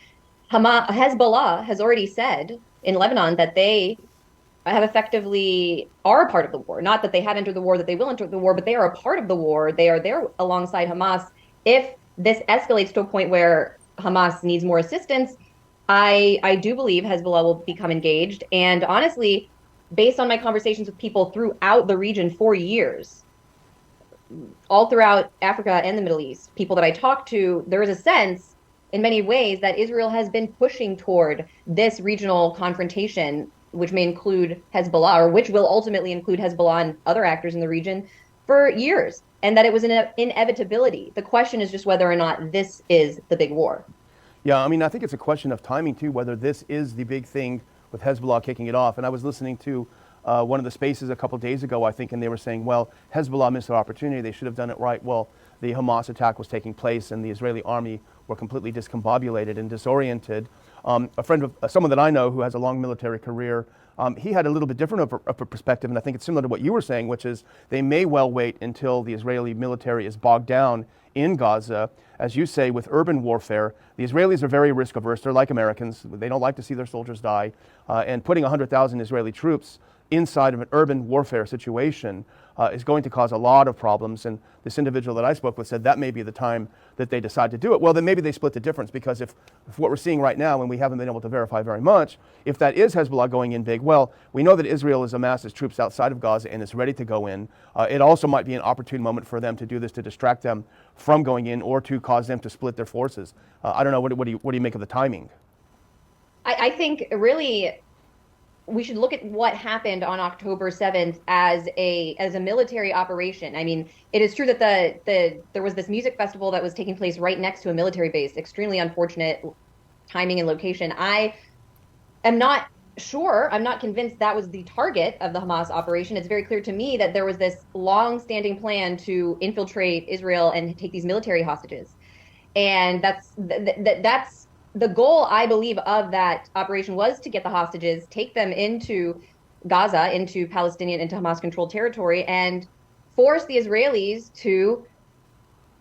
Hezbollah has already said in Lebanon that they have effectively are a part of the war. Not that they have entered the war, that they will enter the war, but they are a part of the war. They are there alongside Hamas. If this escalates to a point where Hamas needs more assistance, I do believe Hezbollah will become engaged. And honestly, based on my conversations with people throughout the region for years, all throughout Africa and the Middle East, people that I talked to, there is a sense in many ways that Israel has been pushing toward this regional confrontation, which may include Hezbollah, or which will ultimately include Hezbollah and other actors in the region for years, and that it was an inevitability. The question is just whether or not this is the big war. Yeah, I mean, I think it's a question of timing, too, whether this is the big thing with Hezbollah kicking it off. And I was listening to one of the spaces a couple of days ago, I think, and they were saying, well, Hezbollah missed their opportunity. They should have done it right. Well, the Hamas attack was taking place and the Israeli army were completely discombobulated and disoriented. A friend of someone that I know who has a long military career, he had a little bit different of a perspective, and I think it's similar to what you were saying, which is they may well wait until the Israeli military is bogged down in Gaza. As you say, with urban warfare, the Israelis are very risk averse. They're like Americans. They don't like to see their soldiers die. And putting 100,000 Israeli troops inside of an urban warfare situation is going to cause a lot of problems. And this individual that I spoke with said that may be the time that they decide to do it. Well, then maybe they split the difference, because if what we're seeing right now, and we haven't been able to verify very much, if that is Hezbollah going in big, well, we know that Israel has amassed its troops outside of Gaza and is ready to go in. It also might be an opportune moment for them to do this to distract them from going in or to cause them to split their forces. I don't know, what do you make of the timing? I think really we should look at what happened on October 7th as a military operation. I mean, it is true that there was this music festival that was taking place right next to a military base. Extremely unfortunate timing and location. I am not sure, I'm not convinced that was the target of the Hamas operation. It's very clear to me that there was this long-standing plan to infiltrate Israel and take these military hostages. And that's the goal, I believe, of that operation was to get the hostages, take them into Gaza, into Palestinian, into Hamas-controlled territory, and force the Israelis to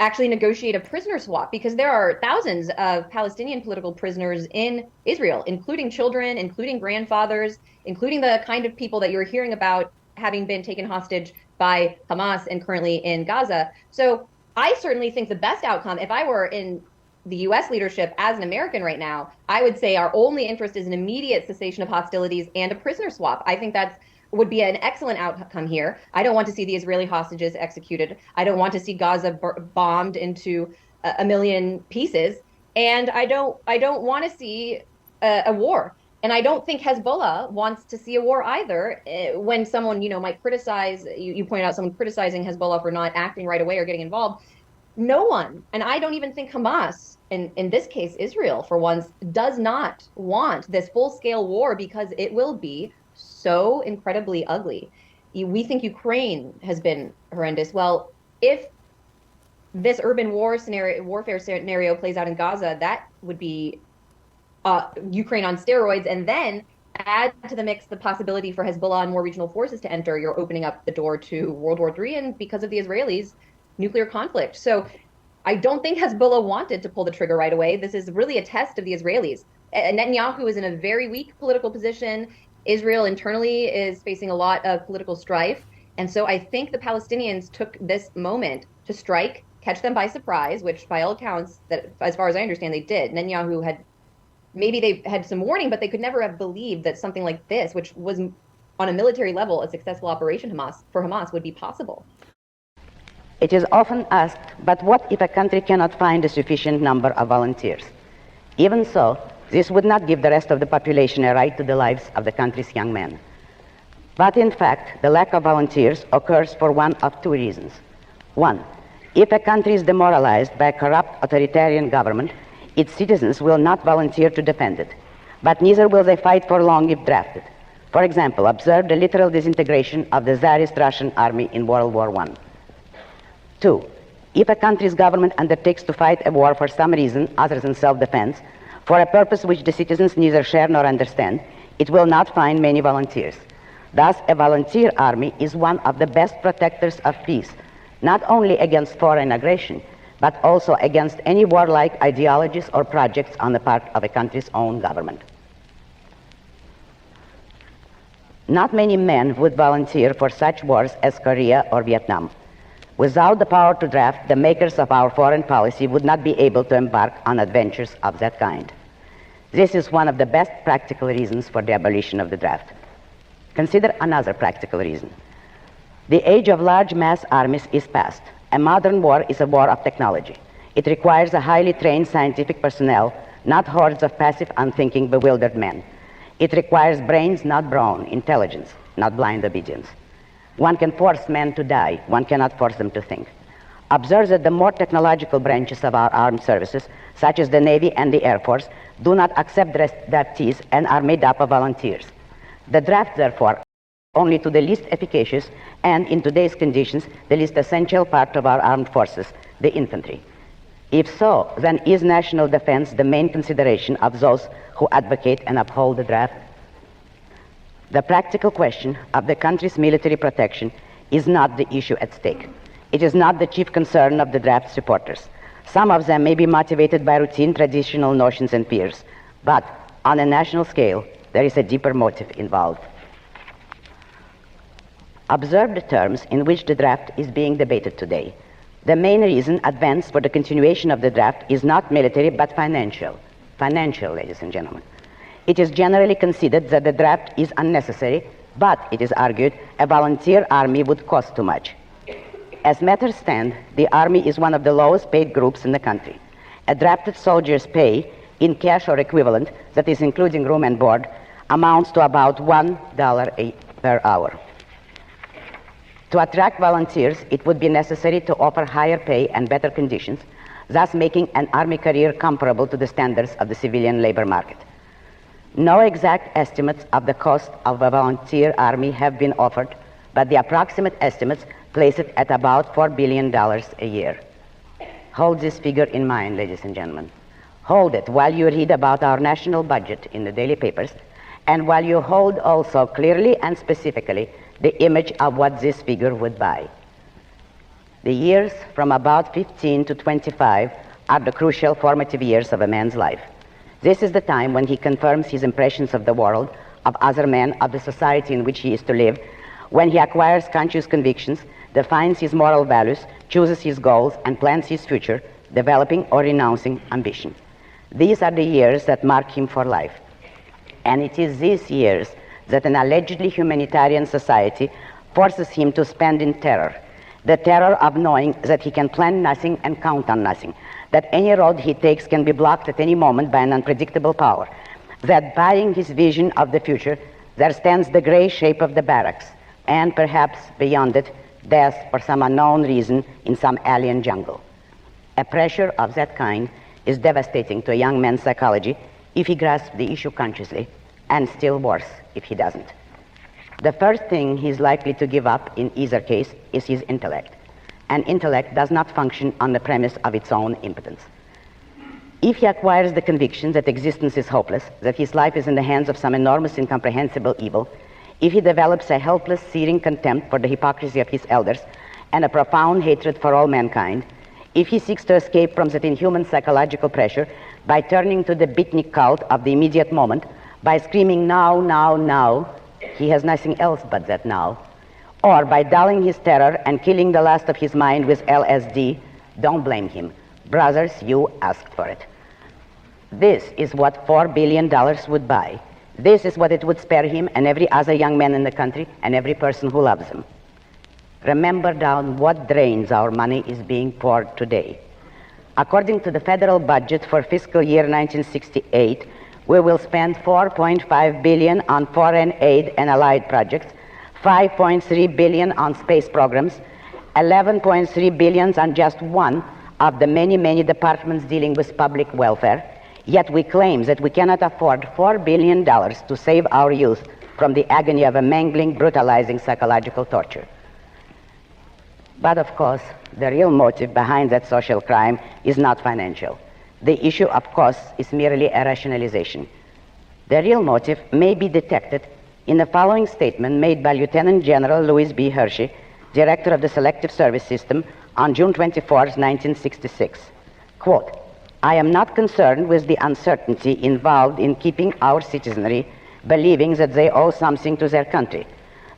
actually negotiate a prisoner swap, because there are thousands of Palestinian political prisoners in Israel, including children, including grandfathers, including the kind of people that you're hearing about having been taken hostage by Hamas and currently in Gaza. So I certainly think the best outcome, if I were in the U.S. leadership as an American right now, I would say our only interest is an immediate cessation of hostilities and a prisoner swap. I think that would be an excellent outcome here. I don't want to see the Israeli hostages executed. I don't want to see Gaza bombed into a million pieces. And I don't want to see a war. And I don't think Hezbollah wants to see a war either. When someone, might criticize, you pointed out someone criticizing Hezbollah for not acting right away or getting involved. No one, and I don't even think Hamas, in this case Israel for once, does not want this full-scale war, because it will be so incredibly ugly. We think Ukraine has been horrendous. Well, if this urban warfare scenario plays out in Gaza, that would be Ukraine on steroids, and then add to the mix the possibility for Hezbollah and more regional forces to enter. You're opening up the door to World War III, and because of the Israelis, nuclear conflict. So I don't think Hezbollah wanted to pull the trigger right away. This is really a test of the Israelis. Netanyahu is in a very weak political position. Israel internally is facing a lot of political strife. And so I think the Palestinians took this moment to strike, catch them by surprise, which by all accounts, that as far as I understand, they did. Netanyahu they had some warning, but they could never have believed that something like this, which was on a military level, a successful operation for Hamas would be possible. It is often asked, but what if a country cannot find a sufficient number of volunteers? Even so, this would not give the rest of the population a right to the lives of the country's young men. But in fact, the lack of volunteers occurs for one of two reasons. One, If a country is demoralized by a corrupt authoritarian government, its citizens will not volunteer to defend it, but neither will they fight for long if drafted. For example, observe the literal disintegration of the Tsarist Russian army in World War I. 2. If a country's government undertakes to fight a war for some reason other than self-defense, for a purpose which the citizens neither share nor understand, it will not find many volunteers. Thus, a volunteer army is one of the best protectors of peace, not only against foreign aggression, but also against any warlike ideologies or projects on the part of a country's own government. Not many men would volunteer for such wars as Korea or Vietnam. Without the power to draft, the makers of our foreign policy would not be able to embark on adventures of that kind. This is one of the best practical reasons for the abolition of the draft. Consider another practical reason. The age of large mass armies is past. A modern war is a war of technology. It requires a highly trained scientific personnel, not hordes of passive, unthinking, bewildered men. It requires brains, not brawn, intelligence, not blind obedience. One can force men to die. One cannot force them to think. Observe that the more technological branches of our armed services, such as the Navy and the Air Force, do not accept draftees and are made up of volunteers. The draft, therefore, only to the least efficacious and, in today's conditions, the least essential part of our armed forces, the infantry. If so, then is national defense the main consideration of those who advocate and uphold the draft? The practical question of the country's military protection is not the issue at stake. It is not the chief concern of the draft supporters. Some of them may be motivated by routine traditional notions and fears, but on a national scale, there is a deeper motive involved. Observe the terms in which the draft is being debated today. The main reason advanced for the continuation of the draft is not military, but financial. Financial, ladies and gentlemen. It is generally considered that the draft is unnecessary, but it is argued a volunteer army would cost too much. As matters stand, the army is one of the lowest paid groups in the country. A drafted soldier's pay, in cash or equivalent, that is including room and board, amounts to about $1 per hour. To attract volunteers, it would be necessary to offer higher pay and better conditions, thus making an army career comparable to the standards of the civilian labor market. No exact estimates of the cost of a volunteer army have been offered, but the approximate estimates place it at about $4 billion a year. Hold this figure in mind, ladies and gentlemen. Hold it while you read about our national budget in the daily papers, and while you hold also clearly and specifically the image of what this figure would buy. The years from about 15 to 25 are the crucial formative years of a man's life. This is the time when he confirms his impressions of the world, of other men, of the society in which he is to live, when he acquires conscious convictions, defines his moral values, chooses his goals, and plans his future, developing or renouncing ambition. These are the years that mark him for life. And it is these years that an allegedly humanitarian society forces him to spend in terror. The terror of knowing that he can plan nothing and count on nothing, that any road he takes can be blocked at any moment by an unpredictable power, that buying his vision of the future, there stands the gray shape of the barracks, and perhaps beyond it, death for some unknown reason in some alien jungle. A pressure of that kind is devastating to a young man's psychology if he grasps the issue consciously, and still worse if he doesn't. The first thing he's likely to give up in either case is his intellect. And intellect does not function on the premise of its own impotence. If he acquires the conviction that existence is hopeless, that his life is in the hands of some enormous incomprehensible evil, if he develops a helpless, searing contempt for the hypocrisy of his elders and a profound hatred for all mankind, if he seeks to escape from that inhuman psychological pressure by turning to the beatnik cult of the immediate moment, by screaming now, now, now, he has nothing else but that now, or by dulling his terror and killing the last of his mind with LSD, don't blame him. Brothers, you asked for it. This is what $4 billion would buy. This is what it would spare him and every other young man in the country and every person who loves him. Remember down what drains our money is being poured today. According to the federal budget for fiscal year 1968, we will spend $4.5 billion on foreign aid and allied projects, $5.3 billion on space programs, 11.3 billion on just one of the many, many departments dealing with public welfare, yet we claim that we cannot afford $4 billion to save our youth from the agony of a mangling, brutalizing psychological torture. But of course, the real motive behind that social crime is not financial. The issue of cost is merely a rationalization. The real motive may be detected in the following statement made by Lieutenant General Louis B. Hershey, Director of the Selective Service System, on June 24, 1966. Quote, "I am not concerned with the uncertainty involved in keeping our citizenry believing that they owe something to their country.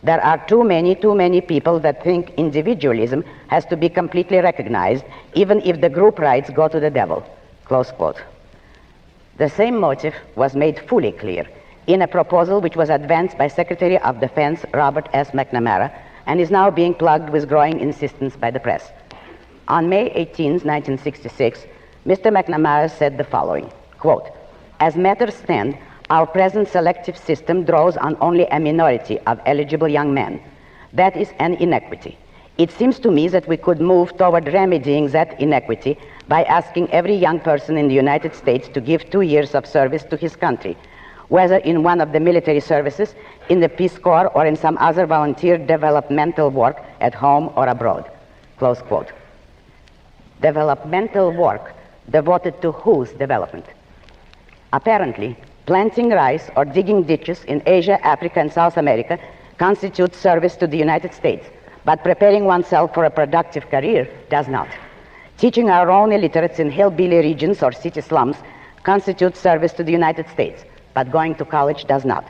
There are too many people that think individualism has to be completely recognized, even if the group rights go to the devil." Close quote. The same motive was made fully clear in a proposal which was advanced by Secretary of Defense Robert S. McNamara and is now being plugged with growing insistence by the press. On May 18, 1966, Mr. McNamara said the following, quote, "As matters stand, our present selective system draws on only a minority of eligible young men. That is an inequity. It seems to me that we could move toward remedying that inequity by asking every young person in the United States to give 2 years of service to his country, whether in one of the military services, in the Peace Corps, or in some other volunteer developmental work at home or abroad." Close quote. Developmental work devoted to whose development? Apparently, planting rice or digging ditches in Asia, Africa, and South America constitutes service to the United States, but preparing oneself for a productive career does not. Teaching our own illiterates in hillbilly regions or city slums constitutes service to the United States, but going to college does not.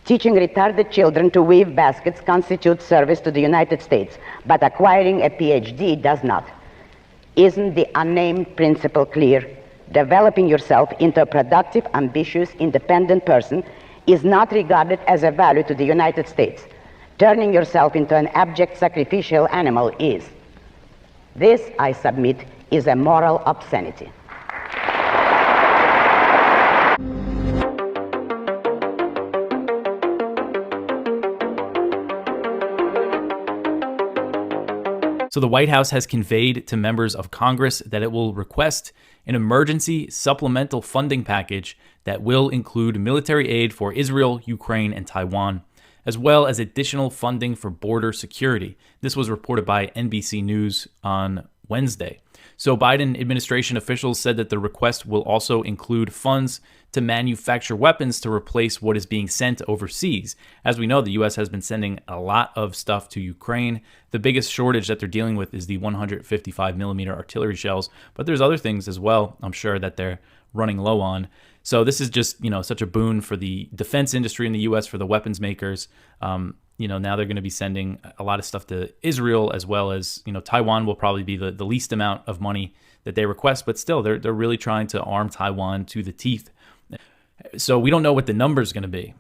Teaching retarded children to weave baskets constitutes service to the United States, but acquiring a PhD does not. Isn't the unnamed principle clear? Developing yourself into a productive, ambitious, independent person is not regarded as a value to the United States. Turning yourself into an abject, sacrificial animal is. This, I submit, is a moral obscenity. So the White House has conveyed to members of Congress that it will request an emergency supplemental funding package that will include military aid for Israel, Ukraine, and Taiwan, as well as additional funding for border security. This was reported by NBC News on Wednesday. So Biden administration officials said that the request will also include funds to manufacture weapons to replace what is being sent overseas. As we know, the U.S. has been sending a lot of stuff to Ukraine. The biggest shortage that they're dealing with is the 155 millimeter artillery shells, but there's other things as well, I'm sure, that they're running low on. So this is just, such a boon for the defense industry in the U.S., for the weapons makers. Now they're going to be sending a lot of stuff to Israel, as well as, Taiwan will probably be the least amount of money that they request, but still they're really trying to arm Taiwan to the teeth. So we don't know what the number is going to be,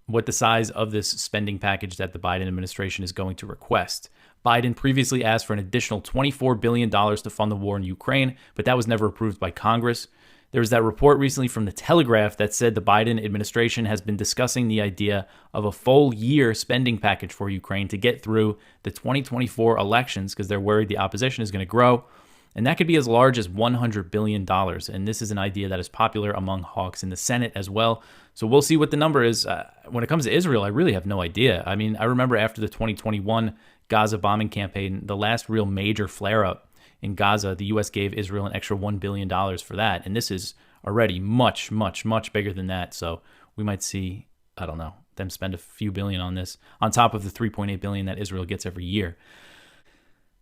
what the size of this spending package that the Biden administration is going to request. Biden previously asked for an additional $24 billion to fund the war in Ukraine, but that was never approved by Congress. There was that report recently from The Telegraph that said the Biden administration has been discussing the idea of a full year spending package for Ukraine to get through the 2024 elections, because they're worried the opposition is going to grow. And that could be as large as $100 billion. And this is an idea that is popular among hawks in the Senate as well. So we'll see what the number is. When it comes to Israel, I really have no idea. I mean, I remember after the 2021 Gaza bombing campaign, the last real major flare-up in Gaza, the U.S. gave Israel an extra $1 billion for that. And this is already much, much, much bigger than that. So we might see, I don't know, them spend a few billion on this on top of the $3.8 billion that Israel gets every year.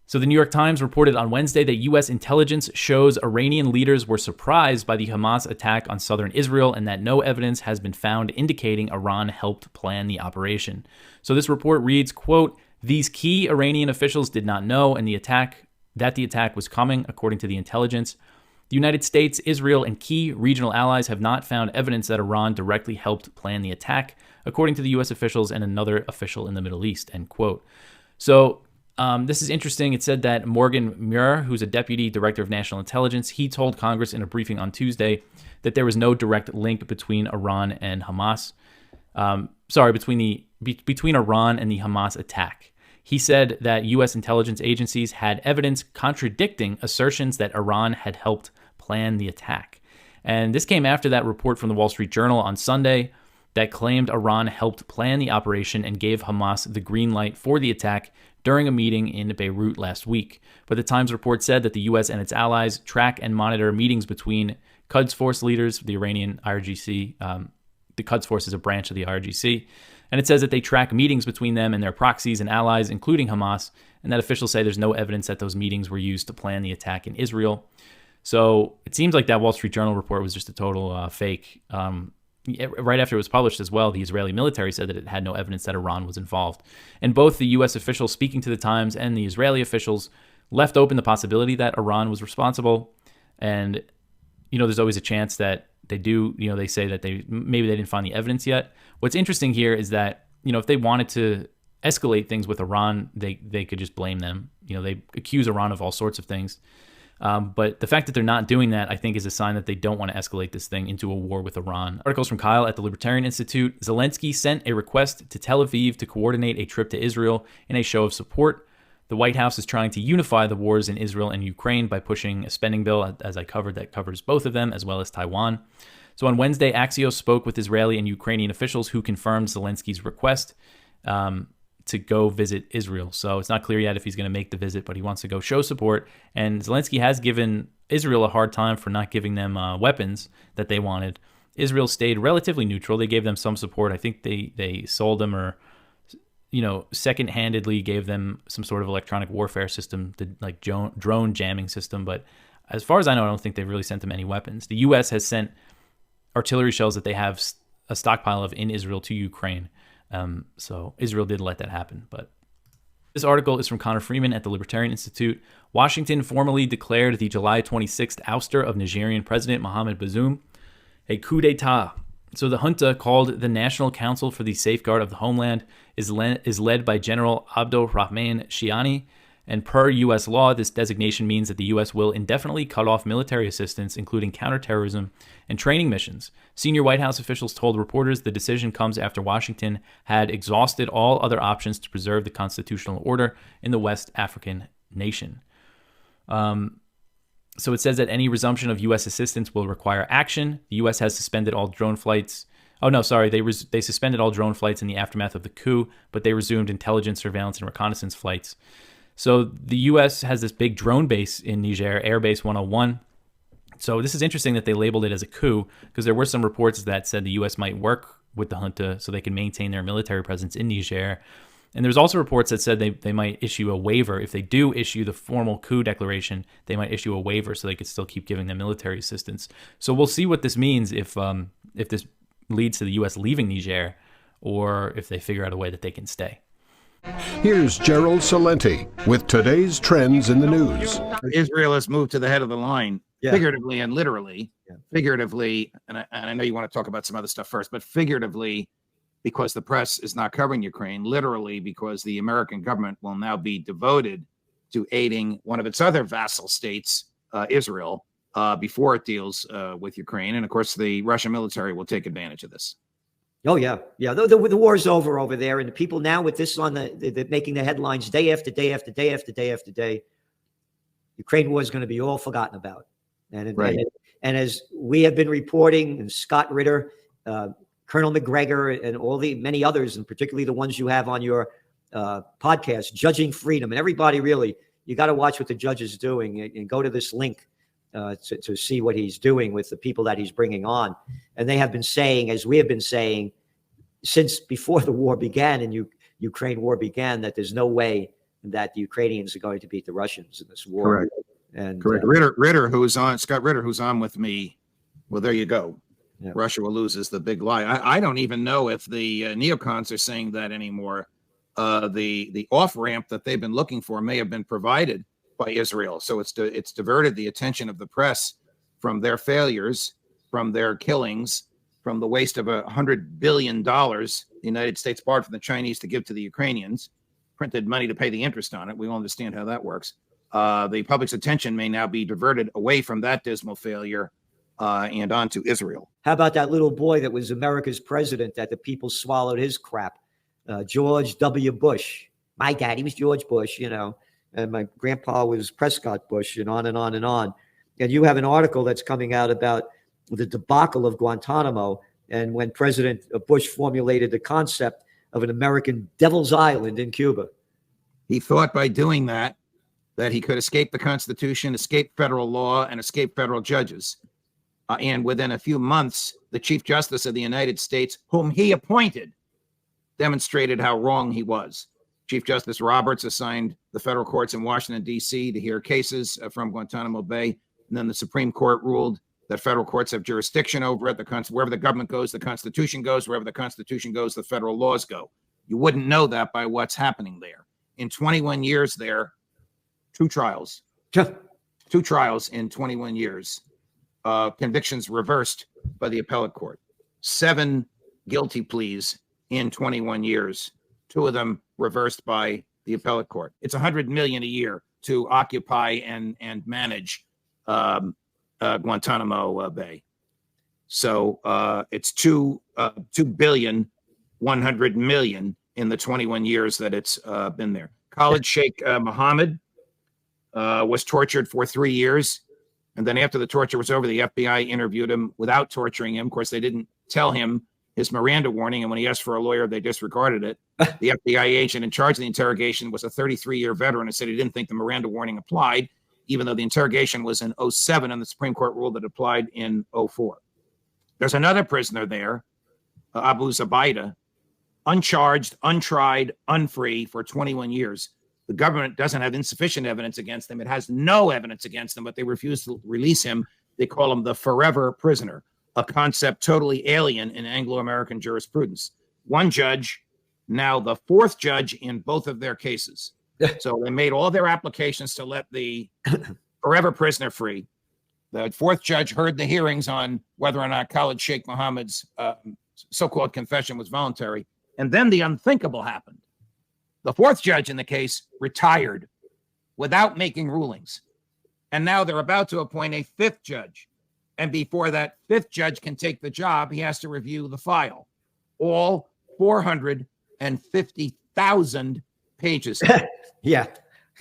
So the New York Times reported on Wednesday that U.S. intelligence shows Iranian leaders were surprised by the Hamas attack on southern Israel and that no evidence has been found indicating Iran helped plan the operation. So this report reads, quote, "These key Iranian officials did not know the attack was coming, according to the intelligence. The United States, Israel, and key regional allies have not found evidence that Iran directly helped plan the attack, according to the U.S. officials and another official in the Middle East," end quote. So this is interesting. It said that Morgan Muir, who's a deputy director of national intelligence, he told Congress in a briefing on Tuesday that there was no direct link between Iran and Hamas. Between Iran and the Hamas attack. He said that U.S. intelligence agencies had evidence contradicting assertions that Iran had helped plan the attack. And this came after that report from the Wall Street Journal on Sunday that claimed Iran helped plan the operation and gave Hamas the green light for the attack during a meeting in Beirut last week. But the Times report said that the U.S. and its allies track and monitor meetings between Quds Force leaders, the Iranian IRGC. The Quds Force is a branch of the IRGC. And it says that they track meetings between them and their proxies and allies, including Hamas, and that officials say there's no evidence that those meetings were used to plan the attack in Israel. So it seems like that Wall Street Journal report was just a total fake. Right after it was published as well, the Israeli military said that it had no evidence that Iran was involved. And both the U.S. officials speaking to the Times and the Israeli officials left open the possibility that Iran was responsible. And, there's always a chance that they do, they say that maybe they didn't find the evidence yet. What's interesting here is that, if they wanted to escalate things with Iran, they could just blame them. They accuse Iran of all sorts of things. But the fact that they're not doing that, I think, is a sign that they don't want to escalate this thing into a war with Iran. Articles from Kyle at the Libertarian Institute. Zelensky sent a request to Tel Aviv to coordinate a trip to Israel in a show of support. The White House is trying to unify the wars in Israel and Ukraine by pushing a spending bill, as I covered, that covers both of them, as well as Taiwan. So on Wednesday, Axios spoke with Israeli and Ukrainian officials who confirmed Zelensky's request to go visit Israel. So it's not clear yet if he's going to make the visit, but he wants to go show support. And Zelensky has given Israel a hard time for not giving them weapons that they wanted. Israel stayed relatively neutral. They gave them some support. I think they sold them or, second-handedly gave them some sort of electronic warfare system, like drone jamming system. But as far as I know, I don't think they've really sent them any weapons. The U.S. has sent artillery shells that they have a stockpile of in Israel to Ukraine. So Israel did let that happen. But this article is from Connor Freeman at the Libertarian Institute. Washington formally declared the July 26th ouster of Nigerian President Mohamed Bazoum a coup d'etat. So the junta, called the National Council for the Safeguard of the Homeland, is led by General Abdurrahman Chiani. And per U.S. law, this designation means that the U.S. will indefinitely cut off military assistance, including counterterrorism and training missions. Senior White House officials told reporters the decision comes after Washington had exhausted all other options to preserve the constitutional order in the West African nation. So it says that any resumption of U.S. assistance will require action. The U.S. has suspended all drone flights. Oh, no, sorry. They suspended all drone flights in the aftermath of the coup, but they resumed intelligence, surveillance, and reconnaissance flights. So the U.S. has this big drone base in Niger, Air Base 101. So this is interesting that they labeled it as a coup, because there were some reports that said the U.S. might work with the junta so they can maintain their military presence in Niger. And there's also reports that said they might issue a waiver. If they do issue the formal coup declaration, they might issue a waiver so they could still keep giving them military assistance. So we'll see what this means if this leads to the U.S. leaving Niger, or if they figure out a way that they can stay. Here's Gerald Salenti with today's trends in the news. Israel has moved to the head of the line, figuratively and literally. Figuratively, and I know you want to talk about some other stuff first, but figuratively, because the press is not covering Ukraine, literally because the American government will now be devoted to aiding one of its other vassal states, Israel, before it deals with Ukraine. And of course, the Russian military will take advantage of this. Oh, yeah. Yeah. The war's over there. And the people now with this on the making the headlines day after day after day after day after day, Ukraine war is going to be all forgotten about. And as we have been reporting, and Scott Ritter, Colonel McGregor, and all the many others, and particularly the ones you have on your podcast, Judging Freedom, and everybody really, you got to watch what the judge is doing and go to this link to see what he's doing with the people that he's bringing on. And they have been saying, as we have been saying, since before the war began and Ukraine war began, that there's no way that the Ukrainians are going to beat the Russians in this war. Correct. And Correct. Scott Ritter, who's on with me. Well, there you go. Yeah. Russia will lose is the big lie. I don't even know if the neocons are saying that anymore. The off-ramp that they've been looking for may have been provided by Israel. So it's diverted the attention of the press from their failures, from their killings, from the waste of $100 billion the United States borrowed from the Chinese to give to the Ukrainians, printed money to pay the interest on it. We all understand how that works. The public's attention may now be diverted away from that dismal failure and onto Israel. How about that little boy that was America's president that the people swallowed his crap? George W. Bush. My daddy was George Bush, and my grandpa was Prescott Bush, and on and on and on. And you have an article that's coming out about the debacle of Guantanamo and when President Bush formulated the concept of an American Devil's Island in Cuba. He thought by doing that he could escape the Constitution, escape federal law, and escape federal judges. And within a few months, the Chief Justice of the United States, whom he appointed, demonstrated how wrong he was. Chief Justice Roberts assigned the federal courts in Washington, D.C. to hear cases from Guantanamo Bay. And then the Supreme Court ruled that federal courts have jurisdiction over it. Wherever the government goes, the Constitution goes. Wherever the Constitution goes, the federal laws go. You wouldn't know that by what's happening there. In 21 years there, two trials. Two trials in 21 years. Convictions reversed by the appellate court. 7 guilty pleas in 21 years. 2 of them reversed by the appellate court. It's $100 million a year to occupy and manage Guantanamo Bay. So it's $2 billion, 100 million in the 21 years that it's been there. Khalid Sheikh Mohammed was tortured for 3 years. And then after the torture was over, the FBI interviewed him without torturing him. Of course, they didn't tell him his Miranda warning. And when he asked for a lawyer, they disregarded it. The FBI agent in charge of the interrogation was a 33-year veteran and said he didn't think the Miranda warning applied, even though the interrogation was in 2007 and the Supreme Court ruled that it applied in 2004. There's another prisoner there, Abu Zubaydah, uncharged, untried, unfree for 21 years. The government doesn't have insufficient evidence against him. It has no evidence against him, but they refuse to release him. They call him the forever prisoner, a concept totally alien in Anglo-American jurisprudence. One judge, now the 4th judge in both of their cases. So they made all their applications to let the forever prisoner free. The 4th judge heard the hearings on whether or not Khalid Sheikh Mohammed's so-called confession was voluntary. And then the unthinkable happened. The 4th judge in the case retired without making rulings. And now they're about to appoint a 5th judge. And before that 5th judge can take the job, he has to review the file. All 450,000 pages. Yeah.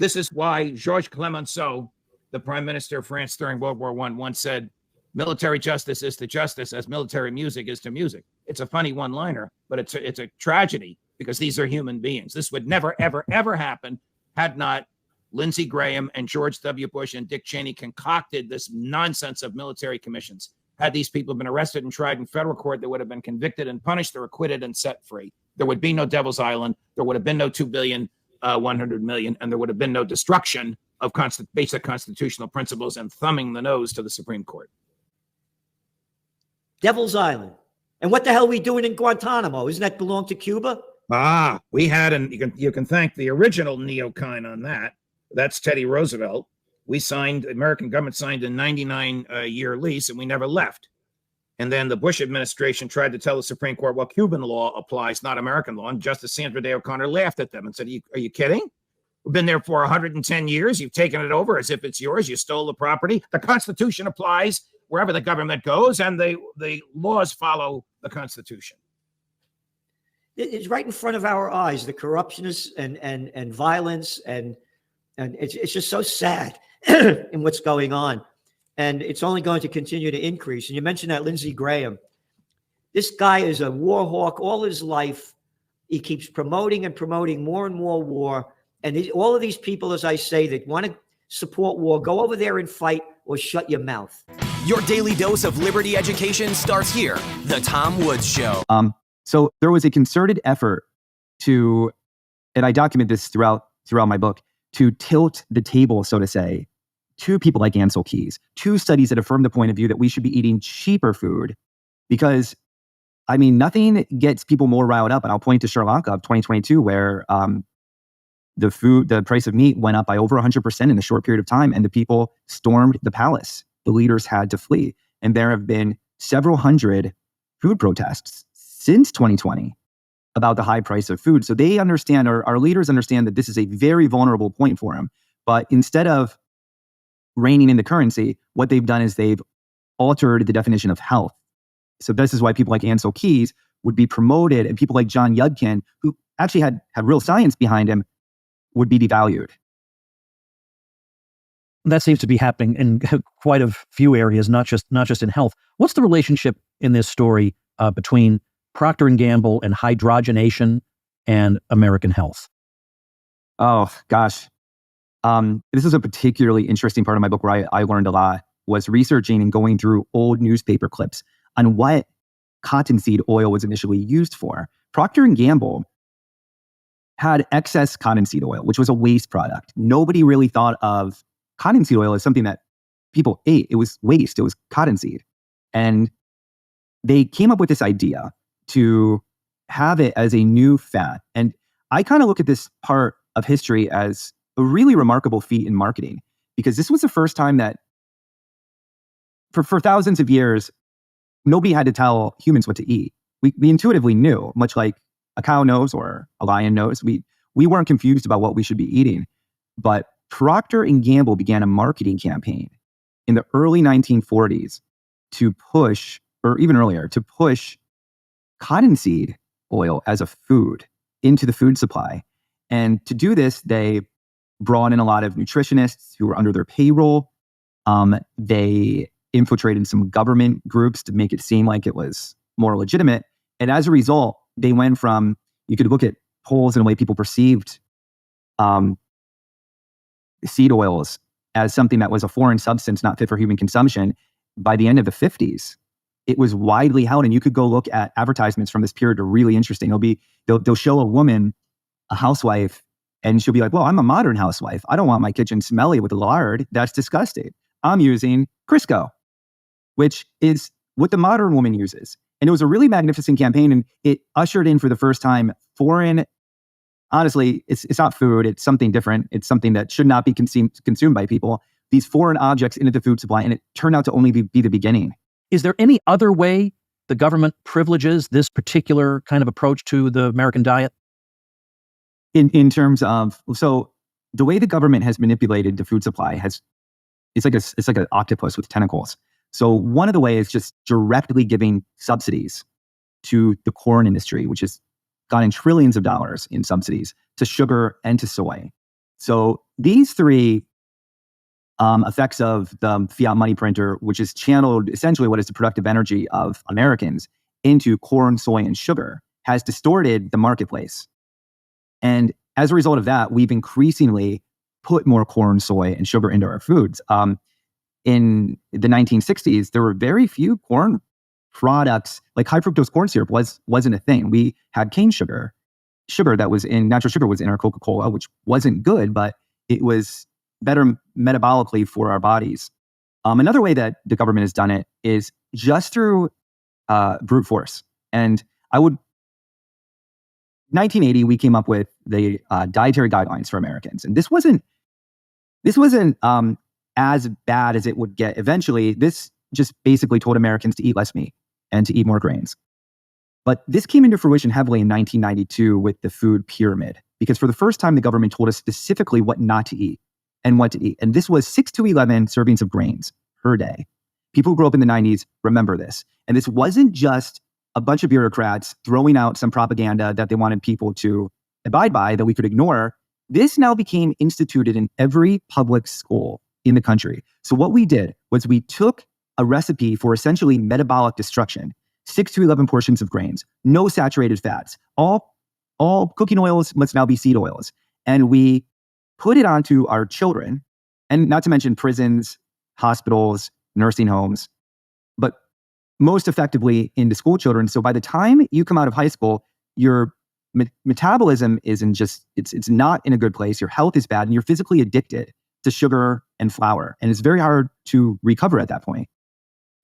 This is why Georges Clemenceau, the prime minister of France during World War I, once said, military justice is to justice as military music is to music. It's a funny one-liner, but it's a tragedy because these are human beings. This would never, ever, ever happen had not Lindsey Graham and George W. Bush and Dick Cheney concocted this nonsense of military commissions. Had these people been arrested and tried in federal court, they would have been convicted and punished or acquitted and set free. There would be no Devil's Island. There would have been no $2 billion, 100 million, and there would have been no destruction of basic constitutional principles and thumbing the nose to the Supreme Court. Devil's Island. And what the hell are we doing in Guantanamo? Isn't that belong to Cuba? We had, and you can thank the original neocon on that. That's Teddy Roosevelt. The American government signed a 99-year lease, and we never left. And then the Bush administration tried to tell the Supreme Court, well, Cuban law applies, not American law. And Justice Sandra Day O'Connor laughed at them and said, are you kidding? We've been there for 110 years. You've taken it over as if it's yours. You stole the property. The Constitution applies wherever the government goes, and the laws follow the Constitution. It's right in front of our eyes, the corruption and violence, and it's just so sad in what's going on. And it's only going to continue to increase. And you mentioned that Lindsey Graham. This guy is a war hawk all his life. He keeps promoting and promoting more and more war. And all of these people, as I say, that want to support war, go over there and fight or shut your mouth. Your daily dose of liberty education starts here. The Tom Woods Show. So there was a concerted effort to, and I document this throughout my book, to tilt the table, so to say, to people like Ansel Keys, to studies that affirm the point of view that we should be eating cheaper food because, I mean, nothing gets people more riled up. And I'll point to Sri Lanka of 2022, where the price of meat went up by over 100% in a short period of time, and the people stormed the palace. The leaders had to flee. And there have been several hundred food protests since 2020 about the high price of food. So they understand, our leaders understand that this is a very vulnerable point for them. But instead of reining in the currency, what they've done is they've altered the definition of health. So this is why people like Ansel Keys would be promoted, and people like John Yudkin, who actually had real science behind him, would be devalued. That seems to be happening in quite a few areas, not just in health. What's the relationship in this story between Procter & Gamble and hydrogenation and American health? Oh, gosh. This is a particularly interesting part of my book where I learned a lot, was researching and going through old newspaper clips on what cottonseed oil was initially used for. Procter & Gamble had excess cottonseed oil, which was a waste product. Nobody really thought of cottonseed oil as something that people ate. It was waste. It was cottonseed. And they came up with this idea to have it as a new fat. And I kind of look at this part of history as a really remarkable feat in marketing, because this was the first time that for thousands of years, nobody had to tell humans what to eat. We intuitively knew, much like a cow knows or a lion knows. We weren't confused about what we should be eating. But Procter & Gamble began a marketing campaign in the early 1940s to push, or even earlier, to push cottonseed oil as a food into the food supply. And to do this, they brought in a lot of nutritionists who were under their payroll. They infiltrated some government groups to make it seem like it was more legitimate. And as a result, they went from, you could look at polls and the way people perceived seed oils as something that was a foreign substance not fit for human consumption. By the end of the 50s, it was widely held, and you could go look at advertisements from this period. Are really interesting. They'll show a woman, a housewife, and she'll be like, well, I'm a modern housewife. I don't want my kitchen smelly with lard. That's disgusting. I'm using Crisco, which is what the modern woman uses. And it was a really magnificent campaign, and it ushered in for the first time foreign. Honestly, it's not food. It's something different. It's something that should not be consumed by people. These foreign objects into the food supply, and it turned out to only be the beginning. Is there any other way the government privileges this particular kind of approach to the American diet? In terms of, so the way the government has manipulated the food supply it's like an octopus with tentacles. So one of the ways is just directly giving subsidies to the corn industry, which has gotten trillions of dollars in subsidies to sugar and to soy. So these three effects of the fiat money printer, which has channeled essentially what is the productive energy of Americans into corn, soy, and sugar, has distorted the marketplace. And as a result of that, we've increasingly put more corn, soy, and sugar into our foods. In the 1960s, there were very few corn products, like high fructose corn syrup wasn't a thing. We had cane sugar. Natural sugar was in our Coca-Cola, which wasn't good, but it was better metabolically for our bodies. Another way that the government has done it is just through brute force. And 1980, we came up with the dietary guidelines for Americans. And this wasn't as bad as it would get eventually. This just basically told Americans to eat less meat and to eat more grains. But this came into fruition heavily in 1992 with the food pyramid, because for the first time, the government told us specifically what not to eat and what to eat. And this was 6 to 11 servings of grains per day. People who grew up in the 90s remember this. And this wasn't just a bunch of bureaucrats throwing out some propaganda that they wanted people to abide by that we could ignore. This now became instituted in every public school in the country. So what we did was we took a recipe for essentially metabolic destruction, 6 to 11 portions of grains, no saturated fats, all cooking oils must now be seed oils. And we put it onto our children, and not to mention prisons, hospitals, nursing homes, but most effectively into school children. So by the time you come out of high school, your metabolism it's not in a good place. Your health is bad, and you're physically addicted to sugar and flour. And it's very hard to recover at that point.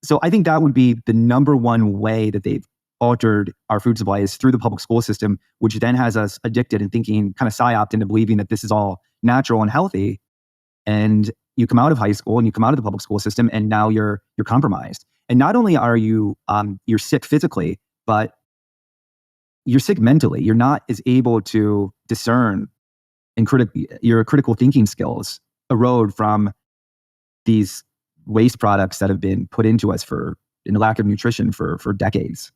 So I think that would be the number one way that they've altered our food supply, is through the public school system, which then has us addicted and thinking, kind of psyoped into believing that this is all natural and healthy. And you come out of high school and you come out of the public school system, and now you're compromised. And not only are you you're sick physically, but you're sick mentally. You're not as able to discern, and your critical thinking skills erode from these waste products that have been put into us in lack of nutrition for decades.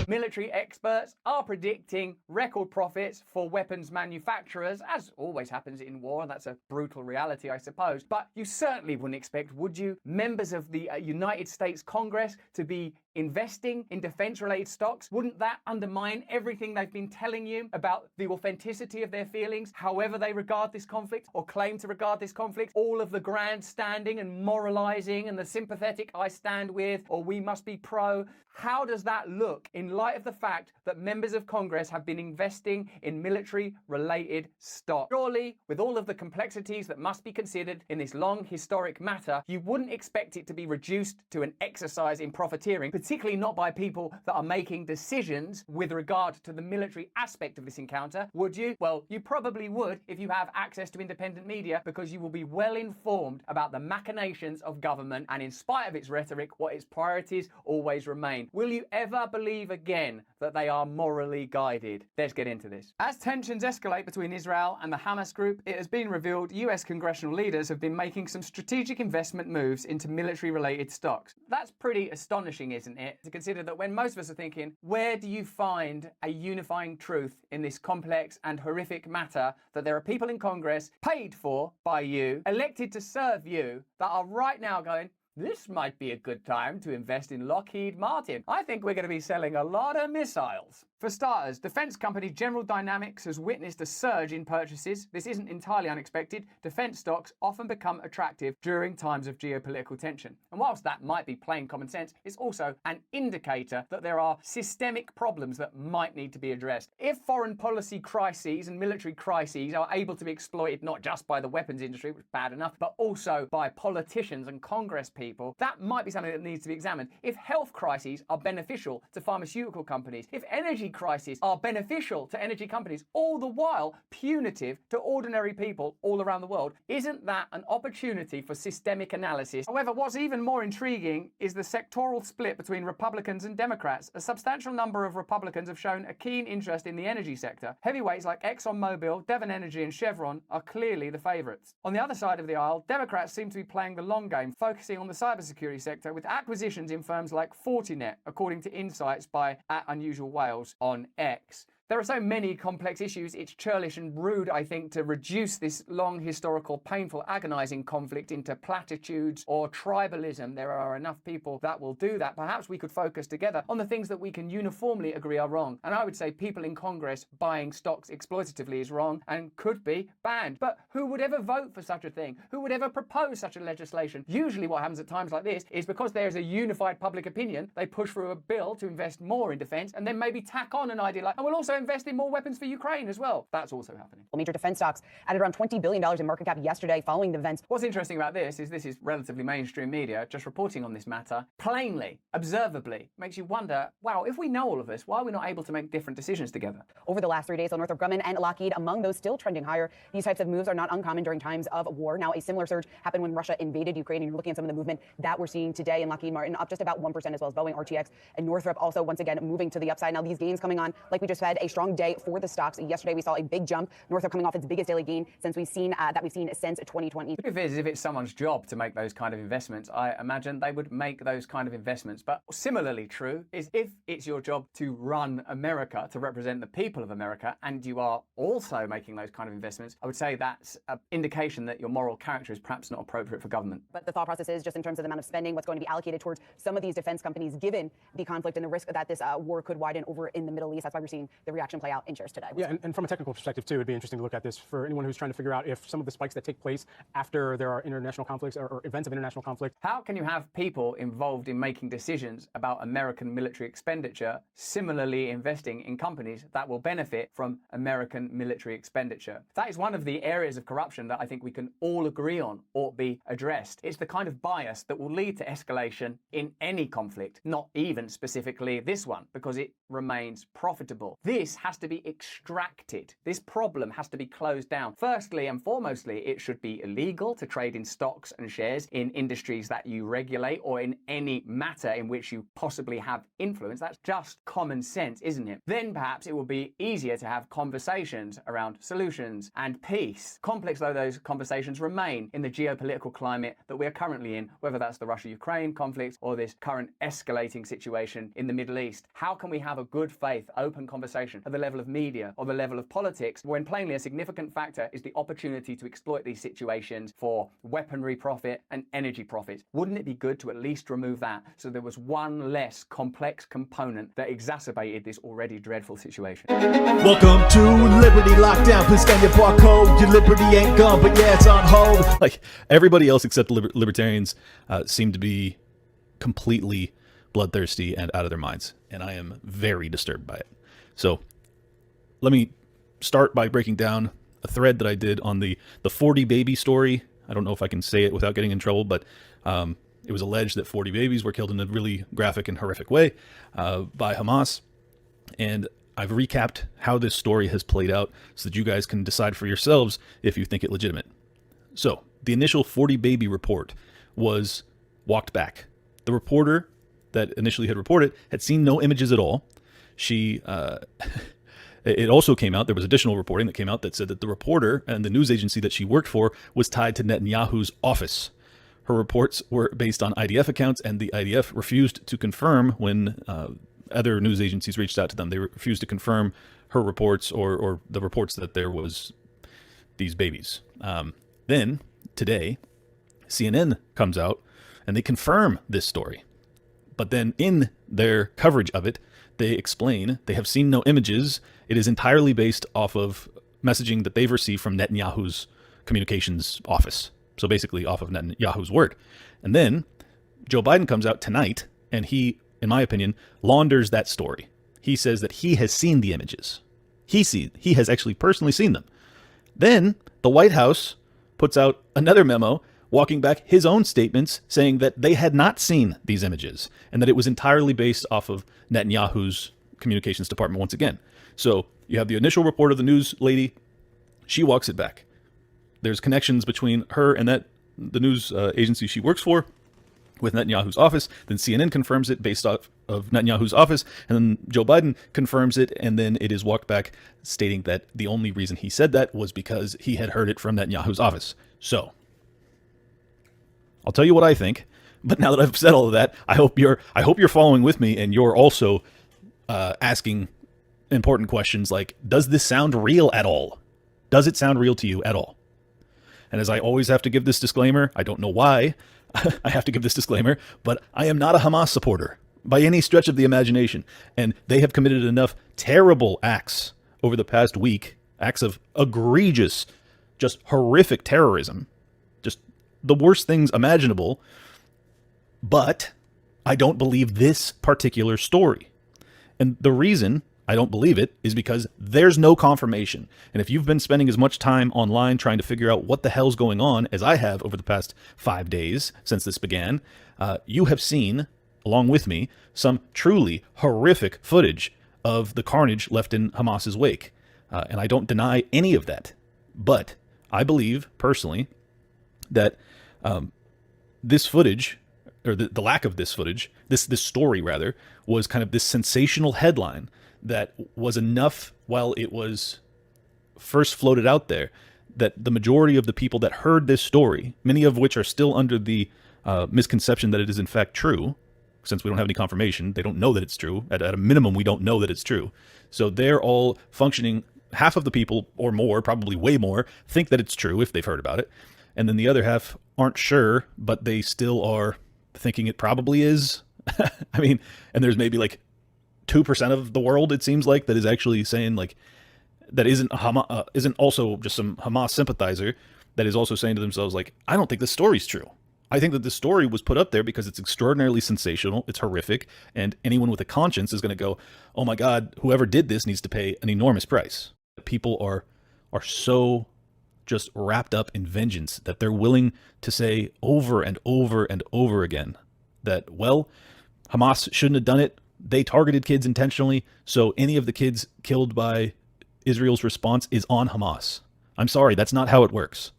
Military experts are predicting record profits for weapons manufacturers, as always happens in war, and that's a brutal reality, I suppose. But you certainly wouldn't expect, would you, members of the United States Congress to be investing in defense-related stocks? Wouldn't that undermine everything they've been telling you about the authenticity of their feelings, however they regard this conflict or claim to regard this conflict? All of the grandstanding and moralizing and the sympathetic I stand with, or we must be pro. How does that look in light of the fact that members of Congress have been investing in military-related stock? Surely, with all of the complexities that must be considered in this long historic matter, you wouldn't expect it to be reduced to an exercise in profiteering, particularly not by people that are making decisions with regard to the military aspect of this encounter, would you? Well, you probably would if you have access to independent media, because you will be well informed about the machinations of government, and in spite of its rhetoric, what its priorities always remain. Will you ever believe again that they are morally guided? Let's get into this. As tensions escalate between Israel and the Hamas group, it has been revealed US congressional leaders have been making some strategic investment moves into military-related stocks. That's pretty astonishing, isn't it? To consider that when most of us are thinking, where do you find a unifying truth in this complex and horrific matter, that there are people in Congress paid for by you, elected to serve you, that are right now going, this might be a good time to invest in Lockheed Martin. I think we're going to be selling a lot of missiles. For starters, defense company General Dynamics has witnessed a surge in purchases. This isn't entirely unexpected. Defense stocks often become attractive during times of geopolitical tension. And whilst that might be plain common sense, it's also an indicator that there are systemic problems that might need to be addressed. If foreign policy crises and military crises are able to be exploited not just by the weapons industry, which is bad enough, but also by politicians and Congress people, that might be something that needs to be examined. If health crises are beneficial to pharmaceutical companies, if energy crises are beneficial to energy companies, all the while punitive to ordinary people all around the world, isn't that an opportunity for systemic analysis? However, what's even more intriguing is the sectoral split between Republicans and Democrats. A substantial number of Republicans have shown a keen interest in the energy sector. Heavyweights like ExxonMobil, Devon Energy and Chevron are clearly the favourites. On the other side of the aisle, Democrats seem to be playing the long game, focusing on the cybersecurity sector with acquisitions in firms like Fortinet, according to insights by @UnusualWales on X. There are so many complex issues, it's churlish and rude, I think, to reduce this long, historical, painful, agonizing conflict into platitudes or tribalism. There are enough people that will do that. Perhaps we could focus together on the things that we can uniformly agree are wrong. And I would say people in Congress buying stocks exploitatively is wrong and could be banned. But who would ever vote for such a thing? Who would ever propose such a legislation? Usually what happens at times like this is because there's a unified public opinion, they push through a bill to invest more in defense and then maybe tack on an idea like, and we'll also invest in more weapons for Ukraine as well. That's also happening. Major defense stocks added around $20 billion in market cap yesterday following the events. What's interesting about this is relatively mainstream media just reporting on this matter plainly, observably. Makes you wonder, wow, if we know all of this, why are we not able to make different decisions together? Over the last 3 days, Northrop Grumman and Lockheed among those still trending higher. These types of moves are not uncommon during times of war. Now, a similar surge happened when Russia invaded Ukraine, and you're looking at some of the movement that we're seeing today in Lockheed Martin, up just about 1%, as well as Boeing, RTX, and Northrop also once again moving to the upside. Now, these gains coming on, like we just said, a strong day for the stocks. Yesterday, we saw a big jump. Northrop coming off its biggest daily gain since we've seen since 2020. The truth is, if it's someone's job to make those kind of investments, I imagine they would make those kind of investments. But similarly true is if it's your job to run America, to represent the people of America, and you are also making those kind of investments, I would say that's an indication that your moral character is perhaps not appropriate for government. But the thought process is just in terms of the amount of spending, what's going to be allocated towards some of these defense companies, given the conflict and the risk that this war could widen over in the Middle East. That's why we're seeing the reaction play out in shares today. Yeah, and from a technical perspective, too, it'd be interesting to look at this for anyone who's trying to figure out if some of the spikes that take place after there are international conflicts or events of international conflict. How can you have people involved in making decisions about American military expenditure similarly investing in companies that will benefit from American military expenditure? That is one of the areas of corruption that I think we can all agree on ought be addressed. It's the kind of bias that will lead to escalation in any conflict, not even specifically this one, because it remains profitable. This This has to be extracted. This problem has to be closed down. Firstly and foremostly, it should be illegal to trade in stocks and shares in industries that you regulate or in any matter in which you possibly have influence. That's just common sense, isn't it? Then perhaps it will be easier to have conversations around solutions and peace. Complex though those conversations remain in the geopolitical climate that we are currently in, whether that's the Russia-Ukraine conflict or this current escalating situation in the Middle East. How can we have a good faith, open conversation at the level of media or the level of politics when plainly a significant factor is the opportunity to exploit these situations for weaponry profit and energy profit? Wouldn't it be good to at least remove that so there was one less complex component that exacerbated this already dreadful situation? Welcome to Liberty Lockdown. Please scan your barcode. Your liberty ain't gone, but yeah, it's on hold. Like everybody else except libertarians seem to be completely bloodthirsty and out of their minds, and I am very disturbed by it. So let me start by breaking down a thread that I did on the 40 baby story. I don't know if I can say it without getting in trouble, but it was alleged that 40 babies were killed in a really graphic and horrific way by Hamas. And I've recapped how this story has played out so that you guys can decide for yourselves if you think it legitimate. So the initial 40 baby report was walked back. The reporter that initially had reported had seen no images at all. She, it also came out, there was additional reporting that came out that said that the reporter and the news agency that she worked for was tied to Netanyahu's office. Her reports were based on IDF accounts, and the IDF refused to confirm when other news agencies reached out to them. They refused to confirm her reports or the reports that there was these babies. Then, today, CNN comes out and they confirm this story. But then in their coverage of it, they explain they have seen no images. It is entirely based off of messaging that they've received from Netanyahu's communications office. So basically off of Netanyahu's word. And then Joe Biden comes out tonight and he, in my opinion, launders that story. He says that he has seen the images. He has actually personally seen them. Then the White House puts out another memo walking back his own statements saying that they had not seen these images and that it was entirely based off of Netanyahu's communications department once again. So you have the initial report of the news lady. She walks it back. There's connections between her and the news agency she works for with Netanyahu's office. Then CNN confirms it based off of Netanyahu's office. And then Joe Biden confirms it. And then it is walked back stating that the only reason he said that was because he had heard it from Netanyahu's office. So I'll tell you what I think. But now that I've said all of that, I hope you're following with me and you're also asking important questions like, does this sound real at all? Does it sound real to you at all? And as I always have to give this disclaimer, I don't know why I have to give this disclaimer, but I am not a Hamas supporter by any stretch of the imagination. And they have committed enough terrible acts over the past week, acts of egregious, just horrific terrorism, just the worst things imaginable. But I don't believe this particular story. And the reason I don't believe it is because there's no confirmation. And if you've been spending as much time online trying to figure out what the hell's going on as I have over the past 5 days since this began, you have seen, along with me, some truly horrific footage of the carnage left in Hamas's wake. And I don't deny any of that. But I believe, personally, that this footage, or the lack of this footage, this story rather, was kind of this sensational headline that was enough while it was first floated out there, that the majority of the people that heard this story, many of which are still under the misconception that it is in fact true, since we don't have any confirmation, they don't know that it's true. At a minimum, we don't know that it's true. So they're all functioning, half of the people or more, probably way more, think that it's true if they've heard about it. And then the other half aren't sure, but they still are thinking it probably is. I mean, and there's maybe like 2% of the world, it seems like, that is actually saying like, that isn't also just some Hamas sympathizer that is also saying to themselves like, I don't think this story's true. I think that this story was put up there because it's extraordinarily sensational, it's horrific, and anyone with a conscience is going to go, oh my God, whoever did this needs to pay an enormous price. People are so just wrapped up in vengeance that they're willing to say over and over and over again that, well, Hamas shouldn't have done it. they targeted kids intentionally, so any of the kids killed by Israel's response is on Hamas. I'm sorry, that's not how it works.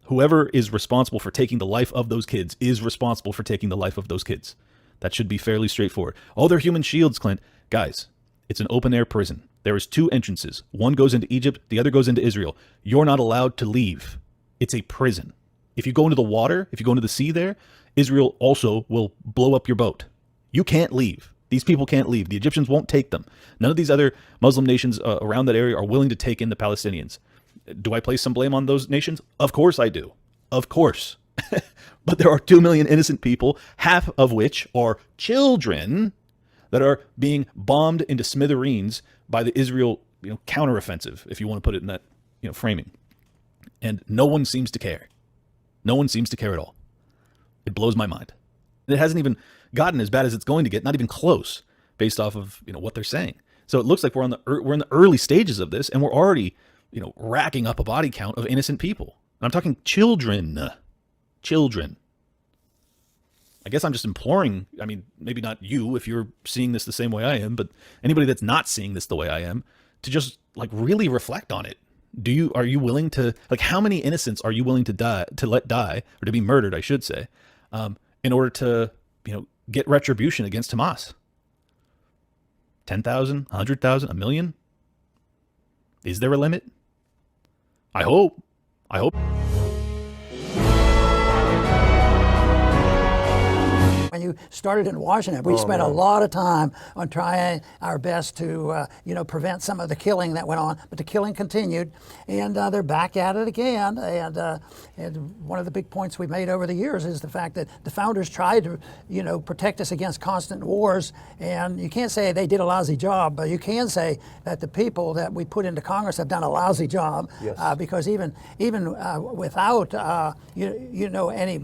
Whoever is responsible for taking the life of those kids is responsible for taking the life of those kids. That should be fairly straightforward. Oh, they're human shields, Clint. Guys, it's an open-air prison. There is 2 entrances. One goes into Egypt, the other goes into Israel. You're not allowed to leave. It's a prison. If you go into the water, if you go into the sea there, Israel also will blow up your boat. You can't leave. These people can't leave. The Egyptians won't take them. None of these other Muslim nations around that area are willing to take in the Palestinians. Do I place some blame on those nations? Of course I do. Of course. But there are 2 million innocent people, half of which are children, that are being bombed into smithereens by the Israel, counteroffensive, if you want to put it in that, framing. And no one seems to care. No one seems to care at all. It blows my mind. It hasn't even gotten as bad as it's going to get, not even close, based off of what they're saying. So it looks like we're in the early stages of this, and we're already racking up a body count of innocent people. And I'm talking children. Children. I guess I'm just imploring, maybe not you if you're seeing this the same way I am, but anybody that's not seeing this the way I am, to just really reflect on it. Are you willing to, how many innocents are you willing to let die, or to be murdered, I should say, in order to, get retribution against Hamas? 10,000, 100,000, 1 million? Is there a limit? I hope. When you started in Washington, we spent a lot of time on trying our best to, prevent some of the killing that went on. But the killing continued, and they're back at it again. And one of the big points we've made over the years is the fact that the founders tried to, protect us against constant wars. And you can't say they did a lousy job, but you can say that the people that we put into Congress have done a lousy job. Yes. Because even without, any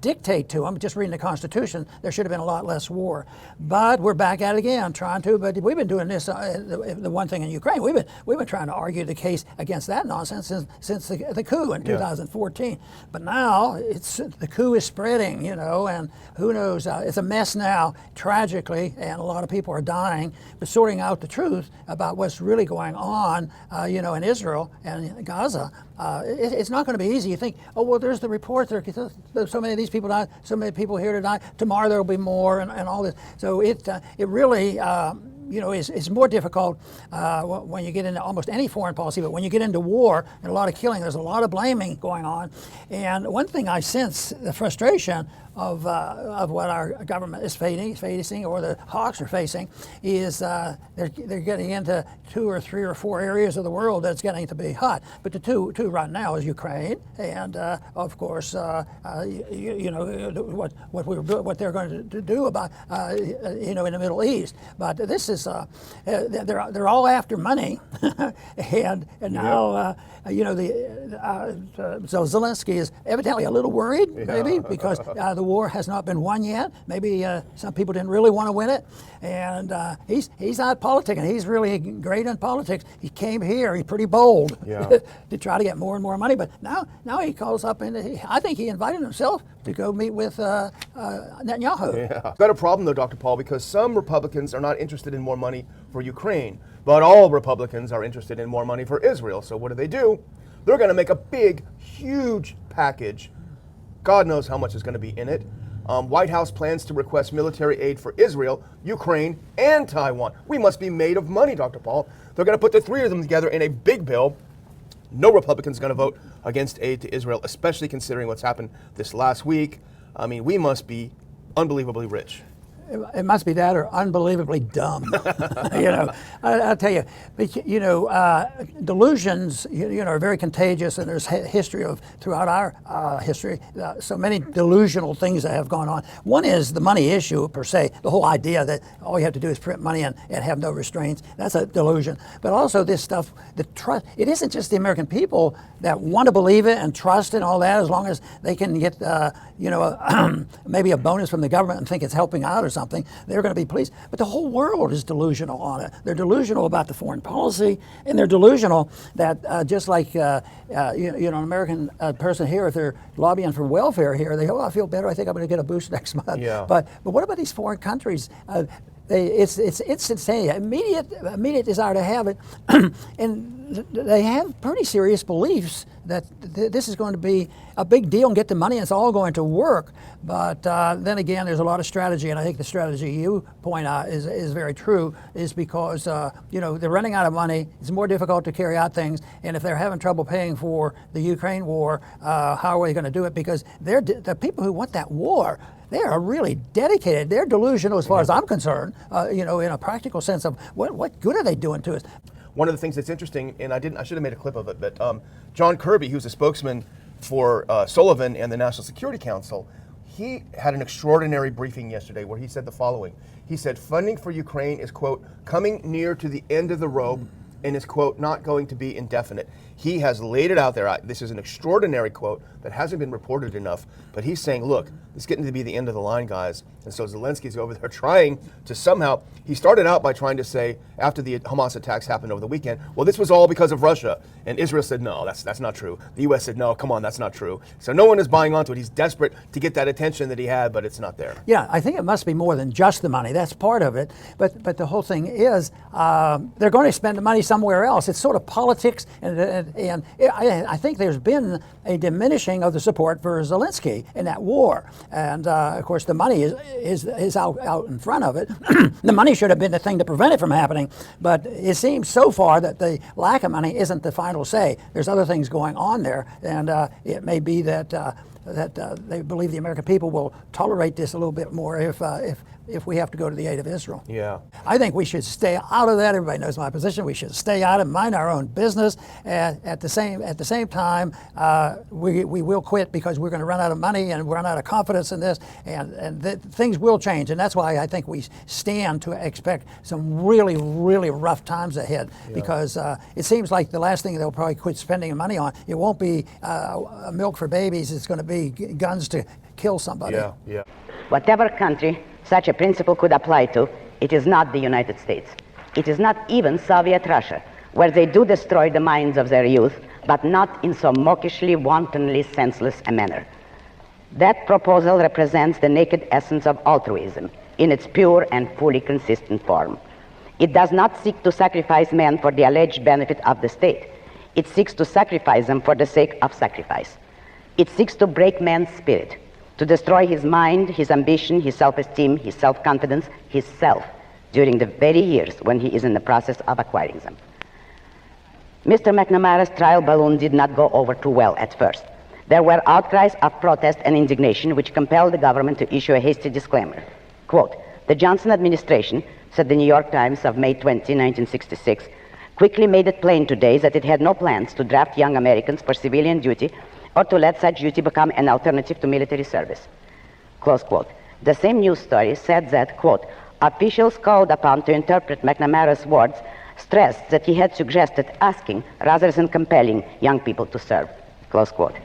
dictate to them, just reading the Constitution, there should have been a lot less war. But we're back at it again, trying to. But we've been doing this. The one thing in Ukraine, we've been trying to argue the case against that nonsense since the coup in 2014. But now the coup is spreading, and who knows? It's a mess now, tragically, and a lot of people are dying. But sorting out the truth about what's really going on, in Israel and Gaza, it's not going to be easy. You think, oh well, there's the report. There's so many of these people died. So many people here tonight. Tomorrow there will be more, and all this. So it really. Is more difficult when you get into almost any foreign policy, but when you get into war and a lot of killing, there's a lot of blaming going on. And one thing I sense, the frustration of what our government is facing, or the hawks are facing, is they're getting into 2 or 3 or 4 areas of the world that's getting to be hot. But the two right now is Ukraine, and of course, what they're going to do about in the Middle East. But this is they're all after money, and now so Zelensky is evidently a little worried, maybe because the war has not been won yet. Maybe some people didn't really want to win it, and he's not politicking. He's really great in politics. He came here. He's pretty bold to try to get more and more money. But now he calls up, and I think he invited himself to go meet with Netanyahu. Yeah. Got a problem though, Dr. Paul, because some Republicans are not interested in more money for Ukraine, but all Republicans are interested in more money for Israel. So what do? They're going to make a big, huge package. God knows how much is going to be in it. White House plans to request military aid for Israel, Ukraine, and Taiwan. We must be made of money, Dr. Paul. They're going to put the 3 of them together in a big bill. No Republican's going to vote against aid to Israel, especially considering what's happened this last week. I mean, we must be unbelievably rich. It must be that or unbelievably dumb. I'll tell you. But, delusions, are very contagious, and there's history throughout our history, so many delusional things that have gone on. One is the money issue per se, the whole idea that all you have to do is print money and have no restraints. That's a delusion. But also this stuff, the trust. It isn't just the American people that want to believe it and trust and all that, as long as they can get, maybe a bonus from the government and think it's helping out or something, they're going to be pleased. But the whole world is delusional on it. They're delusional about the foreign policy, and they're delusional that just like an American person here, if they're lobbying for welfare here, they go, oh, I feel better. I think I'm going to get a boost next month. Yeah. But what about these foreign countries? It's instantaneous, immediate desire to have it, and they have pretty serious beliefs that this is going to be a big deal and get the money and it's all going to work. But then again, there's a lot of strategy, and I think the strategy you point out is very true, is because they're running out of money, it's more difficult to carry out things, and if they're having trouble paying for the Ukraine war, how are they going to do it? Because the people who want that war, they are really dedicated. They're delusional as far as I'm concerned, in a practical sense of what good are they doing to us? One of the things that's interesting, and I should have made a clip of it, but John Kirby, who's a spokesman for Sullivan and the National Security Council, he had an extraordinary briefing yesterday where he said the following. He said funding for Ukraine is, quote, coming near to the end of the rope and is, quote, not going to be indefinite. He has laid it out there. This is an extraordinary quote that hasn't been reported enough, but he's saying, look, it's getting to be the end of the line, guys. And so Zelensky's over there trying to somehow, he started out by trying to say, after the Hamas attacks happened over the weekend, well, this was all because of Russia. And Israel said, no, that's not true. The U.S. said, no, come on, that's not true. So no one is buying onto it. He's desperate to get that attention that he had, but it's not there. Yeah, I think it must be more than just the money. That's part of it. But the whole thing is, they're going to spend the money somewhere else. It's sort of politics, and I think there's been a diminishing of the support for Zelensky in that war. And of course, the money is out in front of it. The money should have been the thing to prevent it from happening. But it seems so far that the lack of money isn't the final say. There's other things going on there, and it may be that they believe the American people will tolerate this a little bit more if we have to go to the aid of Israel. Yeah. I think we should stay out of that. Everybody knows my position. We should stay out and mind our own business. At the same time, we will quit because we're going to run out of money and run out of confidence in this, and things will change. And that's why I think we stand to expect some really, really rough times ahead, because it seems like the last thing they'll probably quit spending money on, it won't be milk for babies. It's going to be guns to kill somebody. Yeah. Whatever country such a principle could apply to, it is not the United States. It is not even Soviet Russia, where they do destroy the minds of their youth, but not in so mawkishly, wantonly senseless a manner. That proposal represents the naked essence of altruism in its pure and fully consistent form. It does not seek to sacrifice men for the alleged benefit of the state. It seeks to sacrifice them for the sake of sacrifice. It seeks to break man's spirit, to destroy his mind, his ambition, his self-esteem, his self-confidence, his self, during the very years when he is in the process of acquiring them. Mr. McNamara's trial balloon did not go over too well at first. There were outcries of protest and indignation which compelled the government to issue a hasty disclaimer. Quote, the Johnson administration, said the New York Times of May 20, 1966, quickly made it plain today that it had no plans to draft young Americans for civilian duty or to let such duty become an alternative to military service. Close quote. The same news story said that, quote, officials called upon to interpret McNamara's words stressed that he had suggested asking rather than compelling young people to serve, close quote.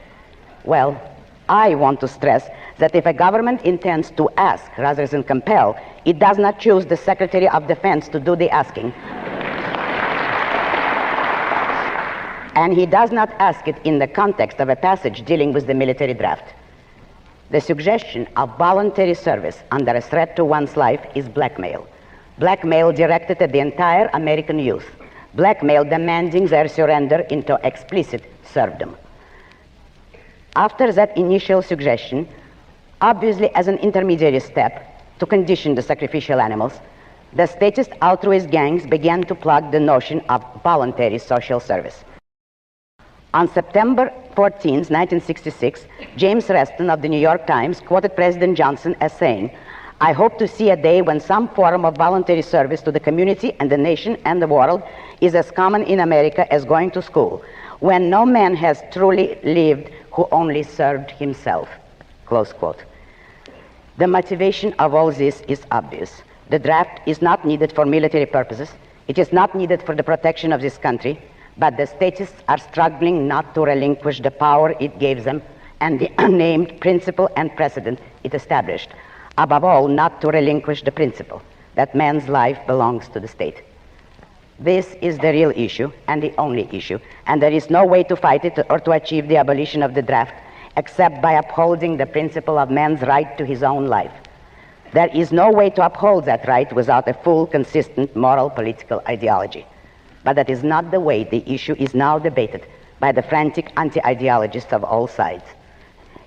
Well, I want to stress that if a government intends to ask rather than compel, it does not choose the Secretary of Defense to do the asking. And he does not ask it in the context of a passage dealing with the military draft. The suggestion of voluntary service under a threat to one's life is blackmail. Blackmail directed at the entire American youth. Blackmail demanding their surrender into explicit serfdom. After that initial suggestion, obviously as an intermediary step to condition the sacrificial animals, the statist altruist gangs began to plug the notion of voluntary social service. On September 14, 1966, James Reston of the New York Times quoted President Johnson as saying, I hope to see a day when some form of voluntary service to the community and the nation and the world is as common in America as going to school, when no man has truly lived who only served himself, close quote. The motivation of all this is obvious. The draft is not needed for military purposes. It is not needed for the protection of this country. But the statists are struggling not to relinquish the power it gave them and the unnamed principle and precedent it established. Above all, not to relinquish the principle that man's life belongs to the state. This is the real issue and the only issue, and there is no way to fight it or to achieve the abolition of the draft except by upholding the principle of man's right to his own life. There is no way to uphold that right without a full, consistent moral political ideology. But that is not the way the issue is now debated by the frantic anti-ideologists of all sides.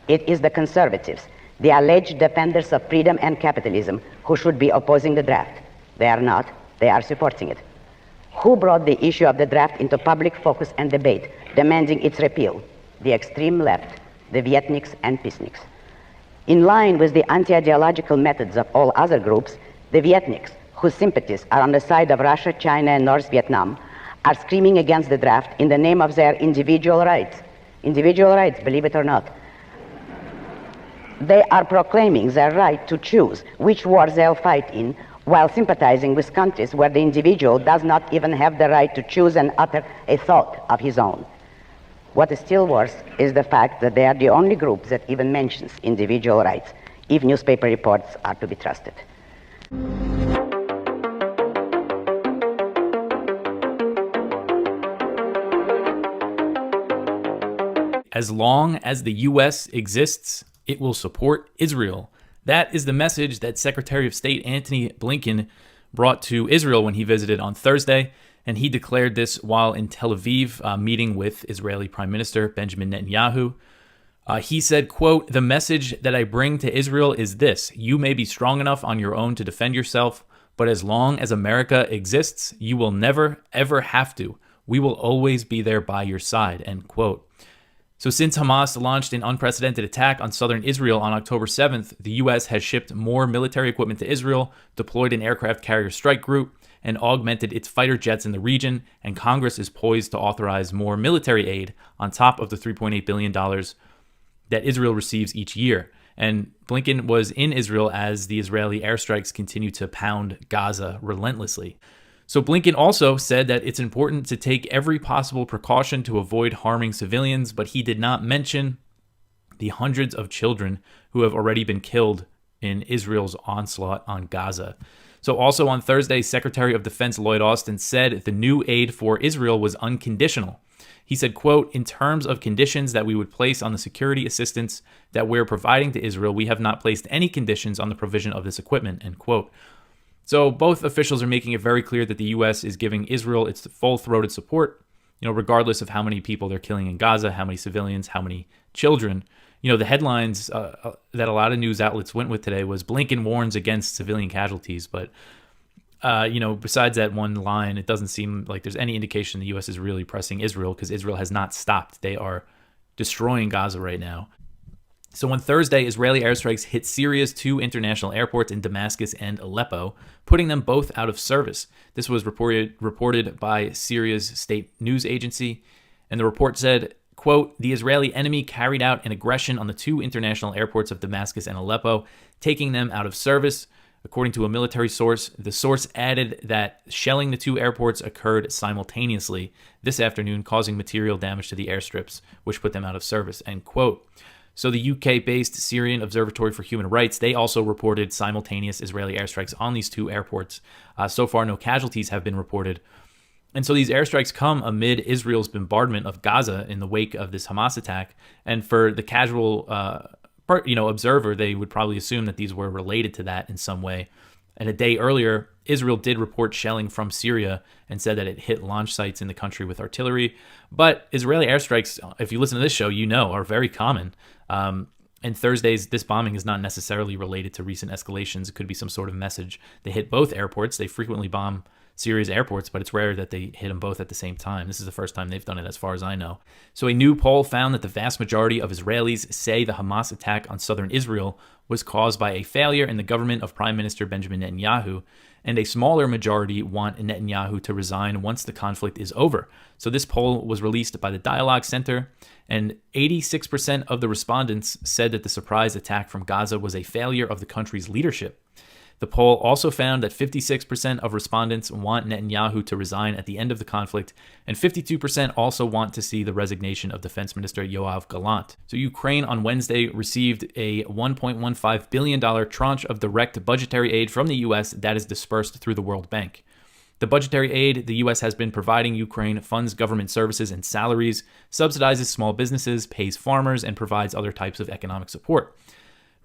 It is the conservatives, the alleged defenders of freedom and capitalism, who should be opposing the draft. They are not. They are supporting it. Who brought the issue of the draft into public focus and debate, demanding its repeal? The extreme left, the Vietniks and Peaceniks. In line with the anti-ideological methods of all other groups, the Vietniks, whose sympathies are on the side of Russia, China, and North Vietnam, are screaming against the draft in the name of their individual rights. Individual rights, believe it or not. They are proclaiming their right to choose which war they'll fight in, while sympathizing with countries where the individual does not even have the right to choose and utter a thought of his own. What is still worse is the fact that they are the only group that even mentions individual rights, if newspaper reports are to be trusted. As long as the U.S. exists, it will support Israel. That is the message that Secretary of State Antony Blinken brought to Israel when he visited on Thursday, and he declared this while in Tel Aviv meeting with Israeli Prime Minister Benjamin Netanyahu. He said, quote, "The message that I bring to Israel is this: you may be strong enough on your own to defend yourself, but as long as America exists, you will never, ever have to. We will always be there by your side," end quote. So since Hamas launched an unprecedented attack on southern Israel on October 7th, the U.S. has shipped more military equipment to Israel, deployed an aircraft carrier strike group, and augmented its fighter jets in the region, and Congress is poised to authorize more military aid on top of the $3.8 billion that Israel receives each year. And Blinken was in Israel as the Israeli airstrikes continue to pound Gaza relentlessly. So Blinken also said that it's important to take every possible precaution to avoid harming civilians, but he did not mention the hundreds of children who have already been killed in Israel's onslaught on Gaza. So also on Thursday, Secretary of Defense Lloyd Austin said the new aid for Israel was unconditional. He said, quote, "In terms of conditions that we would place on the security assistance that we're providing to Israel, we have not placed any conditions on the provision of this equipment," end quote. So both officials are making it very clear that the U.S. is giving Israel its full-throated support, regardless of how many people they're killing in Gaza, how many civilians, how many children. The headlines that a lot of news outlets went with today was Blinken warns against civilian casualties. But, besides that one line, it doesn't seem like there's any indication the U.S. is really pressing Israel, because Israel has not stopped. They are destroying Gaza right now. So on Thursday, Israeli airstrikes hit Syria's two international airports in Damascus and Aleppo, putting them both out of service. This was reported by Syria's state news agency, and the report said, quote, "The Israeli enemy carried out an aggression on the two international airports of Damascus and Aleppo, taking them out of service." According to a military source, the source added that shelling the two airports occurred simultaneously this afternoon, causing material damage to the airstrips, which put them out of service, end quote. So the UK-based Syrian Observatory for Human Rights, they also reported simultaneous Israeli airstrikes on these two airports. So far, no casualties have been reported. And so these airstrikes come amid Israel's bombardment of Gaza in the wake of this Hamas attack. And for the casual observer, they would probably assume that these were related to that in some way. And a day earlier, Israel did report shelling from Syria and said that it hit launch sites in the country with artillery. But Israeli airstrikes, if you listen to this show, are very common. And Thursday's, this bombing is not necessarily related to recent escalations. It could be some sort of message. They hit both airports. They frequently bomb Syria's airports, but it's rare that they hit them both at the same time. This is the first time they've done it, as far as I know. So a new poll found that the vast majority of Israelis say the Hamas attack on southern Israel was caused by a failure in the government of Prime Minister Benjamin Netanyahu, and a smaller majority want Netanyahu to resign once the conflict is over. So this poll was released by the Dialogue Center, and 86% of the respondents said that the surprise attack from Gaza was a failure of the country's leadership. The poll also found that 56% of respondents want Netanyahu to resign at the end of the conflict, and 52% also want to see the resignation of Defense Minister Yoav Gallant. So Ukraine on Wednesday received a $1.15 billion tranche of direct budgetary aid from the U.S. that is dispersed through the World Bank. The budgetary aid the U.S. has been providing Ukraine funds government services and salaries, subsidizes small businesses, pays farmers, and provides other types of economic support.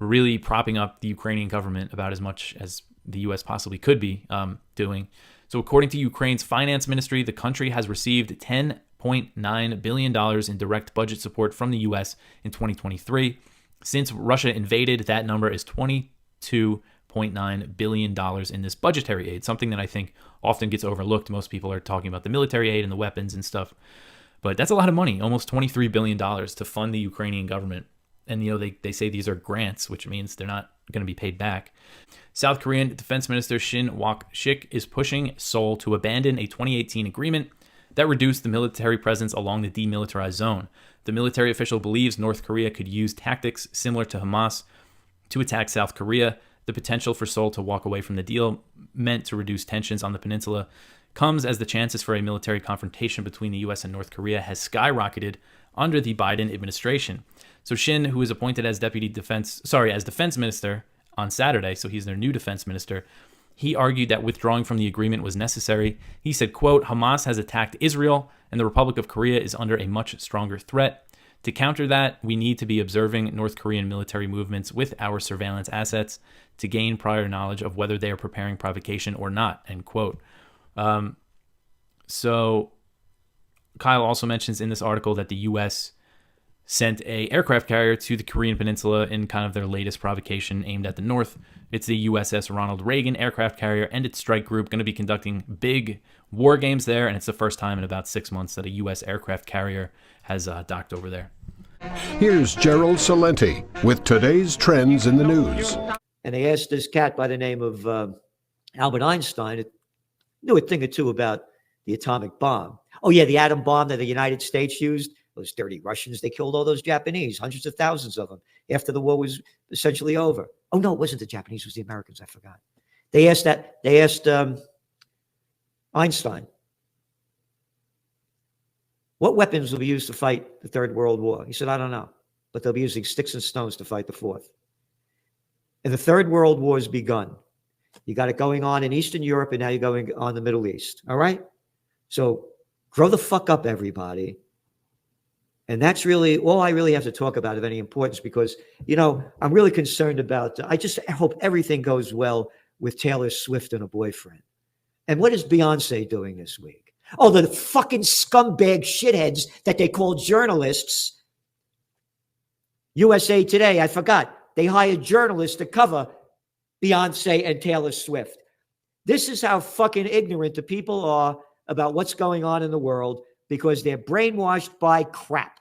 really propping up the Ukrainian government about as much as the U.S. possibly could be doing. So according to Ukraine's finance ministry, the country has received $10.9 billion in direct budget support from the U.S. in 2023. Since Russia invaded, that number is $22.9 billion in this budgetary aid, something that I think often gets overlooked. Most people are talking about the military aid and the weapons and stuff. But that's a lot of money, almost $23 billion to fund the Ukrainian government. And, they say these are grants, which means they're not going to be paid back. South Korean Defense Minister Shin Wok-shik is pushing Seoul to abandon a 2018 agreement that reduced the military presence along the demilitarized zone. The military official believes North Korea could use tactics similar to Hamas to attack South Korea. The potential for Seoul to walk away from the deal meant to reduce tensions on the peninsula comes as the chances for a military confrontation between the U.S. and North Korea has skyrocketed under the Biden administration. So Shin, who was appointed as defense minister on Saturday, so he's their new defense minister, he argued that withdrawing from the agreement was necessary. He said, quote, Hamas has attacked Israel and the Republic of Korea is under a much stronger threat. To counter that, we need to be observing North Korean military movements with our surveillance assets to gain prior knowledge of whether they are preparing provocation or not, end quote. So Kyle also mentions in this article that the U.S. sent a aircraft carrier to the Korean Peninsula in kind of their latest provocation aimed at the North. It's the USS Ronald Reagan aircraft carrier and its strike group going to be conducting big war games there, and it's the first time in about 6 months that a U.S. aircraft carrier has docked over there. Here's Gerald Salenti with today's trends in the news. And they asked this cat by the name of Albert Einstein, knew a thing or two about the atomic bomb. Oh, yeah, the atom bomb that the United States used. Those dirty Russians, they killed all those Japanese, hundreds of thousands of them, after the war was essentially over. Oh, no, it wasn't the Japanese, it was the Americans, I forgot. They asked Einstein, what weapons will be used to fight the Third World War? He said, I don't know, but they'll be using sticks and stones to fight the Fourth. And the Third World War has begun. You got it going on in Eastern Europe, and now you're going on the Middle East, all right? So grow the fuck up, everybody. And that's really all I really have to talk about of any importance because, I'm really concerned about, I just hope everything goes well with Taylor Swift and a boyfriend. And what is Beyonce doing this week? Oh, the fucking scumbag shitheads that they call journalists. USA Today, I forgot. They hired journalists to cover Beyonce and Taylor Swift. This is how fucking ignorant the people are about what's going on in the world because they're brainwashed by crap.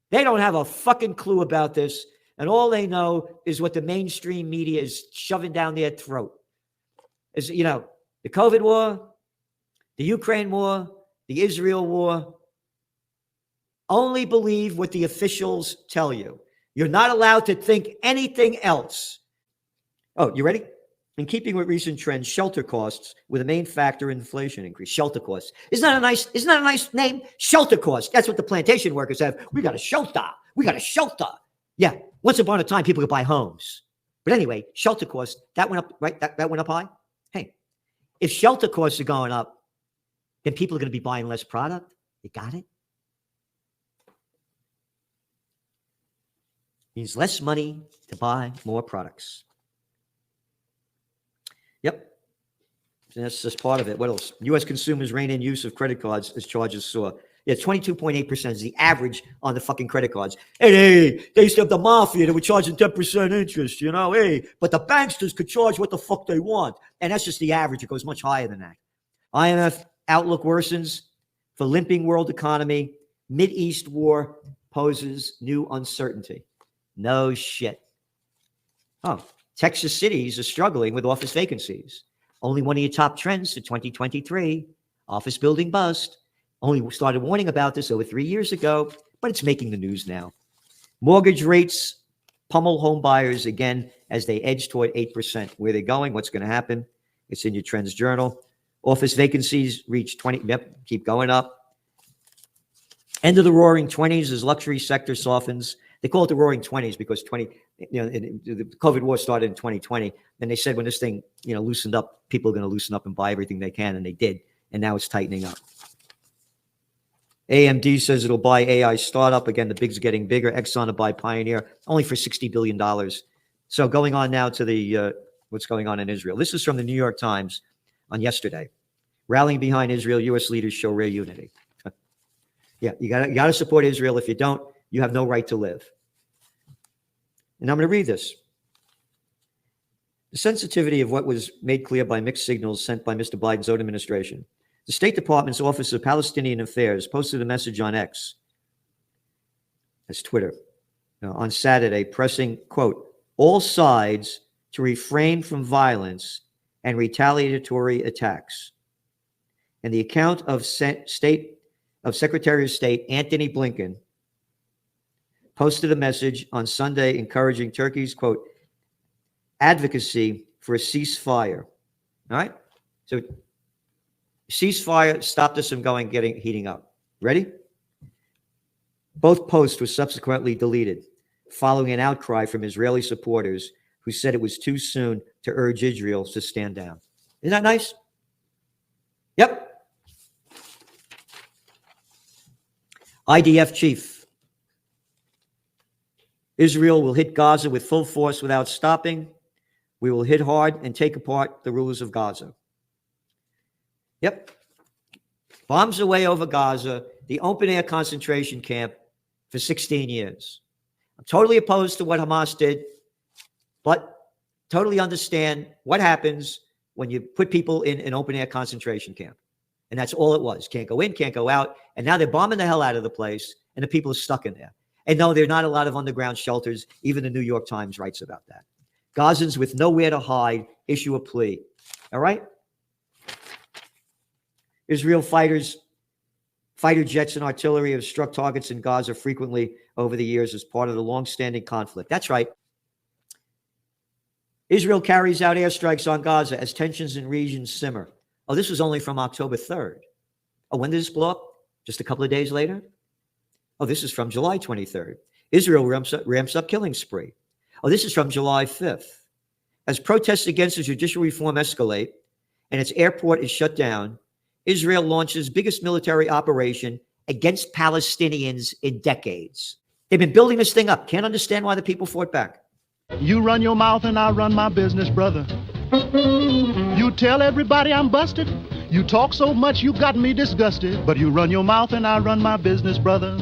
They don't have a fucking clue about this, and all they know is what the mainstream media is shoving down their throat. As the COVID war, the Ukraine war, the Israel war. Only believe what the officials tell you. You're not allowed to think anything else. Oh, you ready? In keeping with recent trends, shelter costs were the main factor in inflation increase. Shelter costs. Isn't that a nice name? Shelter costs. That's what the plantation workers have. We got a shelter. We got a shelter. Yeah. Once upon a time, people could buy homes. But anyway, shelter costs, that went up, right? That went up high. Hey, if shelter costs are going up, then people are going to be buying less product. You got it? Means less money to buy more products. Yep. That's just part of it. What else? U.S. consumers rein in use of credit cards as charges soar. Yeah, 22.8% is the average on the fucking credit cards. Hey, they used to have the mafia that were charging 10% interest, hey, but the banksters could charge what the fuck they want. And that's just the average. It goes much higher than that. IMF outlook worsens for limping world economy. Mideast war poses new uncertainty. No shit. Oh, Texas cities are struggling with office vacancies. Only one of your top trends for 2023, office building bust. Only started warning about this over 3 years ago, but it's making the news now. Mortgage rates pummel home buyers again as they edge toward 8%. Where they're going, what's going to happen? It's in your Trends Journal. Office vacancies reach 20, keep going up. End of the roaring 20s as luxury sector softens. They call it the roaring 20s because the COVID war started in 2020. And they said when this thing, loosened up, people are going to loosen up and buy everything they can. And they did. And now it's tightening up. AMD says it'll buy AI startup. Again, the bigs are getting bigger. Exxon to buy Pioneer, only for $60 billion. So going on now to the what's going on in Israel. This is from the New York Times on yesterday. Rallying behind Israel, U.S. leaders show rare unity. Yeah, you gotta support Israel. If you don't, you have no right to live. And I'm going to read this. The sensitivity of what was made clear by mixed signals sent by Mr. Biden's own administration. The State Department's Office of Palestinian Affairs posted a message on X, that's Twitter, on Saturday, pressing, quote, all sides to refrain from violence and retaliatory attacks. And the account of Secretary of State Antony Blinken posted a message on Sunday encouraging Turkey's, quote, advocacy for a ceasefire. All right? So ceasefire stopped us from heating up. Ready? Both posts were subsequently deleted following an outcry from Israeli supporters who said it was too soon to urge Israel to stand down. Isn't that nice? Yep. IDF chief. Israel will hit Gaza with full force without stopping. We will hit hard and take apart the rulers of Gaza. Yep. Bombs away over Gaza, the open-air concentration camp for 16 years. I'm totally opposed to what Hamas did, but totally understand what happens when you put people in an open-air concentration camp. And that's all it was. Can't go in, can't go out. And now they're bombing the hell out of the place, and the people are stuck in there. And no, there are not a lot of underground shelters. Even the New York Times writes about that. Gazans with nowhere to hide issue a plea. All right? Israel fighter jets and artillery have struck targets in Gaza frequently over the years as part of the long-standing conflict. That's right. Israel carries out airstrikes on Gaza as tensions in regions simmer. Oh, this was only from October 3rd. Oh, when did this blow up? Just a couple of days later? Oh, this is from July 23rd. Israel ramps up killing spree. Oh, this is from July 5th. As protests against the judicial reform escalate and its airport is shut down, Israel launches biggest military operation against Palestinians in decades. They've been building this thing up. Can't understand why the people fought back. You run your mouth and I run my business, brother. You tell everybody I'm busted. You talk so much you got me disgusted. But you run your mouth and I run my business, brother.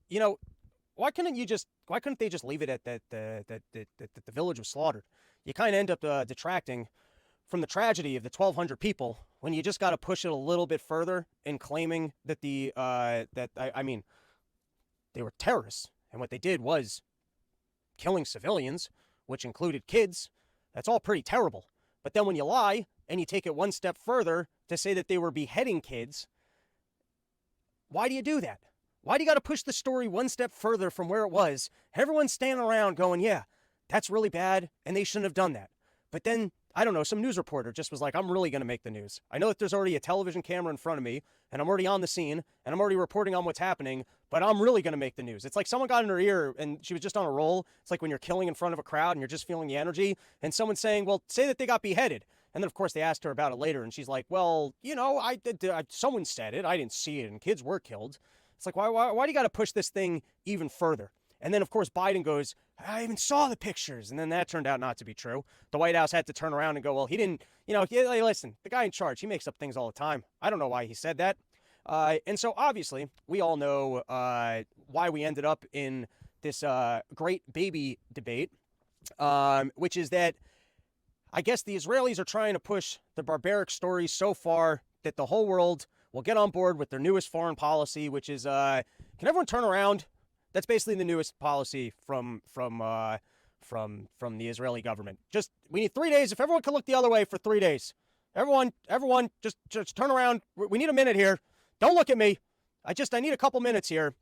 You know, why couldn't they just leave it at that the village was slaughtered? You kind of end up detracting from the tragedy of the 1,200 people when you just got to push it a little bit further in claiming that they were terrorists and what they did was killing civilians, which included kids. That's all pretty terrible. But then when you lie and you take it one step further to say that they were beheading kids, why do you do that? Why do you got to push the story one step further from where it was? Everyone's standing around going, yeah, that's really bad, and they shouldn't have done that. But then, I don't know, some news reporter just was like, I'm really going to make the news. I know that there's already a television camera in front of me, and I'm already on the scene, and I'm already reporting on what's happening, but I'm really going to make the news. It's like someone got in her ear, and she was just on a roll. It's like when you're killing in front of a crowd, and you're just feeling the energy, and someone's saying, well, say that they got beheaded. And then, of course, they asked her about it later, and she's like, well, you know, someone said it. I didn't see it, and kids were killed. It's like, why do you got to push this thing even further? And then, of course, Biden goes, I even saw the pictures. And then that turned out not to be true. The White House had to turn around and go, well, he didn't, hey, listen, the guy in charge, he makes up things all the time. I don't know why he said that. And so, obviously, we all know why we ended up in this great baby debate, which is that I guess the Israelis are trying to push the barbaric story so far that the whole world will get on board with their newest foreign policy, which is, can everyone turn around? That's basically the newest policy from the Israeli government. Just, we need 3 days. If everyone can look the other way for 3 days, everyone, just turn around. We need a minute here. Don't look at me. I need a couple minutes here.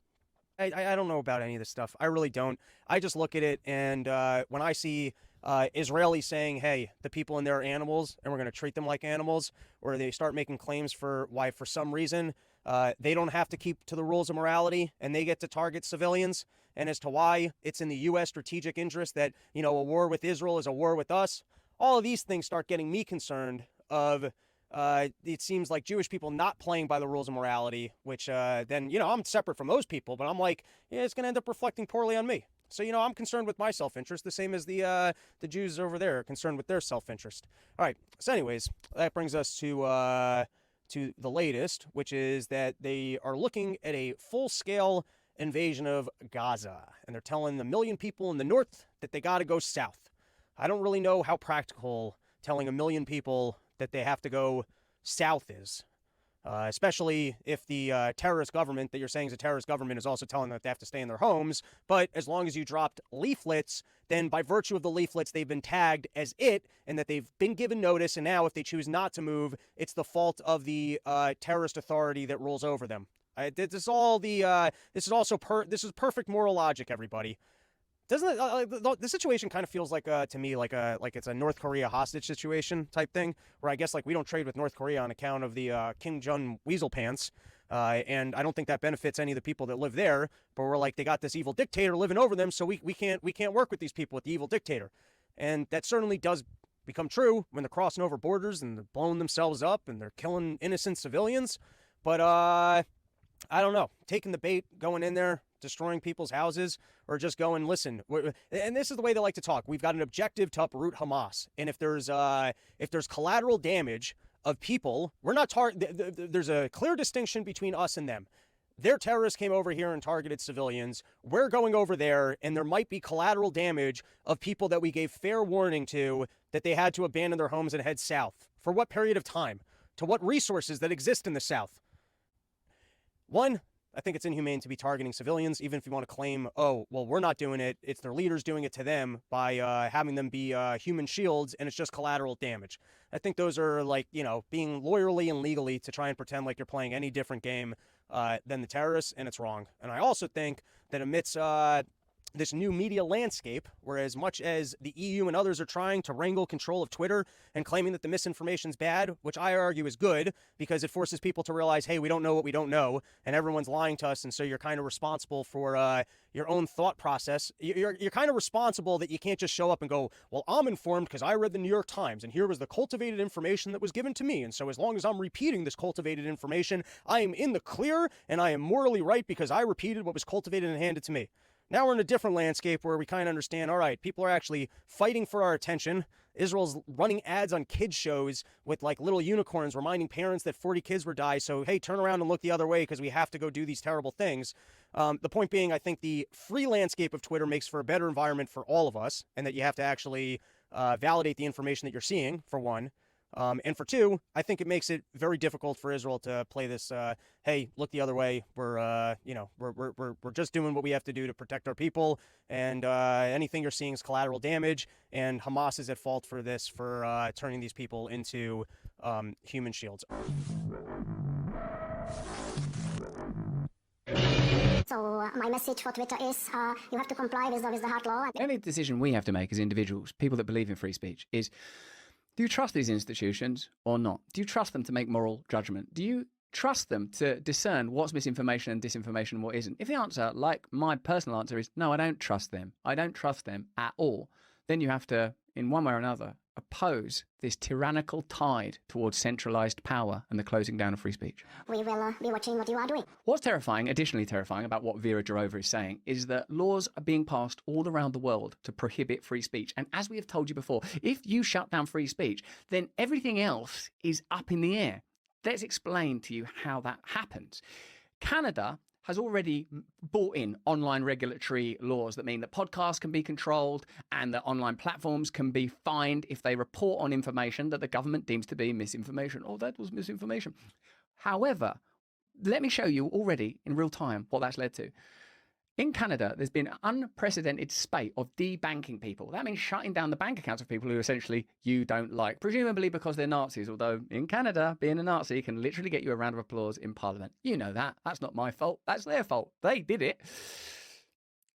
I don't know about any of this stuff. I really don't. I just look at it, and when I see Israelis saying, hey, the people in there are animals and we're going to treat them like animals, or they start making claims for why, for some reason, they don't have to keep to the rules of morality and they get to target civilians, and as to why it's in the U.S. strategic interest that, a war with Israel is a war with us. All of these things start getting me concerned of it seems like Jewish people not playing by the rules of morality, which then, I'm separate from those people, but I'm like, yeah, it's going to end up reflecting poorly on me. So, I'm concerned with my self-interest, the same as the Jews over there are concerned with their self-interest. All right. So anyways, that brings us to the latest, which is that they are looking at a full-scale invasion of Gaza, and they're telling 1 million people in the north that they got to go south. I don't really know how practical telling 1 million people that they have to go south is, especially if the terrorist government that you're saying is a terrorist government is also telling them that they have to stay in their homes. But as long as you dropped leaflets, then by virtue of the leaflets, they've been tagged as it, and that they've been given notice. And now if they choose not to move, it's the fault of the terrorist authority that rules over them. This is perfect moral logic, everybody. Doesn't it, the situation kind of feels like to me like it's a North Korea hostage situation type thing, where I guess like we don't trade with North Korea on account of the Kim Jong weasel pants, and I don't think that benefits any of the people that live there. But we're like, they got this evil dictator living over them, so we can't work with these people, with the evil dictator, and that certainly does become true when they're crossing over borders and they're blowing themselves up and they're killing innocent civilians. But I don't know, taking the bait, going in there, destroying people's houses, or just going, listen, and this is the way they like to talk. We've got an objective to uproot Hamas. And if there's collateral damage of people, we're not there's a clear distinction between us and them. Their terrorists came over here and targeted civilians. We're going over there, and there might be collateral damage of people that we gave fair warning to, that they had to abandon their homes and head south. For what period of time? To what resources that exist in the South? One, I think it's inhumane to be targeting civilians, even if you want to claim, oh, well, we're not doing it. It's their leaders doing it to them by having them be human shields, and it's just collateral damage. I think those are like, being lawyerly and legally to try and pretend like you're playing any different game than the terrorists, and it's wrong. And I also think that amidst this new media landscape, where as much as the EU and others are trying to wrangle control of Twitter and claiming that the misinformation's bad, which I argue is good because it forces people to realize, hey, we don't know what we don't know, and everyone's lying to us, and so you're kind of responsible for your own thought process. You're kind of responsible that you can't just show up and go, well, I'm informed because I read the New York Times, and here was the cultivated information that was given to me, and so as long as I'm repeating this cultivated information, I am in the clear, and I am morally right because I repeated what was cultivated and handed to me. Now we're in a different landscape where we kind of understand, all right, people are actually fighting for our attention. Israel's running ads on kids shows with like little unicorns reminding parents that 40 kids were died. So, hey, turn around and look the other way because we have to go do these terrible things. The point being, I think the free landscape of Twitter makes for a better environment for all of us, and that you have to actually validate the information that you're seeing, for one. And for two, I think it makes it very difficult for Israel to play this, hey, look the other way. We're just doing what we have to do to protect our people. And anything you're seeing is collateral damage. And Hamas is at fault for this, for turning these people into human shields. So my message for Twitter is you have to comply with the hard law. The only decision we have to make as individuals, people that believe in free speech, is: do you trust these institutions or not? Do you trust them to make moral judgment? Do you trust them to discern what's misinformation and disinformation and what isn't? If the answer, like my personal answer, is no, I don't trust them. I don't trust them at all. Then you have to, in one way or another, oppose this tyrannical tide towards centralized power and the closing down of free speech. We will be watching what you are doing. What's terrifying, additionally terrifying, about what Vera Jourova is saying is that laws are being passed all around the world to prohibit free speech. And as we have told you before, if you shut down free speech, then everything else is up in the air. Let's explain to you how that happens. Canada has already brought in online regulatory laws that mean that podcasts can be controlled and that online platforms can be fined if they report on information that the government deems to be misinformation. Oh, that was misinformation. However, let me show you already in real time what that's led to. In Canada, there's been an unprecedented spate of debanking people. That means shutting down the bank accounts of people who essentially you don't like, presumably because they're Nazis, although in Canada, being a Nazi can literally get you a round of applause in Parliament. You know that. That's not my fault. That's their fault. They did it.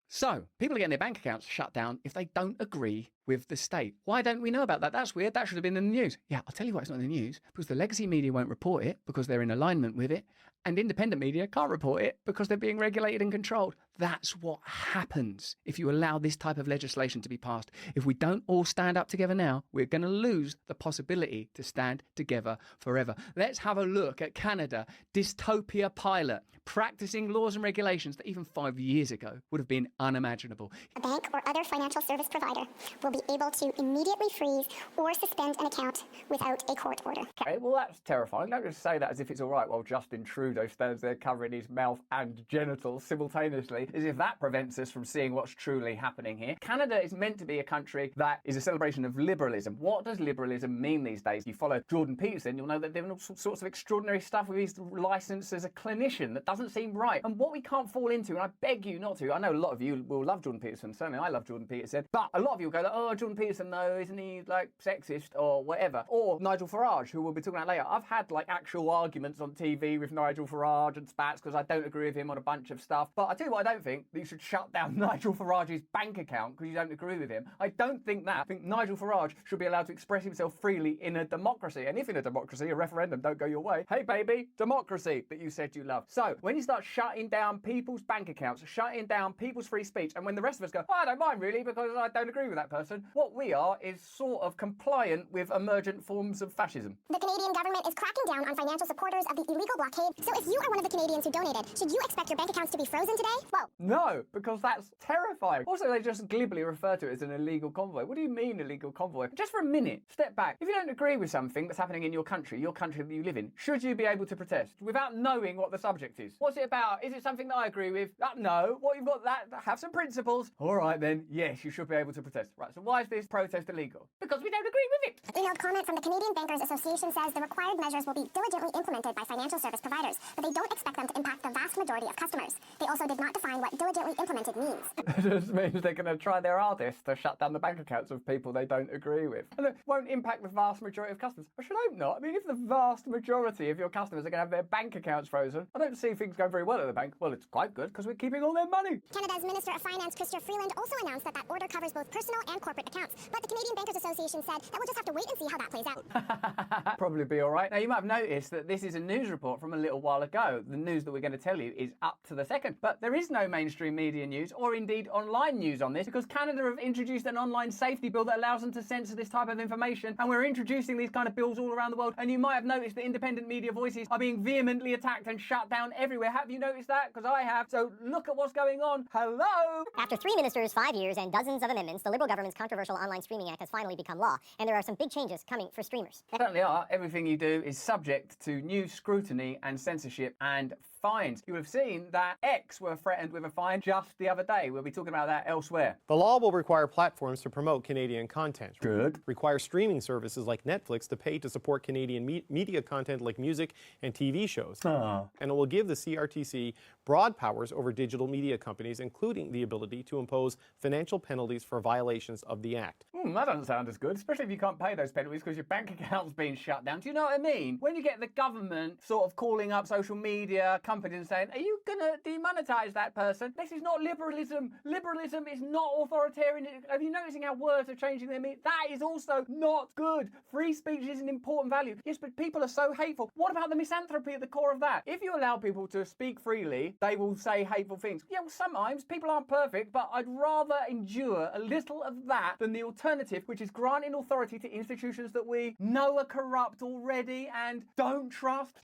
So people are getting their bank accounts shut down if they don't agree with the state. Why don't we know about that? That's weird. That should have been in the news. Yeah, I'll tell you why it's not in the news. Because the legacy media won't report it because they're in alignment with it. And independent media can't report it because they're being regulated and controlled. That's what happens if you allow this type of legislation to be passed. If we don't all stand up together now, we're going to lose the possibility to stand together forever. Let's have a look at Canada, dystopia pilot, practicing laws and regulations that even 5 years ago would have been unimaginable. A bank or other financial service provider will be able to immediately freeze or suspend an account without a court order. Okay, well, that's terrifying. Don't just say that as if it's all right while Justin Trudeau stands there covering his mouth and genitals simultaneously, as if that prevents us from seeing what's truly happening here. Canada is meant to be a country that is a celebration of liberalism. What does liberalism mean these days? You follow Jordan Peterson, you'll know that they're doing all sorts of extraordinary stuff with his license as a clinician that doesn't seem right. And what we can't fall into, and I beg you not to, I know a lot of you will love Jordan Peterson, certainly I love Jordan Peterson, but a lot of you will go like, oh, Jordan Peterson, no, isn't he like sexist or whatever? Or Nigel Farage, who we'll be talking about later. I've had like actual arguments on TV with Nigel Farage and spats because I don't agree with him on a bunch of stuff. But I tell you what, I don't think that you should shut down Nigel Farage's bank account because you don't agree with him. I don't think that. I think Nigel Farage should be allowed to express himself freely in a democracy. And if in a democracy, a referendum don't go your way, hey baby, democracy that you said you love. So when you start shutting down people's bank accounts, shutting down people's free speech, and when the rest of us go, oh, I don't mind really because I don't agree with that person, what we are is sort of compliant with emergent forms of fascism. The Canadian government is cracking down on financial supporters of the illegal blockade. So if you are one of the Canadians who donated, should you expect your bank accounts to be frozen today? Whoa. No, because that's terrifying. Also, they just glibly refer to it as an illegal convoy. What do you mean illegal convoy? Just for a minute, step back. If you don't agree with something that's happening in your country that you live in, should you be able to protest without knowing what the subject is? What's it about? Is it something that I agree with? No. What, you've got that? Have some principles. All right then, yes, you should be able to protest. Right, so why is this protest illegal? Because we don't agree with it. Emailed comment from the Canadian Bankers Association says the required measures will be diligently implemented by financial service providers, but they don't expect them to impact the vast majority of customers. They also did not define what diligently implemented means. It just means they're going to try their hardest to shut down the bank accounts of people they don't agree with. And it won't impact the vast majority of customers. I should hope not. I mean, if the vast majority of your customers are going to have their bank accounts frozen, I don't see things going very well at the bank. Well, it's quite good because we're keeping all their money. Canada's Minister of Finance, Chrystia Freeland, also announced that order covers both personal and corporate accounts. But the Canadian Bankers Association said that we'll just have to wait and see how that plays out. Probably be all right. Now, you might have noticed that this is a news report from a little while ago. The news that we're going to tell you is up to the second. But there is no mainstream media news or indeed online news on this because Canada have introduced an online safety bill that allows them to censor this type of information. And we're introducing these kind of bills all around the world. And you might have noticed that independent media voices are being vehemently attacked and shut down everywhere. Have you noticed that? Because I have. So look at what's going on. Hello? After 3 ministers, 5 years, and dozens of amendments, the Liberal government's controversial Online Streaming Act has finally become law. And there are some big changes coming for streamers. Certainly are. Everything you do is subject to new scrutiny and censorship and fines. You have seen that X were threatened with a fine just the other day. We'll be talking about that elsewhere. The law will require platforms to promote Canadian content. Good. Require streaming services like Netflix to pay to support Canadian media content like music and TV shows. And it will give the CRTC broad powers over digital media companies, including the ability to impose financial penalties for violations of the Act. That doesn't sound as good, especially if you can't pay those penalties because your bank account's being shut down. Do you know what I mean? When you get the government sort of calling up social media companies and saying, are you going to demonetize that person? This is not liberalism. Liberalism is not authoritarian. Have you noticing how words are changing their meaning? That is also not good. Free speech is an important value. Yes, but people are so hateful. What about the misanthropy at the core of that? If you allow people to speak freely, they will say hateful things. Yeah, well, sometimes people aren't perfect, but I'd rather endure a little of that than the alternative, which is granting authority to institutions that we know are corrupt already and don't trust.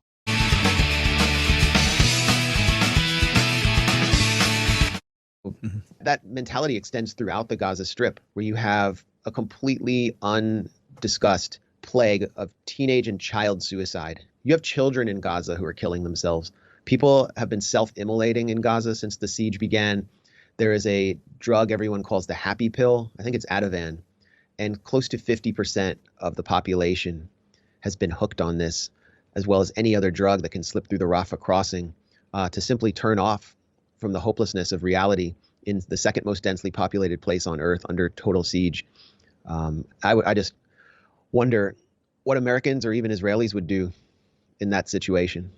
That mentality extends throughout the Gaza Strip, where you have a completely undiscussed plague of teenage and child suicide. You have children in Gaza who are killing themselves. People have been self-immolating in Gaza since the siege began. There is a drug everyone calls the happy pill. I think it's Ativan. And close to 50% of the population has been hooked on this, as well as any other drug that can slip through the Rafah crossing, to simply turn off from the hopelessness of reality in the second most densely populated place on earth under total siege. I just wonder what Americans or even Israelis would do in that situation.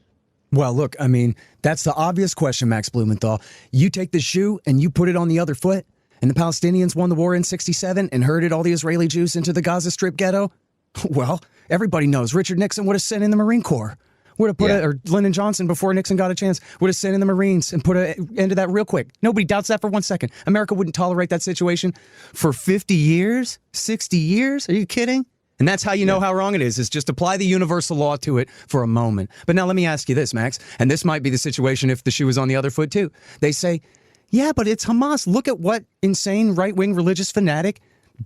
Well, look, I mean, that's the obvious question, Max Blumenthal. You take the shoe and you put it on the other foot, and the Palestinians won the war in 67 and herded all the Israeli Jews into the Gaza Strip ghetto, well, everybody knows Richard Nixon would have sent in the Marine Corps. Would have put or Lyndon Johnson, before Nixon got a chance, would have sent in the Marines and put an end to that real quick. Nobody doubts that for 1 second. America wouldn't tolerate that situation for 50 years, 60 years. Are you kidding? And that's how you know how wrong it is just apply the universal law to it for a moment. But now let me ask you this, Max, and this might be the situation if the shoe was on the other foot too. They say, yeah, but it's Hamas. Look at what insane right-wing religious fanatic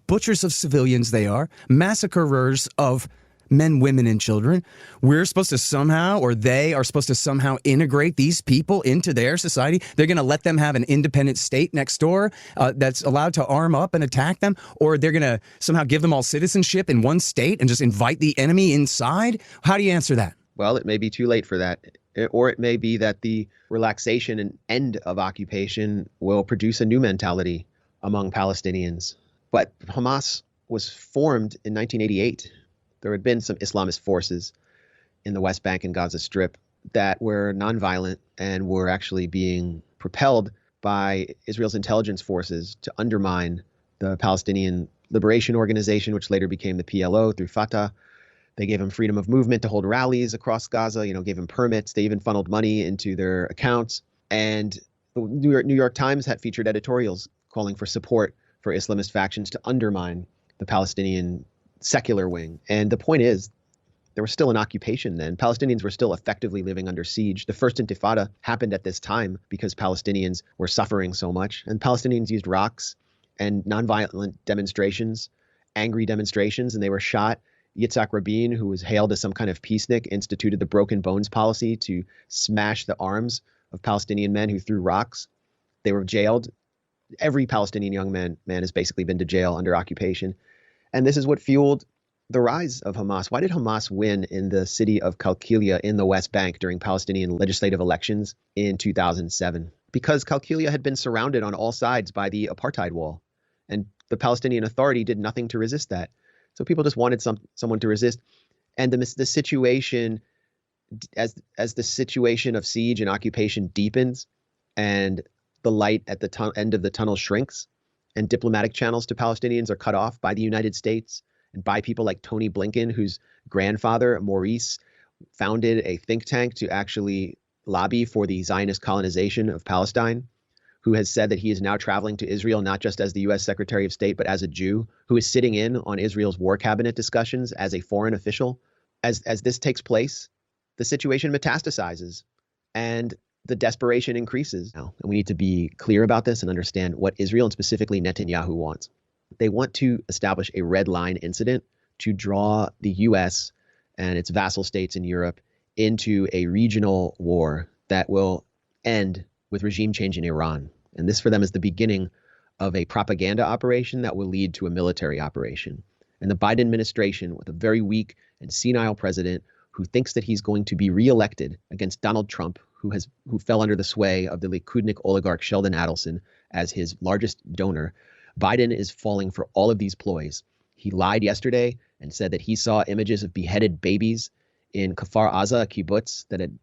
butchers of civilians they are, massacrers of men, women, and children. We're supposed to somehow, or they are supposed to somehow integrate these people into their society. They're going to let them have an independent state next door that's allowed to arm up and attack them, or they're going to somehow give them all citizenship in one state and just invite the enemy inside. How do you answer that? Well, it may be too late for that. Or it may be that the relaxation and end of occupation will produce a new mentality among Palestinians. But Hamas was formed in 1988. There had been some Islamist forces in the West Bank and Gaza Strip that were nonviolent and were actually being propelled by Israel's intelligence forces to undermine the Palestinian Liberation Organization, which later became the PLO through Fatah. They gave them freedom of movement to hold rallies across Gaza, gave them permits. They even funneled money into their accounts. And the New York Times had featured editorials calling for support for Islamist factions to undermine the Palestinian secular wing. And the point is, there was still an occupation then. Palestinians were still effectively living under siege. The first Intifada happened at this time because Palestinians were suffering so much. And Palestinians used rocks and nonviolent demonstrations, angry demonstrations, and they were shot. Yitzhak Rabin, who was hailed as some kind of peacenik, instituted the broken bones policy to smash the arms of Palestinian men who threw rocks. They were jailed. Every Palestinian young man has basically been to jail under occupation. And this is what fueled the rise of Hamas. Why did Hamas win in the city of Qalqilia in the West Bank during Palestinian legislative elections in 2007? Because Qalqilia had been surrounded on all sides by the apartheid wall, and the Palestinian Authority did nothing to resist that. So people just wanted someone to resist. And the situation, as the situation of siege and occupation deepens, and the light at the end of the tunnel shrinks, and diplomatic channels to Palestinians are cut off by the United States and by people like Tony Blinken, whose grandfather, Maurice, founded a think tank to actually lobby for the Zionist colonization of Palestine, who has said that he is now traveling to Israel, not just as the U.S. Secretary of State, but as a Jew, who is sitting in on Israel's war cabinet discussions as a foreign official. As this takes place, the situation metastasizes and the desperation increases now. And we need to be clear about this and understand what Israel and specifically Netanyahu wants. They want to establish a red line incident to draw the U.S. and its vassal states in Europe into a regional war that will end with regime change in Iran. And this for them is the beginning of a propaganda operation that will lead to a military operation. And the Biden administration, with a very weak and senile president who thinks that he's going to be reelected against Donald Trump, who fell under the sway of the Likudnik oligarch Sheldon Adelson as his largest donor, Biden is falling for all of these ploys. He lied yesterday and said that he saw images of beheaded babies in Kfar Aza, a kibbutz that had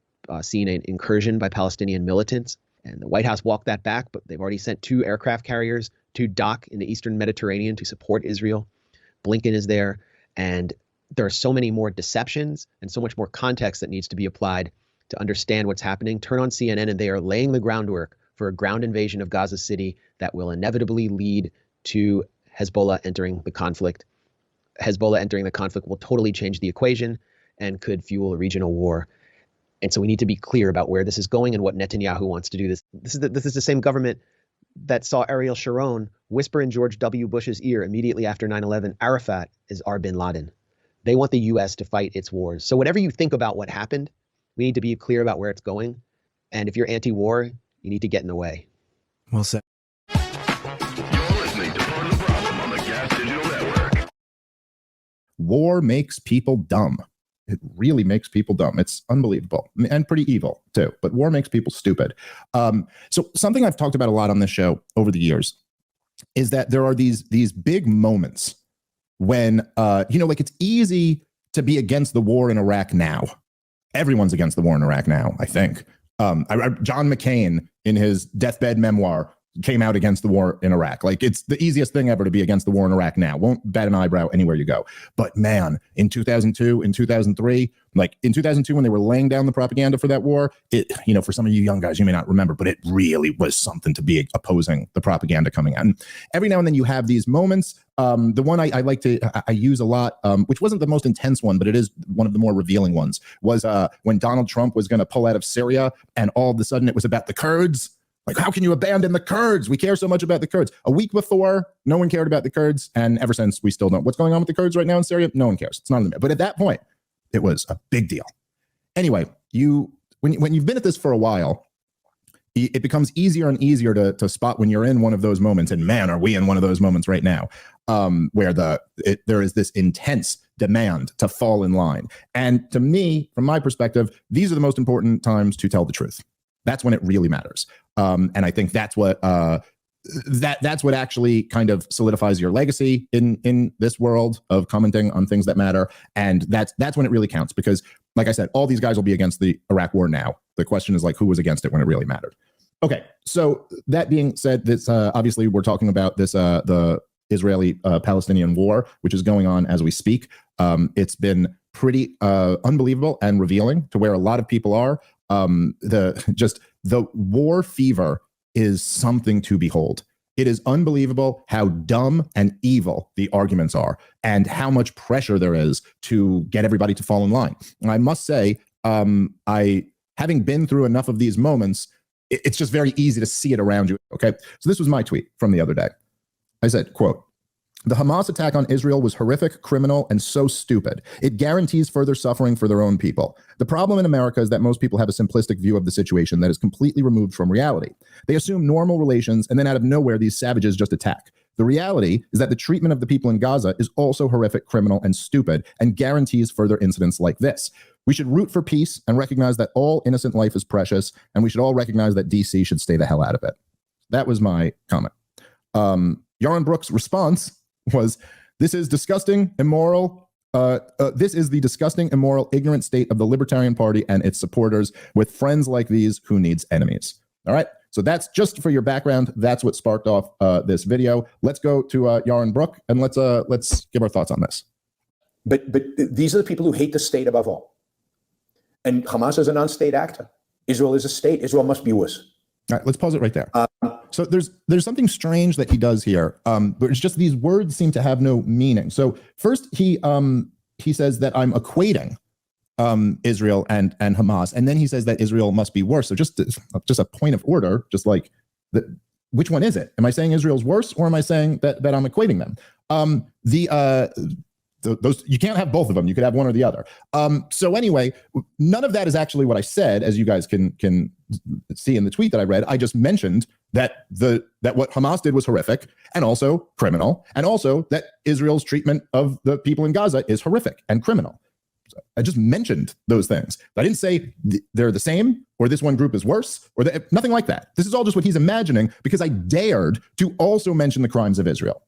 seen an incursion by Palestinian militants. And the White House walked that back, but they've already sent 2 aircraft carriers to dock in the eastern Mediterranean to support Israel. Blinken is there. And there are so many more deceptions and so much more context that needs to be applied to understand what's happening. Turn on CNN and they are laying the groundwork for a ground invasion of Gaza City that will inevitably lead to Hezbollah entering the conflict. Hezbollah entering the conflict will totally change the equation and could fuel a regional war. And so we need to be clear about where this is going and what Netanyahu wants to do. This is the same government that saw Ariel Sharon whisper in George W. Bush's ear immediately after 9/11, Arafat is our bin Laden. They want the U.S. to fight its wars. So whatever you think about what happened, we need to be clear about where it's going. And if you're anti-war, you need to get in the way. Well said. War makes people dumb. It really makes people dumb. It's unbelievable and pretty evil too, but war makes people stupid. So something I've talked about a lot on this show over the years is that there are these big moments when, like it's easy to be against the war in Iraq now. Everyone's against the war in Iraq now, I think. John McCain, in his deathbed memoir, came out against the war in Iraq. Like, it's the easiest thing ever to be against the war in Iraq now. Won't bat an eyebrow anywhere you go. But man, in 2002, in 2003, like in 2002, when they were laying down the propaganda for that war, it, you know, for some of you young guys, you may not remember, but it really was something to be opposing the propaganda coming out. And every now and then you have these moments. The one I like to, I use a lot, which wasn't the most intense one, but it is one of the more revealing ones, was when Donald Trump was going to pull out of Syria, and all of a sudden it was about the Kurds. Like, how can you abandon the Kurds? We care so much about the Kurds. A week before, no one cared about the Kurds, and ever since, we still don't. What's going on with the Kurds right now in Syria? No one cares. It's not in the middle. But at that point, it was a big deal. Anyway, when you've been at this for a while, it becomes easier and easier to spot when you're in one of those moments. And man, are we in one of those moments right now, where there is this intense demand to fall in line. And to me, from my perspective, these are the most important times to tell the truth. That's when it really matters. And I think that's what that's what actually kind of solidifies your legacy in this world of commenting on things that matter. And that's when it really counts, because, like I said, all these guys will be against the Iraq war now. The question is, like, who was against it when it really mattered? Okay, so that being said, this obviously we're talking about this the Israeli-Palestinian war, which is going on as we speak. It's been pretty unbelievable and revealing to where a lot of people are. The war fever is something to behold. It is unbelievable how dumb and evil the arguments are, and how much pressure there is to get everybody to fall in line. And I must say, having been through enough of these moments, it's just very easy to see it around you. Okay, so this was my tweet from the other day. I said, quote, "The Hamas attack on Israel was horrific, criminal, and so stupid. It guarantees further suffering for their own people. The problem in America is that most people have a simplistic view of the situation that is completely removed from reality. They assume normal relations, and then out of nowhere, these savages just attack. The reality is that the treatment of the people in Gaza is also horrific, criminal, and stupid, and guarantees further incidents like this. We should root for peace and recognize that all innocent life is precious, and we should all recognize that DC should stay the hell out of it." That was my comment. Yaron Brooks' response was, "This is disgusting, immoral. This is the disgusting, immoral, ignorant state of the Libertarian Party and its supporters. With friends like these, who needs enemies?" All right. So that's just for your background. That's what sparked off this video. Let's go to Yaron Brook, and let's give our thoughts on this. But these are the people who hate the state above all. And Hamas is a non-state actor. Israel is a state. Israel must be worse. All right, let's pause it right there. So there's something strange that he does here, but it's just these words seem to have no meaning. So first he says that I'm equating Israel and Hamas, and then he says that Israel must be worse. So just a point of order, just like which one is it? Am I saying Israel's worse, or am I saying that I'm equating them? Those, you can't have both of them. You could have one or the other. So anyway, none of that is actually what I said, as you guys can see in the tweet that I read. I just mentioned that what Hamas did was horrific and also criminal, and also that Israel's treatment of the people in Gaza is horrific and criminal. So I just mentioned those things. I didn't say they're the same, or this one group is worse, or nothing like that. This is all just what he's imagining, because I dared to also mention the crimes of Israel.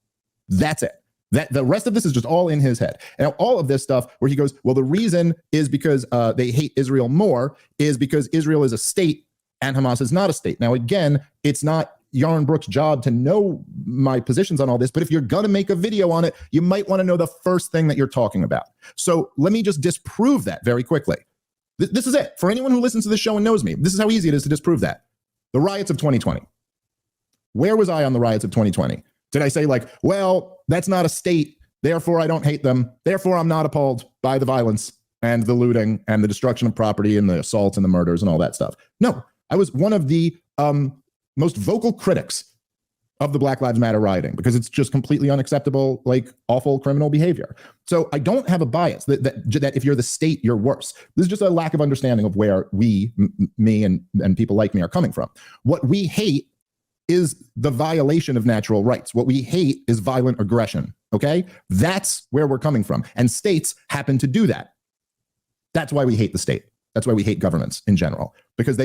That's it. That the rest of this is just all in his head. Now, all of this stuff where he goes, well, the reason is because they hate Israel more is because Israel is a state and Hamas is not a state. Now, again, it's not Yaron Brooks' job to know my positions on all this, but if you're going to make a video on it, you might want to know the first thing that you're talking about. So let me just disprove that very quickly. This is it. For anyone who listens to this show and knows me, this is how easy it is to disprove that. The riots of 2020. Where was I on the riots of 2020? Did I say, like, well, that's not a state, therefore I don't hate them, therefore I'm not appalled by the violence and the looting and the destruction of property and the assaults and the murders and all that stuff? No, I was one of the most vocal critics of the Black Lives Matter rioting, because it's just completely unacceptable, like awful criminal behavior. So I don't have a bias that if you're the state, you're worse. This is just a lack of understanding of where me and people like me are coming from. What we hate is the violation of natural rights. What we hate is violent aggression, okay? That's where we're coming from. And states happen to do that. That's why we hate the state. That's why we hate governments in general. Because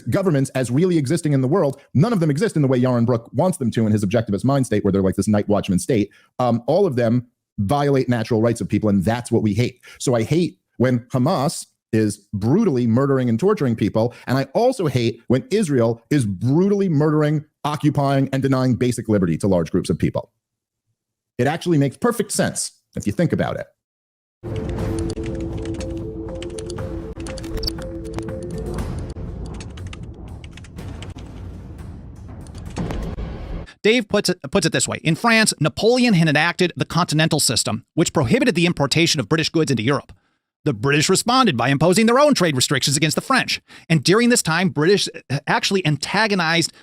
governments, as really existing in the world, none of them exist in the way Yaron Brook wants them to in his objectivist mind state, where they're like this night watchman state. All of them violate natural rights of people, and that's what we hate. So I hate when Hamas is brutally murdering and torturing people. And I also hate when Israel is brutally murdering occupying and denying basic liberty to large groups of people. It actually makes perfect sense if you think about it. Dave puts it this way. In France, Napoleon had enacted the Continental System, which prohibited the importation of British goods into Europe. The British responded by imposing their own trade restrictions against the French. And during this time, British actually antagonized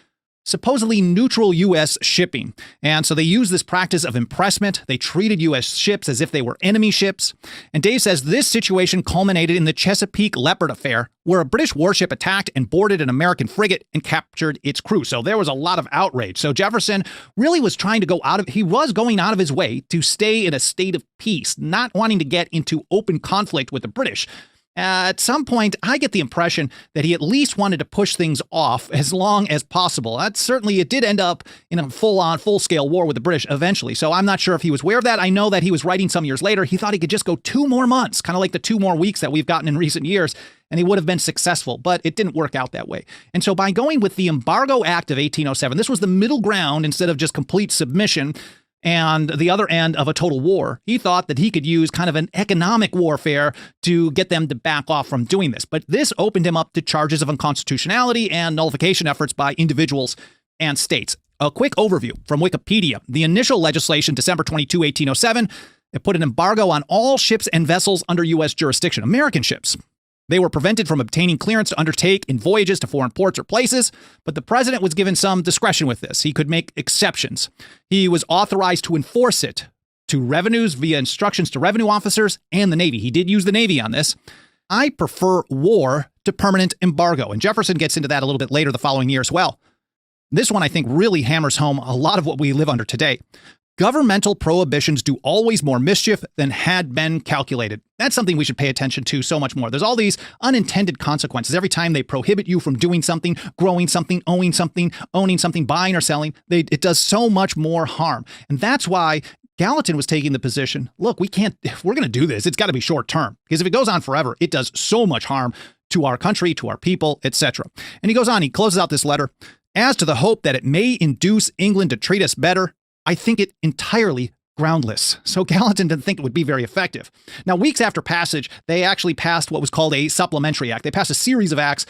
supposedly neutral U.S. shipping. And so they used this practice of impressment. They treated U.S. ships as if they were enemy ships. And Dave says this situation culminated in the Chesapeake Leopard affair, where a British warship attacked and boarded an American frigate and captured its crew. So there was a lot of outrage. So Jefferson really was trying to going out of his way to stay in a state of peace, not wanting to get into open conflict with the British. At some point, I get the impression that he at least wanted to push things off as long as possible. It did end up in a full-scale war with the British eventually. So I'm not sure if he was aware of that. I know that he was writing some years later. He thought he could just go 2 more months, kind of like the 2 more weeks that we've gotten in recent years, and he would have been successful, but it didn't work out that way. And so by going with the Embargo Act of 1807, this was the middle ground instead of just complete submission and the other end of a total war. He thought that he could use kind of an economic warfare to get them to back off from doing this. But this opened him up to charges of unconstitutionality and nullification efforts by individuals and states. A quick overview from Wikipedia. The initial legislation, December 22, 1807, it put an embargo on all ships and vessels under U.S. jurisdiction, American ships. They were prevented from obtaining clearance to undertake in voyages to foreign ports or places, but the president was given some discretion with this. He could make exceptions. He was authorized to enforce it to revenues via instructions to revenue officers and the Navy. He did use the Navy on this. I prefer war to permanent embargo, and Jefferson gets into that a little bit later the following year as well. This one, I think, really hammers home a lot of what we live under today. Governmental prohibitions do always more mischief than had been calculated. That's something we should pay attention to so much more. There's all these unintended consequences. Every time they prohibit you from doing something, growing something, owning something, buying or selling, it does so much more harm. And that's why Gallatin was taking the position, look, if we're going to do this, it's got to be short term. Because if it goes on forever, it does so much harm to our country, to our people, etc. And he goes on, he closes out this letter. As to the hope that it may induce England to treat us better, I think it entirely groundless. So Gallatin didn't think it would be very effective. Now, weeks after passage, they actually passed what was called a supplementary act. They passed a series of acts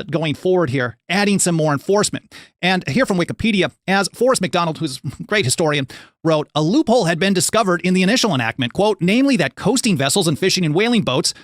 going forward here, adding some more enforcement. And here from Wikipedia, as Forrest McDonald, who's a great historian, wrote, a loophole had been discovered in the initial enactment, quote, namely that coasting vessels and fishing and whaling boats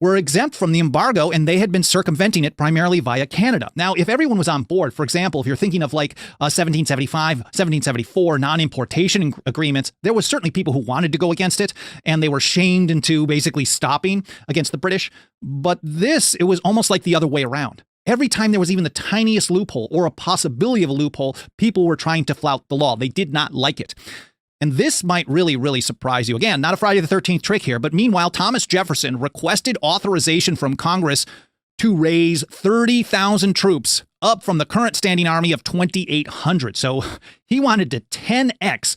were exempt from the embargo, and they had been circumventing it primarily via Canada. Now, if everyone was on board, for example, if you're thinking of like 1775, 1774 non-importation agreements, there was certainly people who wanted to go against it, and they were shamed into basically stopping against the British. But it was almost like the other way around. Every time there was even the tiniest loophole or a possibility of a loophole, people were trying to flout the law. They did not like it. And this might really, really surprise you. Again, not a Friday the 13th trick here, but meanwhile, Thomas Jefferson requested authorization from Congress to raise 30,000 troops up from the current standing army of 2,800. So he wanted to 10x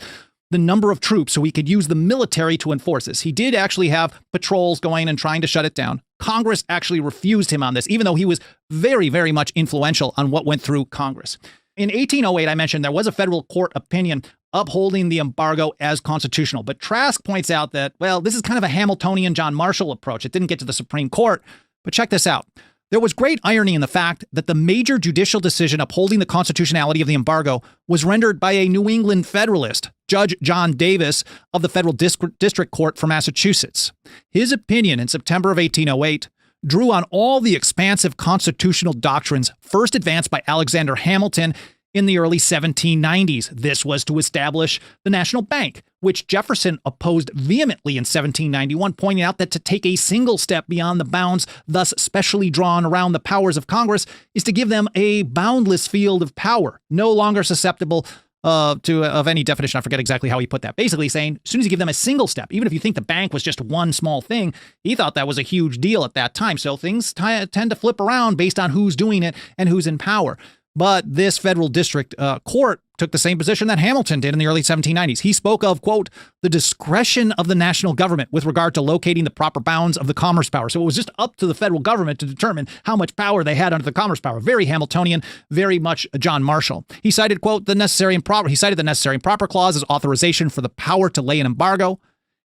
the number of troops so he could use the military to enforce this. He did actually have patrols going and trying to shut it down. Congress actually refused him on this, even though he was very, very much influential on what went through Congress. In 1808, I mentioned there was a federal court opinion upholding the embargo as constitutional. But Trask points out that, well, this is kind of a Hamiltonian John Marshall approach. It didn't get to the Supreme Court. But check this out. There was great irony in the fact that the major judicial decision upholding the constitutionality of the embargo was rendered by a New England Federalist, Judge John Davis of the Federal District Court for Massachusetts. His opinion in September of 1808 drew on all the expansive constitutional doctrines first advanced by Alexander Hamilton in the early 1790s. This was to establish the national bank, which Jefferson opposed vehemently in 1791, pointing out that to take a single step beyond the bounds thus specially drawn around the powers of Congress is to give them a boundless field of power, no longer susceptible of any definition. I forget exactly how he put that. Basically saying, as soon as you give them a single step, even if you think the bank was just one small thing, he thought that was a huge deal at that time. So things tend to flip around based on who's doing it and who's in power. But this federal district court took the same position that Hamilton did in the early 1790s. He spoke of, quote, the discretion of the national government with regard to locating the proper bounds of the commerce power. So it was just up to the federal government to determine how much power they had under the commerce power. Very Hamiltonian, very much John Marshall. He cited, quote, the necessary and proper clause as authorization for the power to lay an embargo.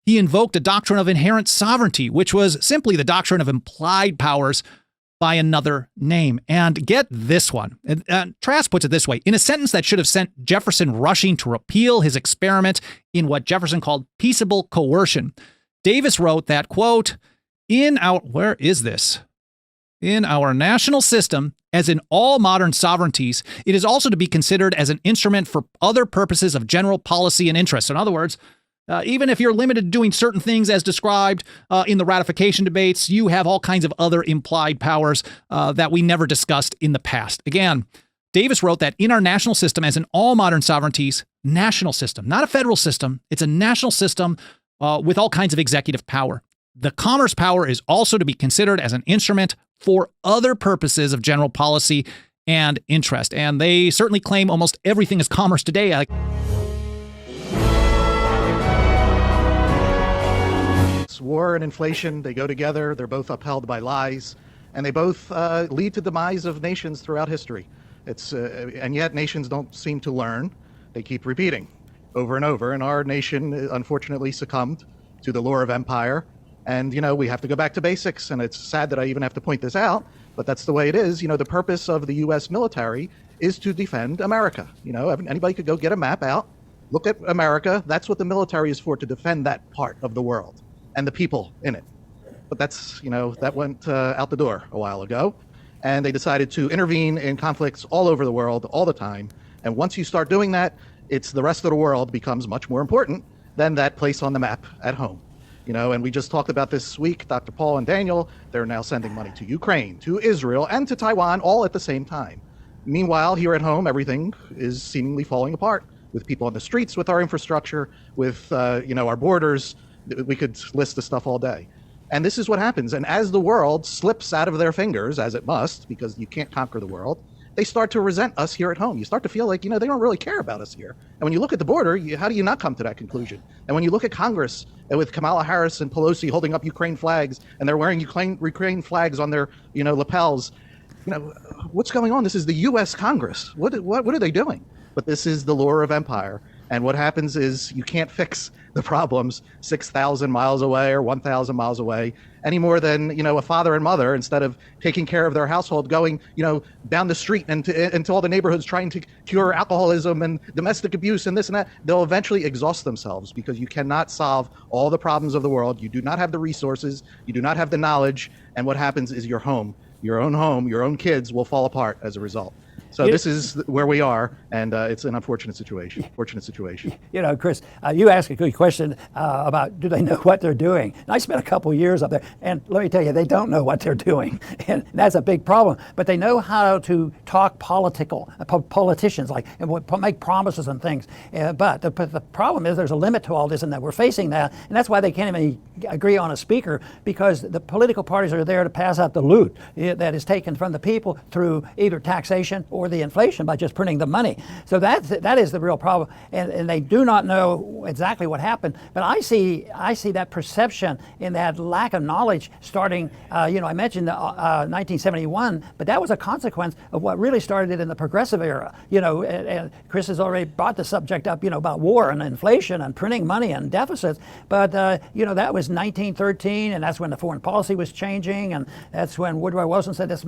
He invoked a doctrine of inherent sovereignty, which was simply the doctrine of implied powers by another name. And get this one. Trask puts it this way. In a sentence that should have sent Jefferson rushing to repeal his experiment in what Jefferson called peaceable coercion, Davis wrote that, quote, in our national system, as in all modern sovereignties, it is also to be considered as an instrument for other purposes of general policy and interest. In other words, even if you're limited to doing certain things as described in the ratification debates, you have all kinds of other implied powers that we never discussed in the past. Again, Davis wrote that in our national system, as in all modern sovereignties, national system, not a federal system, it's a national system with all kinds of executive power. The commerce power is also to be considered as an instrument for other purposes of general policy and interest. And they certainly claim almost everything is commerce today. War and inflation, they go together. They're both upheld by lies, and they both lead to the demise of nations throughout history. And yet nations don't seem to learn. They keep repeating over and over, and our nation unfortunately succumbed to the lure of empire. And, we have to go back to basics, and it's sad that I even have to point this out, but that's the way it is. The purpose of the U.S. military is to defend America. Anybody could go get a map out, look at America. That's what the military is for, to defend that part of the world and the people in it. But that's, that went out the door a while ago. And they decided to intervene in conflicts all over the world, all the time. And once you start doing that, it's the rest of the world becomes much more important than that place on the map at home. And we just talked about this week, Dr. Paul and Daniel, they're now sending money to Ukraine, to Israel, and to Taiwan, all at the same time. Meanwhile, here at home, everything is seemingly falling apart, with people on the streets, with our infrastructure, with, our borders. We could list the stuff all day. And this is what happens. And as the world slips out of their fingers, as it must, because you can't conquer the world, they start to resent us here at home. You start to feel like, they don't really care about us here. And when you look at the border, how do you not come to that conclusion? And when you look at Congress, with Kamala Harris and Pelosi holding up Ukraine flags, and they're wearing Ukraine flags on their, lapels, what's going on? This is the U.S. Congress. What are they doing? But this is the lure of empire. And what happens is you can't fix the problems 6,000 miles away or 1,000 miles away any more than, a father and mother, instead of taking care of their household, going, down the street and into all the neighborhoods trying to cure alcoholism and domestic abuse and this and that. They'll eventually exhaust themselves, because you cannot solve all the problems of the world. You do not have the resources. You do not have the knowledge. And what happens is your own home, your own kids will fall apart as a result. So this is where we are, and it's an unfortunate situation. Chris, you asked a good question about, do they know what they're doing? And I spent a couple years up there, and let me tell you, they don't know what they're doing, and that's a big problem. But they know how to talk politicians, and make promises and things. But the problem is there's a limit to all this, and that we're facing that, and that's why they can't even agree on a speaker, because the political parties are there to pass out the loot that is taken from the people through either taxation or the inflation by just printing the money. So that is the real problem, and they do not know exactly what happened. But I see that perception in that lack of knowledge starting. I mentioned 1971, but that was a consequence of what really started in the progressive era. And Chris has already brought the subject up. About war and inflation and printing money and deficits. But that was 1913, and that's when the foreign policy was changing, and that's when Woodrow Wilson said, let's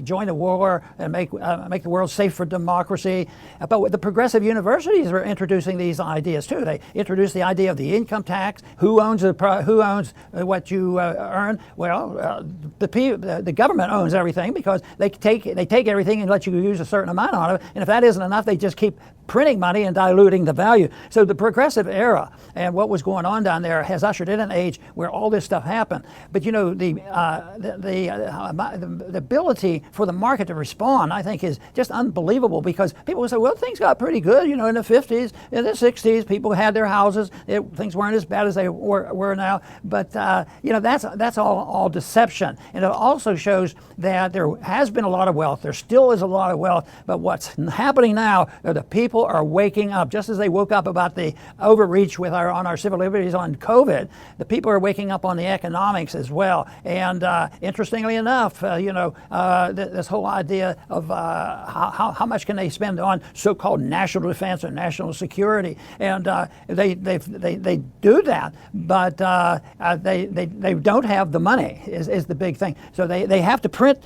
join the war and make the world safe for democracy. But the progressive universities are introducing these ideas too. They introduced the idea of the income tax. Who owns what you earn? Well, the government owns everything, because they take everything and let you use a certain amount of it. And if that isn't enough, they just keep printing money and diluting the value. So the progressive era and what was going on down there has ushered in an age where all this stuff happened. But you know, the ability for the market to respond, I think, is just unbelievable, because people will say, well, things got pretty good, you know, in the 50s, in the 60s, people had their houses, things weren't as bad as they were now. But you know, that's all deception. And it also shows that there has been a lot of wealth. There still is a lot of wealth. But what's happening now are the people are waking up, just as they woke up about the overreach with on our civil liberties on COVID. The people are waking up on the economics as well. And interestingly enough, you know, this whole idea of how much can they spend on so-called national defense or national security, and they do that, but they don't have the money is the big thing. So they have to print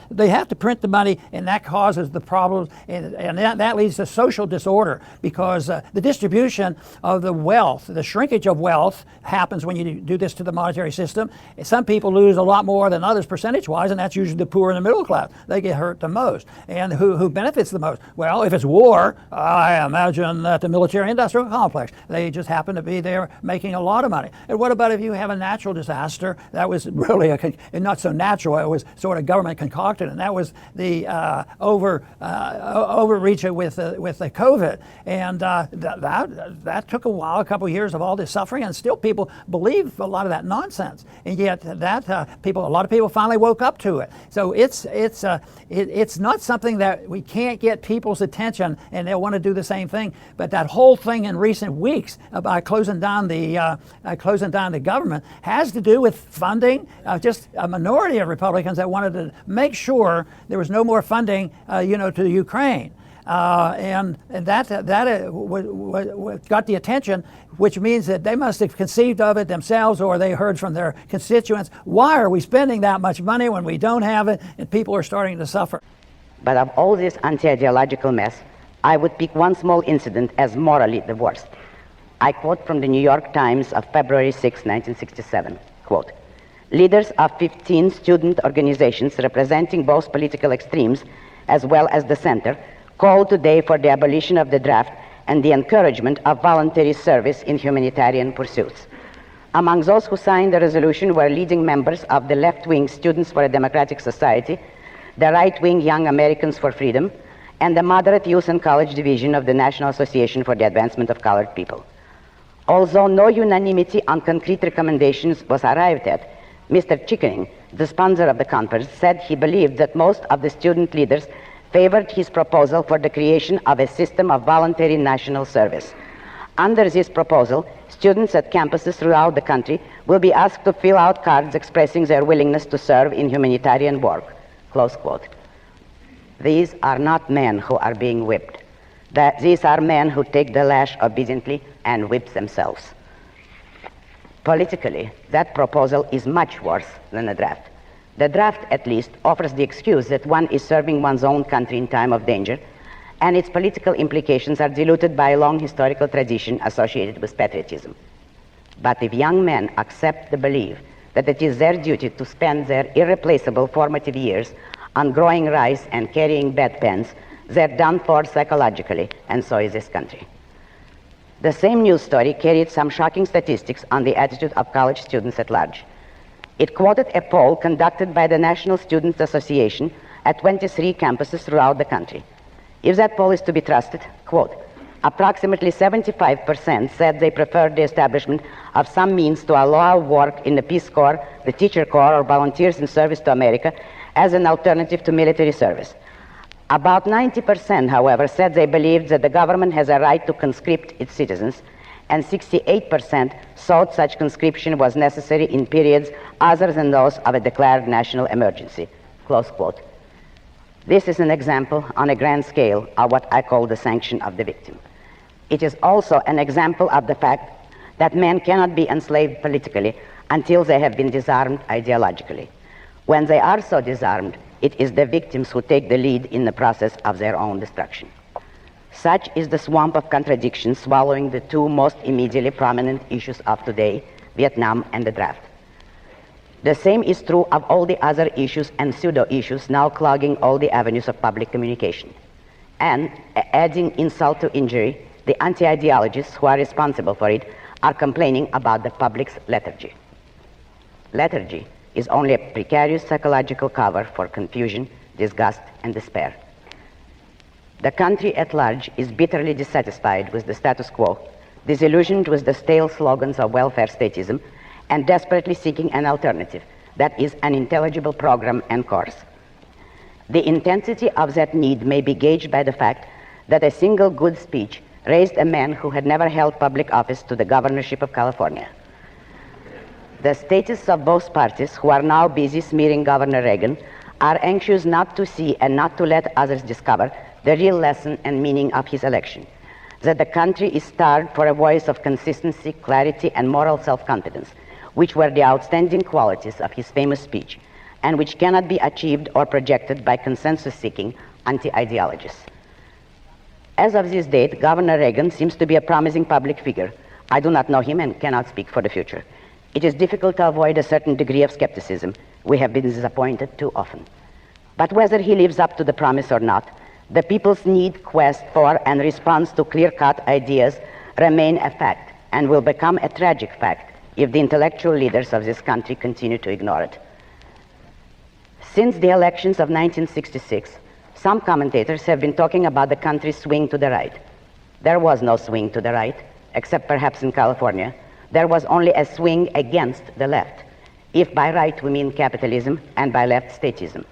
the money, and that causes the problems, and that leads to social disorder, because the distribution of the wealth, the shrinkage of wealth, happens when you do this to the monetary system. Some people lose a lot more than others percentage-wise, and that's usually the poor and the middle class. They get hurt the most. And who benefits the most? Well, if it's war, I imagine that the military-industrial complex, they just happen to be there making a lot of money. And what about if you have a natural disaster? That was really not so natural. It was sort of government concocted, and that was the overreach with the COVID. And that took a while, a couple of years of all this suffering, and still people believe a lot of that nonsense. And yet a lot of people finally woke up to it. So it's not something that we can't get people's attention, and they'll want to do the same thing. But that whole thing in recent weeks about closing down the government has to do with funding. Just a minority of Republicans that wanted to make sure there was no more funding, to the Ukraine. And that got the attention, which means that they must have conceived of it themselves, or they heard from their constituents. Why are we spending that much money when we don't have it, and people are starting to suffer? But of all this anti-ideological mess, I would pick one small incident as morally the worst. I quote from the New York Times of February 6, 1967, quote, "Leaders of 15 student organizations representing both political extremes as well as the center called today for the abolition of the draft and the encouragement of voluntary service in humanitarian pursuits. Among those who signed the resolution were leading members of the left-wing Students for a Democratic Society, the right-wing Young Americans for Freedom, and the moderate Youth and College Division of the National Association for the Advancement of Colored People. Although no unanimity on concrete recommendations was arrived at, Mr. Chickering, the sponsor of the conference, said he believed that most of the student leaders favored his proposal for the creation of a system of voluntary national service. Under this proposal, students at campuses throughout the country will be asked to fill out cards expressing their willingness to serve in humanitarian work." Close quote. These are not men who are being whipped. These are men who take the lash obediently and whip themselves. Politically, that proposal is much worse than the draft. The draft, at least, offers the excuse that one is serving one's own country in time of danger, and its political implications are diluted by a long historical tradition associated with patriotism. But if young men accept the belief that it is their duty to spend their irreplaceable formative years on growing rice and carrying bedpans, they're done for psychologically, and so is this country. The same news story carried some shocking statistics on the attitude of college students at large. It quoted a poll conducted by the National Students Association at 23 campuses throughout the country. If that poll is to be trusted, quote, approximately 75% said they preferred the establishment of some means to allow work in the Peace Corps, the Teacher Corps, or volunteers in service to America as an alternative to military service. About 90%, however, said they believed that the government has a right to conscript its citizens, and 68% thought such conscription was necessary in periods other than those of a declared national emergency. Close quote. This is an example on a grand scale of what I call the sanction of the victim. It is also an example of the fact that men cannot be enslaved politically until they have been disarmed ideologically. When they are so disarmed, it is the victims who take the lead in the process of their own destruction. Such is the swamp of contradictions swallowing the two most immediately prominent issues of today, Vietnam and the draft. The same is true of all the other issues and pseudo-issues now clogging all the avenues of public communication. And, adding insult to injury, The anti-ideologists who are responsible for it are complaining about the public's lethargy. Lethargy is only a precarious psychological cover for confusion, disgust, and despair. The country at large is bitterly dissatisfied with the status quo, disillusioned with the stale slogans of welfare statism, and desperately seeking an alternative that is an intelligible program and course. The intensity of that need may be gauged by the fact that a single good speech raised a man who had never held public office to the governorship of California. The statists of both parties, who are now busy smearing Governor Reagan, are anxious not to see and not to let others discover the real lesson and meaning of his election, that the country is starved for a voice of consistency, clarity, and moral self-confidence, which were the outstanding qualities of his famous speech, and which cannot be achieved or projected by consensus-seeking anti-ideologists. As of this date, Governor Reagan seems to be a promising public figure. I do not know him and cannot speak for the future. It is difficult to avoid a certain degree of skepticism. We have been disappointed too often. But whether he lives up to the promise or not, the people's need, quest for, and response to clear-cut ideas remain a fact and will become a tragic fact if the intellectual leaders of this country continue to ignore it. Since the elections of 1966, some commentators have been talking about the country's swing to the right. There was no swing to the right, except perhaps in California. There was only a swing against the left, if by right we mean capitalism and by left statism.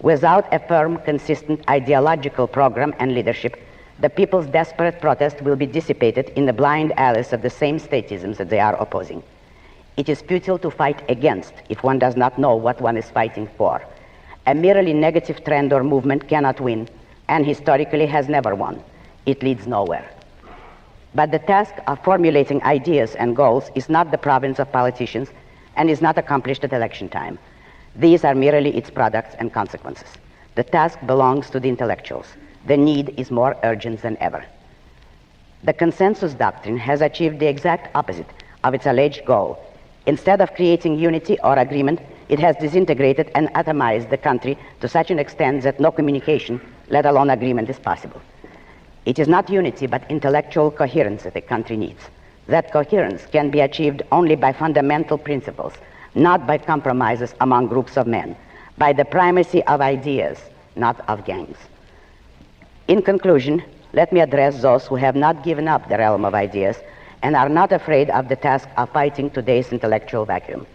Without a firm, consistent ideological program and leadership, the people's desperate protest will be dissipated in the blind alleys of the same statisms that they are opposing. It is futile to fight against if one does not know what one is fighting for. A merely negative trend or movement cannot win, and historically has never won. It leads nowhere. But the task of formulating ideas and goals is not the province of politicians and is not accomplished at election time. These are merely its products and consequences. The task belongs to the intellectuals. The need is more urgent than ever. The consensus doctrine has achieved the exact opposite of its alleged goal. Instead of creating unity or agreement, it has disintegrated and atomized the country to such an extent that no communication, let alone agreement, is possible. It is not unity, but intellectual coherence that the country needs. That coherence can be achieved only by fundamental principles, not by compromises among groups of men, by the primacy of ideas, not of gangs. In conclusion, let me address those who have not given up the realm of ideas and are not afraid of the task of fighting today's intellectual vacuum.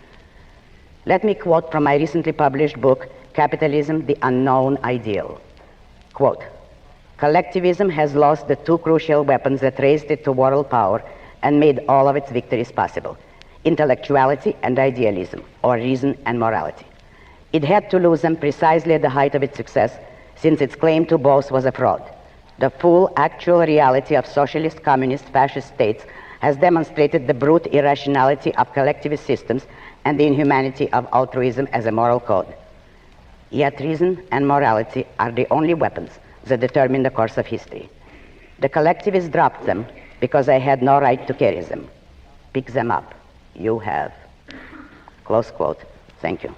Let me quote from my recently published book, Capitalism, the Unknown Ideal. Quote, "Collectivism has lost the two crucial weapons that raised it to world power and made all of its victories possible: intellectuality and idealism, or reason and morality. It had to lose them precisely at the height of its success, since its claim to both was a fraud. The full actual reality of socialist, communist, fascist states has demonstrated the brute irrationality of collectivist systems and the inhumanity of altruism as a moral code. Yet reason and morality are the only weapons that determine the course of history. The collectivists dropped them because they had no right to carry them. Pick them up. You have." Close quote. Thank you.